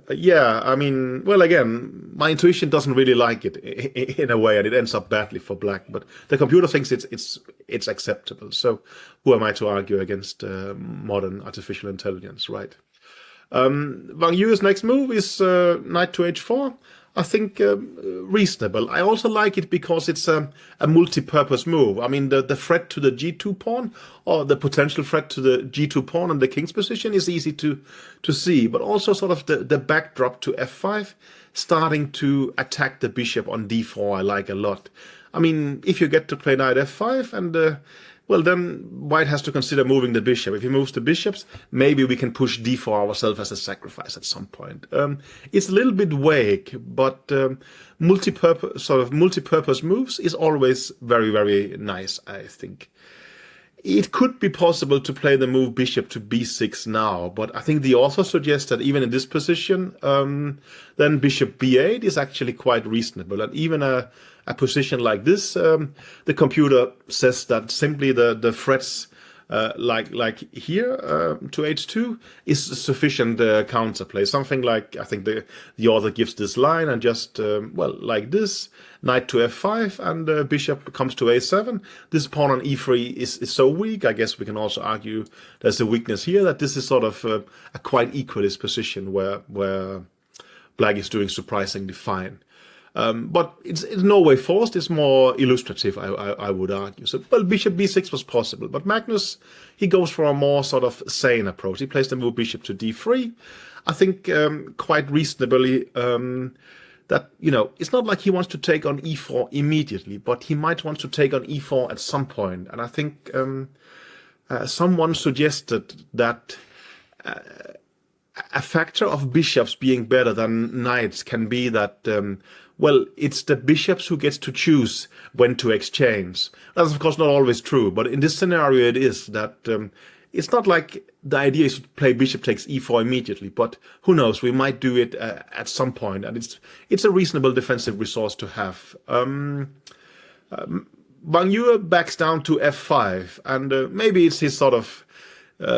Yeah, I mean, well, again, my intuition doesn't really like it in a way, and it ends up badly for black. But the computer thinks it's acceptable. So who am I to argue against modern artificial intelligence, right? Wang Yu's next move is knight to h4. I think reasonable. I also like it because it's a multi-purpose move. I mean, the threat to the g2 pawn, or the potential threat to the g2 pawn and the king's position, is easy to see, but also sort of the backdrop to f5, starting to attack the bishop on d4, I like a lot. I mean, if you get to play knight f5, and well, then white has to consider moving the bishop. If he moves the bishops, maybe we can push d4 ourselves as a sacrifice at some point. It's a little bit vague, but multi-purpose moves is always very, very nice, I think. It could be possible to play the move bishop to b6 now, but I think the author suggests that even in this position, then bishop b8 is actually quite reasonable. And even a position like this, the computer says that simply the threats like here to h2 is sufficient counterplay. Something like, I think the author gives this line, and just, well, like this, knight to f5, and bishop comes to a7. This pawn on e3 is so weak. I guess we can also argue there's a weakness here, that this is sort of a quite equalist position where black is doing surprisingly fine. But it's no way forced, it's more illustrative, I would argue. So, well, bishop b6 was possible, but Magnus, he goes for a more sort of sane approach. He plays the move bishop to d3. I think quite reasonably that, it's not like he wants to take on e4 immediately, but he might want to take on e4 at some point. And I think someone suggested that a factor of bishops being better than knights can be that, well, it's the bishops who gets to choose when to exchange. That's, of course, not always true, but in this scenario it is that it's not like the idea is to play bishop takes e4 immediately, but who knows, we might do it at some point, and it's a reasonable defensive resource to have. Wang Yu backs down to f5, and maybe it's his sort of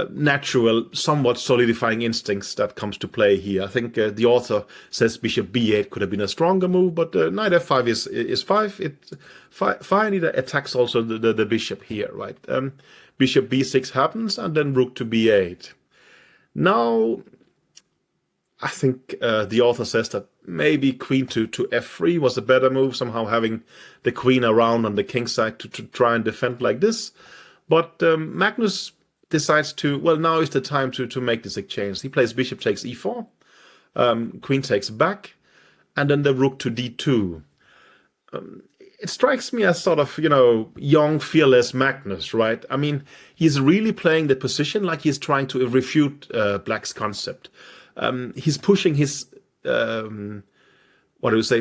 natural, somewhat solidifying instincts that comes to play here. I think the author says bishop b8 could have been a stronger move, but knight f5 is fine. It attacks also the bishop here, right? Bishop b6 happens, and then rook to b8. Now, I think the author says that maybe queen to f3 was a better move, somehow having the queen around on the king side to try and defend like this. But Magnus decides to, well, now is the time to make this exchange. He plays bishop takes e4, queen takes back, and then the rook to d2. It strikes me as sort of, young, fearless Magnus, right? I mean, he's really playing the position like he's trying to refute Black's concept. He's pushing his,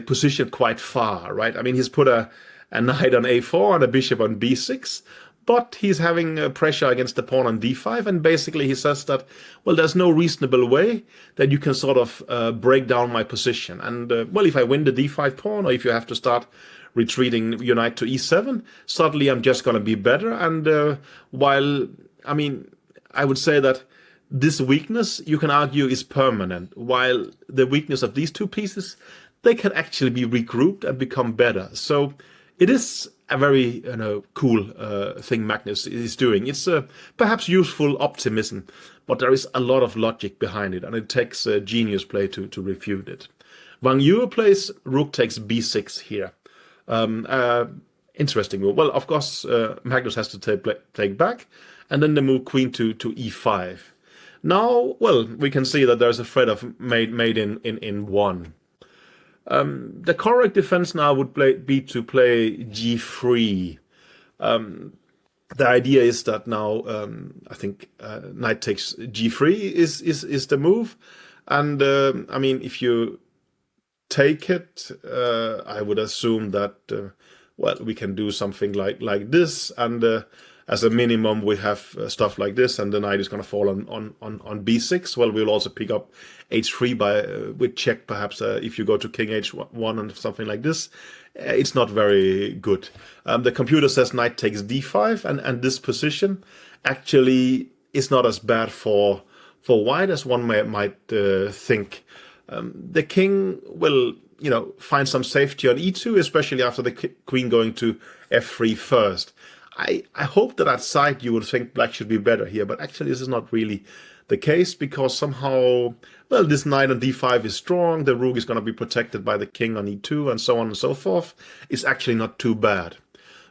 position quite far, right? I mean, he's put a knight on a4 and a bishop on b6, but he's having pressure against the pawn on d5, and basically he says that, well, there's no reasonable way that you can sort of break down my position. And, well, if I win the d5 pawn, or if you have to start retreating your knight to e7, suddenly I'm just going to be better. And while, I mean, I would say that this weakness, you can argue, is permanent, while the weakness of these two pieces, they can actually be regrouped and become better. So it is a very cool thing Magnus is doing. It's perhaps useful optimism, but there is a lot of logic behind it, and it takes genius play to refute it. Wang Yue plays rook takes b6 here. Interesting move. Well, of course, Magnus has to take back, and then the move queen to e5. Now, well, we can see that there's a threat of made in one. The correct defense now would be to play g3. The idea is that now I think knight takes g3 is the move, and I mean, if you take it, I would assume that well, we can do something like this, and as a minimum we have stuff like this, and the knight is going to fall on b6. Well, we'll also pick up h3 with check, perhaps if you go to king h1 and something like this. It's not very good. The computer says knight takes d5, and this position actually is not as bad for white as one might think. The king will, find some safety on e2, especially after the queen going to f3 first. I hope that at sight you would think black should be better here, but actually this is not really the case, because somehow, well, this knight on d5 is strong, the rook is going to be protected by the king on e2, and so on and so forth. It's actually not too bad.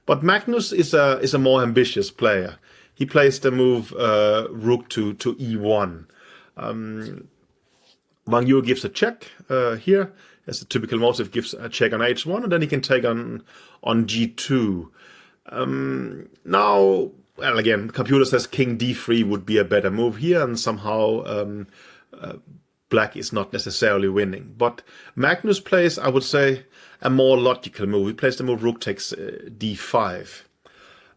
But Magnus is a more ambitious player. He plays the move rook to e1. Wang Yue gives a check here, as a typical motive, gives a check on h1, and then he can take on g2. Now, well, again, computer says king d3 would be a better move here, and somehow black is not necessarily winning. But Magnus plays, I would say, a more logical move. He plays the move rook takes d5.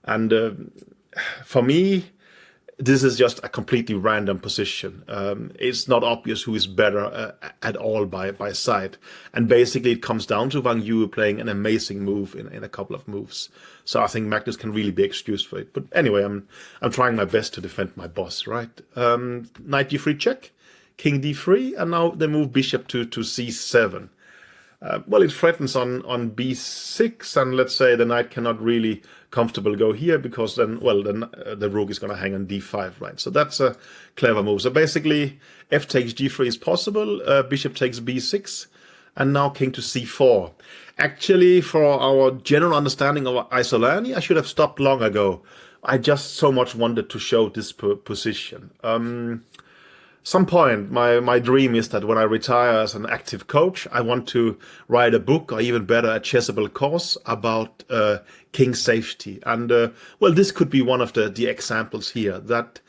And for me, this is just a completely random position. It's not obvious who is better at all by sight. And basically it comes down to Wang Yue playing an amazing move in a couple of moves. So I think Magnus can really be excused for it. But anyway, I'm trying my best to defend my boss, right? Knight g3 check, king d3, and now they move bishop to c7. Well, it threatens on b6, and let's say the knight cannot really comfortably go here, because then, well, the rook is going to hang on d5, right? So that's a clever move. So basically, f takes g3 is possible, bishop takes b6, and now king to c4. Actually, for our general understanding of Isolani, I should have stopped long ago. I just so much wanted to show this position. Some point, my dream is that when I retire as an active coach, I want to write a book, or even better, a chessable course about king safety. And well, this could be one of the examples here. That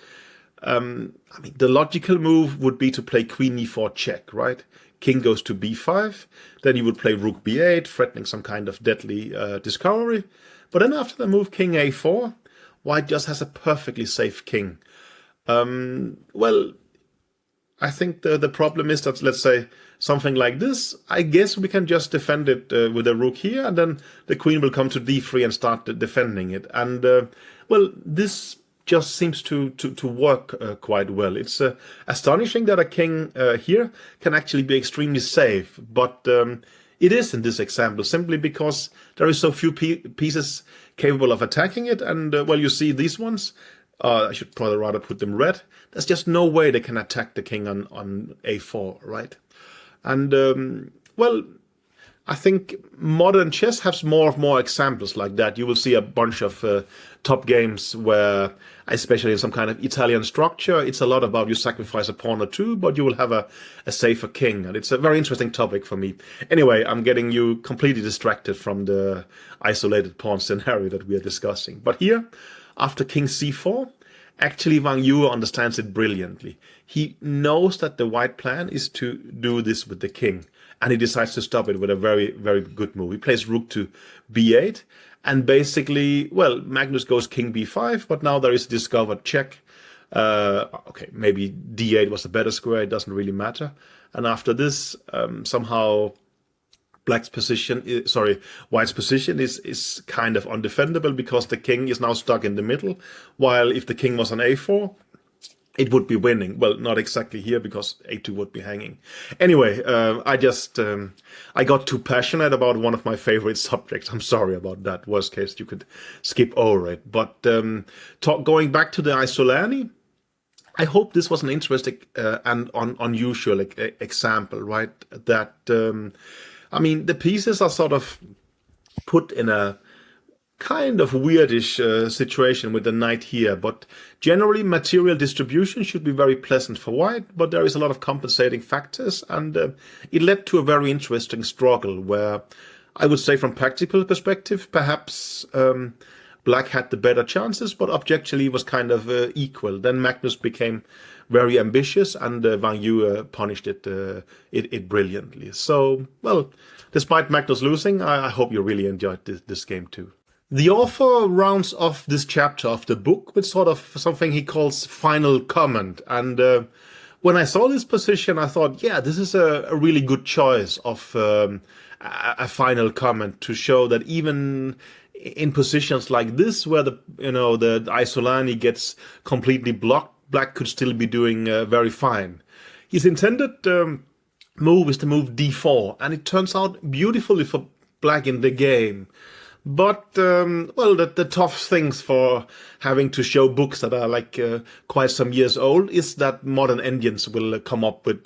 I mean, the logical move would be to play queen e4 check, right? King goes to b5, then you would play rook b8, threatening some kind of deadly discovery. But then after the move king a4, white just has a perfectly safe king. Well, I think the problem is that, let's say, something like this, I guess we can just defend it with a rook here, and then the queen will come to d3 and start defending it. And, well, this just seems to work quite well. It's astonishing that a king here can actually be extremely safe, but it is in this example, simply because there is so few pieces capable of attacking it, and, well, you see these ones. I should probably rather put them red. There's just no way they can attack the king on a4, right? And, well, I think modern chess has more examples like that. You will see a bunch of top games where, especially in some kind of Italian structure, it's a lot about you sacrifice a pawn or two, but you will have a safer king. And it's a very interesting topic for me. Anyway, I'm getting you completely distracted from the isolated pawn scenario that we are discussing. But here, after king c4, actually Wang Yu understands it brilliantly. He knows that the white plan is to do this with the king, and he decides to stop it with a very, very good move. He plays rook to b8, and basically, well, Magnus goes king b5, but now there is a discovered check. Okay, maybe d8 was a better square, it doesn't really matter. And after this, somehow White's position is kind of undefendable because the king is now stuck in the middle, while if the king was on a4, it would be winning. Well, not exactly here because a2 would be hanging. Anyway, I got too passionate about one of my favorite subjects. I'm sorry about that. Worst case, you could skip over it. But going back to the Isolani, I hope this was an interesting and unusual example, right? That, I mean, the pieces are sort of put in a kind of weirdish situation with the knight here, but generally material distribution should be very pleasant for white, but there is a lot of compensating factors, and it led to a very interesting struggle where I would say from practical perspective, perhaps black had the better chances, but objectively was kind of equal. Then Magnus became very ambitious, and Wang Yu punished it brilliantly. So, well, despite Magnus losing, I hope you really enjoyed this game too. The author rounds off this chapter of the book with sort of something he calls final comment. And when I saw this position, I thought, yeah, this is a really good choice of a final comment to show that even in positions like this, where the Isolani gets completely blocked, black could still be doing very fine. His intended move is to move d4, and it turns out beautifully for black in the game. But, well, the tough things for having to show books that are like quite some years old is that modern Indians will come up with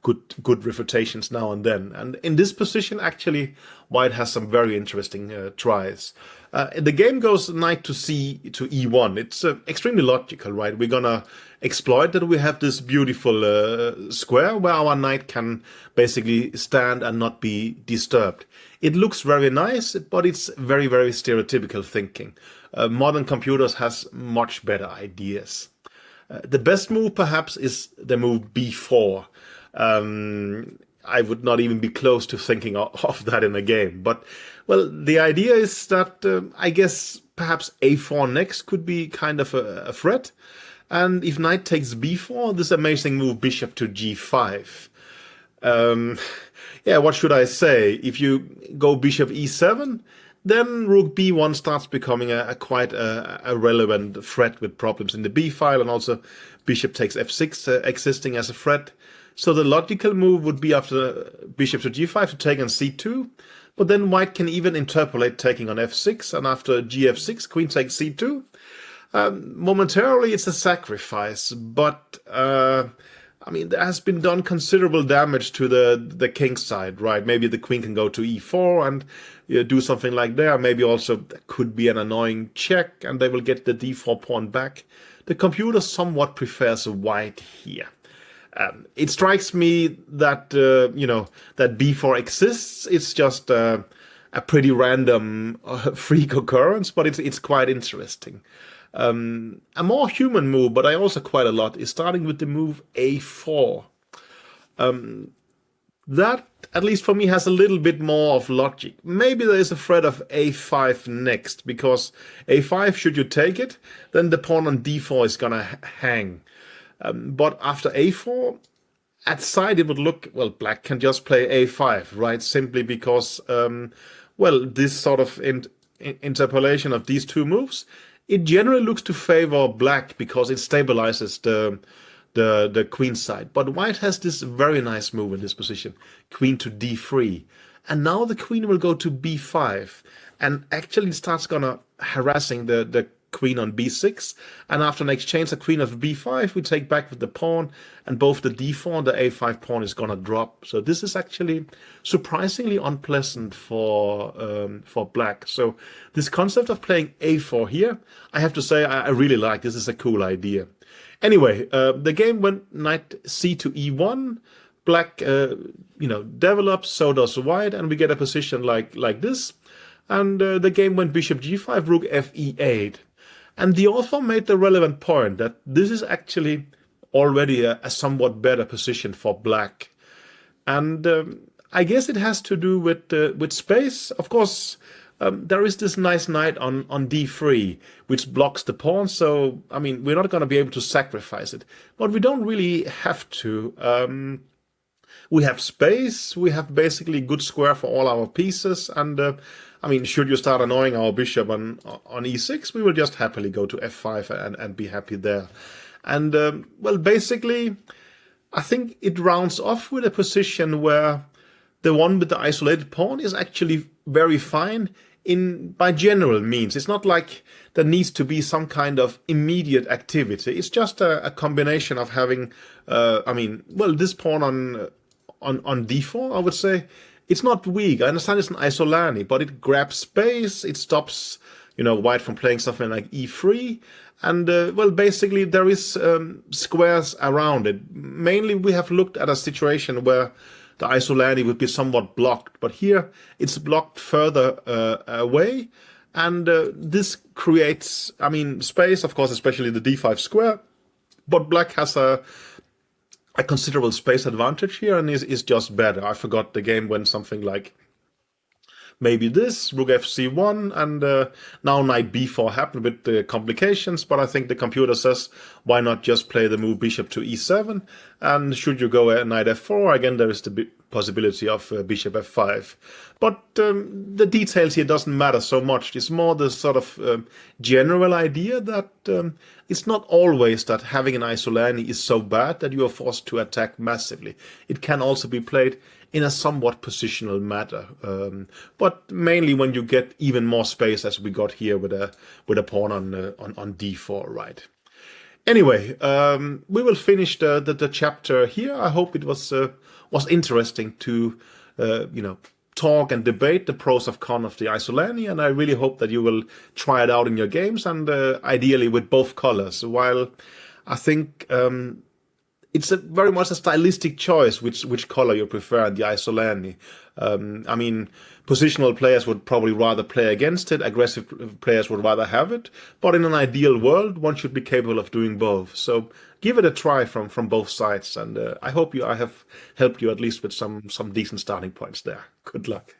good refutations now and then. And in this position, actually, white has some very interesting tries. The game goes knight to e1. It's extremely logical, right? We're gonna exploit that we have this beautiful square where our knight can basically stand and not be disturbed. It looks very nice, but it's very, very stereotypical thinking. Modern computers has much better ideas. The best move, perhaps, is the move b4. I would not even be close to thinking of that in a game. But, well, the idea is that I guess perhaps a4 next could be kind of a threat. And if knight takes b4, this amazing move bishop to g5. Yeah, what should I say? If you go bishop e7, then rook b1 starts becoming quite a relevant threat with problems in the b file, and also bishop takes f6 existing as a threat. So the logical move would be after bishop to g5 to take on c2, but then white can even interpolate taking on f6, and after gf6, queen takes c2. Momentarily it's a sacrifice, but I mean, there has been done considerable damage to the king's side, right? Maybe the queen can go to e4 and do something like that. Maybe also there could be an annoying check, and they will get the d4 pawn back. The computer somewhat prefers white here. It strikes me that that b4 exists. It's just a pretty random freak occurrence, but it's quite interesting. A more human move, but I also quite a lot, is starting with the move a4. That, at least for me, has a little bit more of logic. Maybe there is a threat of a5 next, because a5, should you take it, then the pawn on d4 is gonna hang. But after a4, at side it would look, well, black can just play a5, right? Simply because, well, this sort of interpolation of these two moves, it generally looks to favor black because it stabilizes the queen side. But white has this very nice move in this position, queen to d3. And now the queen will go to b5 and actually starts gonna harassing the queen on b6, and after an exchange, a queen of b5, we take back with the pawn, and both the d4 and the a5 pawn is gonna drop. So this is actually surprisingly unpleasant for black. So this concept of playing a4 here, I have to say I really like. This is a cool idea. Anyway, the game went knight c to e1. Black, develops, so does white, and we get a position like this. And the game went bishop g5, rook fe8. And the author made the relevant point that this is actually already a somewhat better position for black. And I guess it has to do with space. Of course, there is this nice knight on d3, which blocks the pawn. So, I mean, we're not going to be able to sacrifice it. But we don't really have to. We have space, we have basically good square for all our pieces, and I mean, should you start annoying our bishop on e6, we will just happily go to f5 and be happy there. And, well, basically, I think it rounds off with a position where the one with the isolated pawn is actually very fine by general means. It's not like there needs to be some kind of immediate activity. It's just a combination of having, this pawn on d4, I would say, it's not weak. I understand it's an Isolani, but it grabs space, it stops, white from playing something like e3, and, basically there is squares around it. Mainly we have looked at a situation where the Isolani would be somewhat blocked, but here it's blocked further away, and this creates, space, of course, especially the d5 square, but black has a considerable space advantage here and is just better. I forgot the game went something like maybe this, rook fc1, and now knight b4 happened with the complications, but I think the computer says, why not just play the move bishop to e7, and should you go knight f4, again there is the possibility of bishop f5. But the details here doesn't matter so much. It's more the sort of general idea that it's not always that having an Isolani is so bad that you are forced to attack massively. It can also be played in a somewhat positional manner, but mainly when you get even more space, as we got here with a pawn on d4, right? Anyway, we will finish the chapter here. I hope it was interesting to talk and debate the pros and cons of the Isolani, and I really hope that you will try it out in your games, and ideally with both colors. While I think it's very much a stylistic choice which color you prefer in the Isolani. Positional players would probably rather play against it, aggressive players would rather have it, but in an ideal world, one should be capable of doing both. So give it a try from both sides, and I hope I have helped you at least with some decent starting points there. Good luck.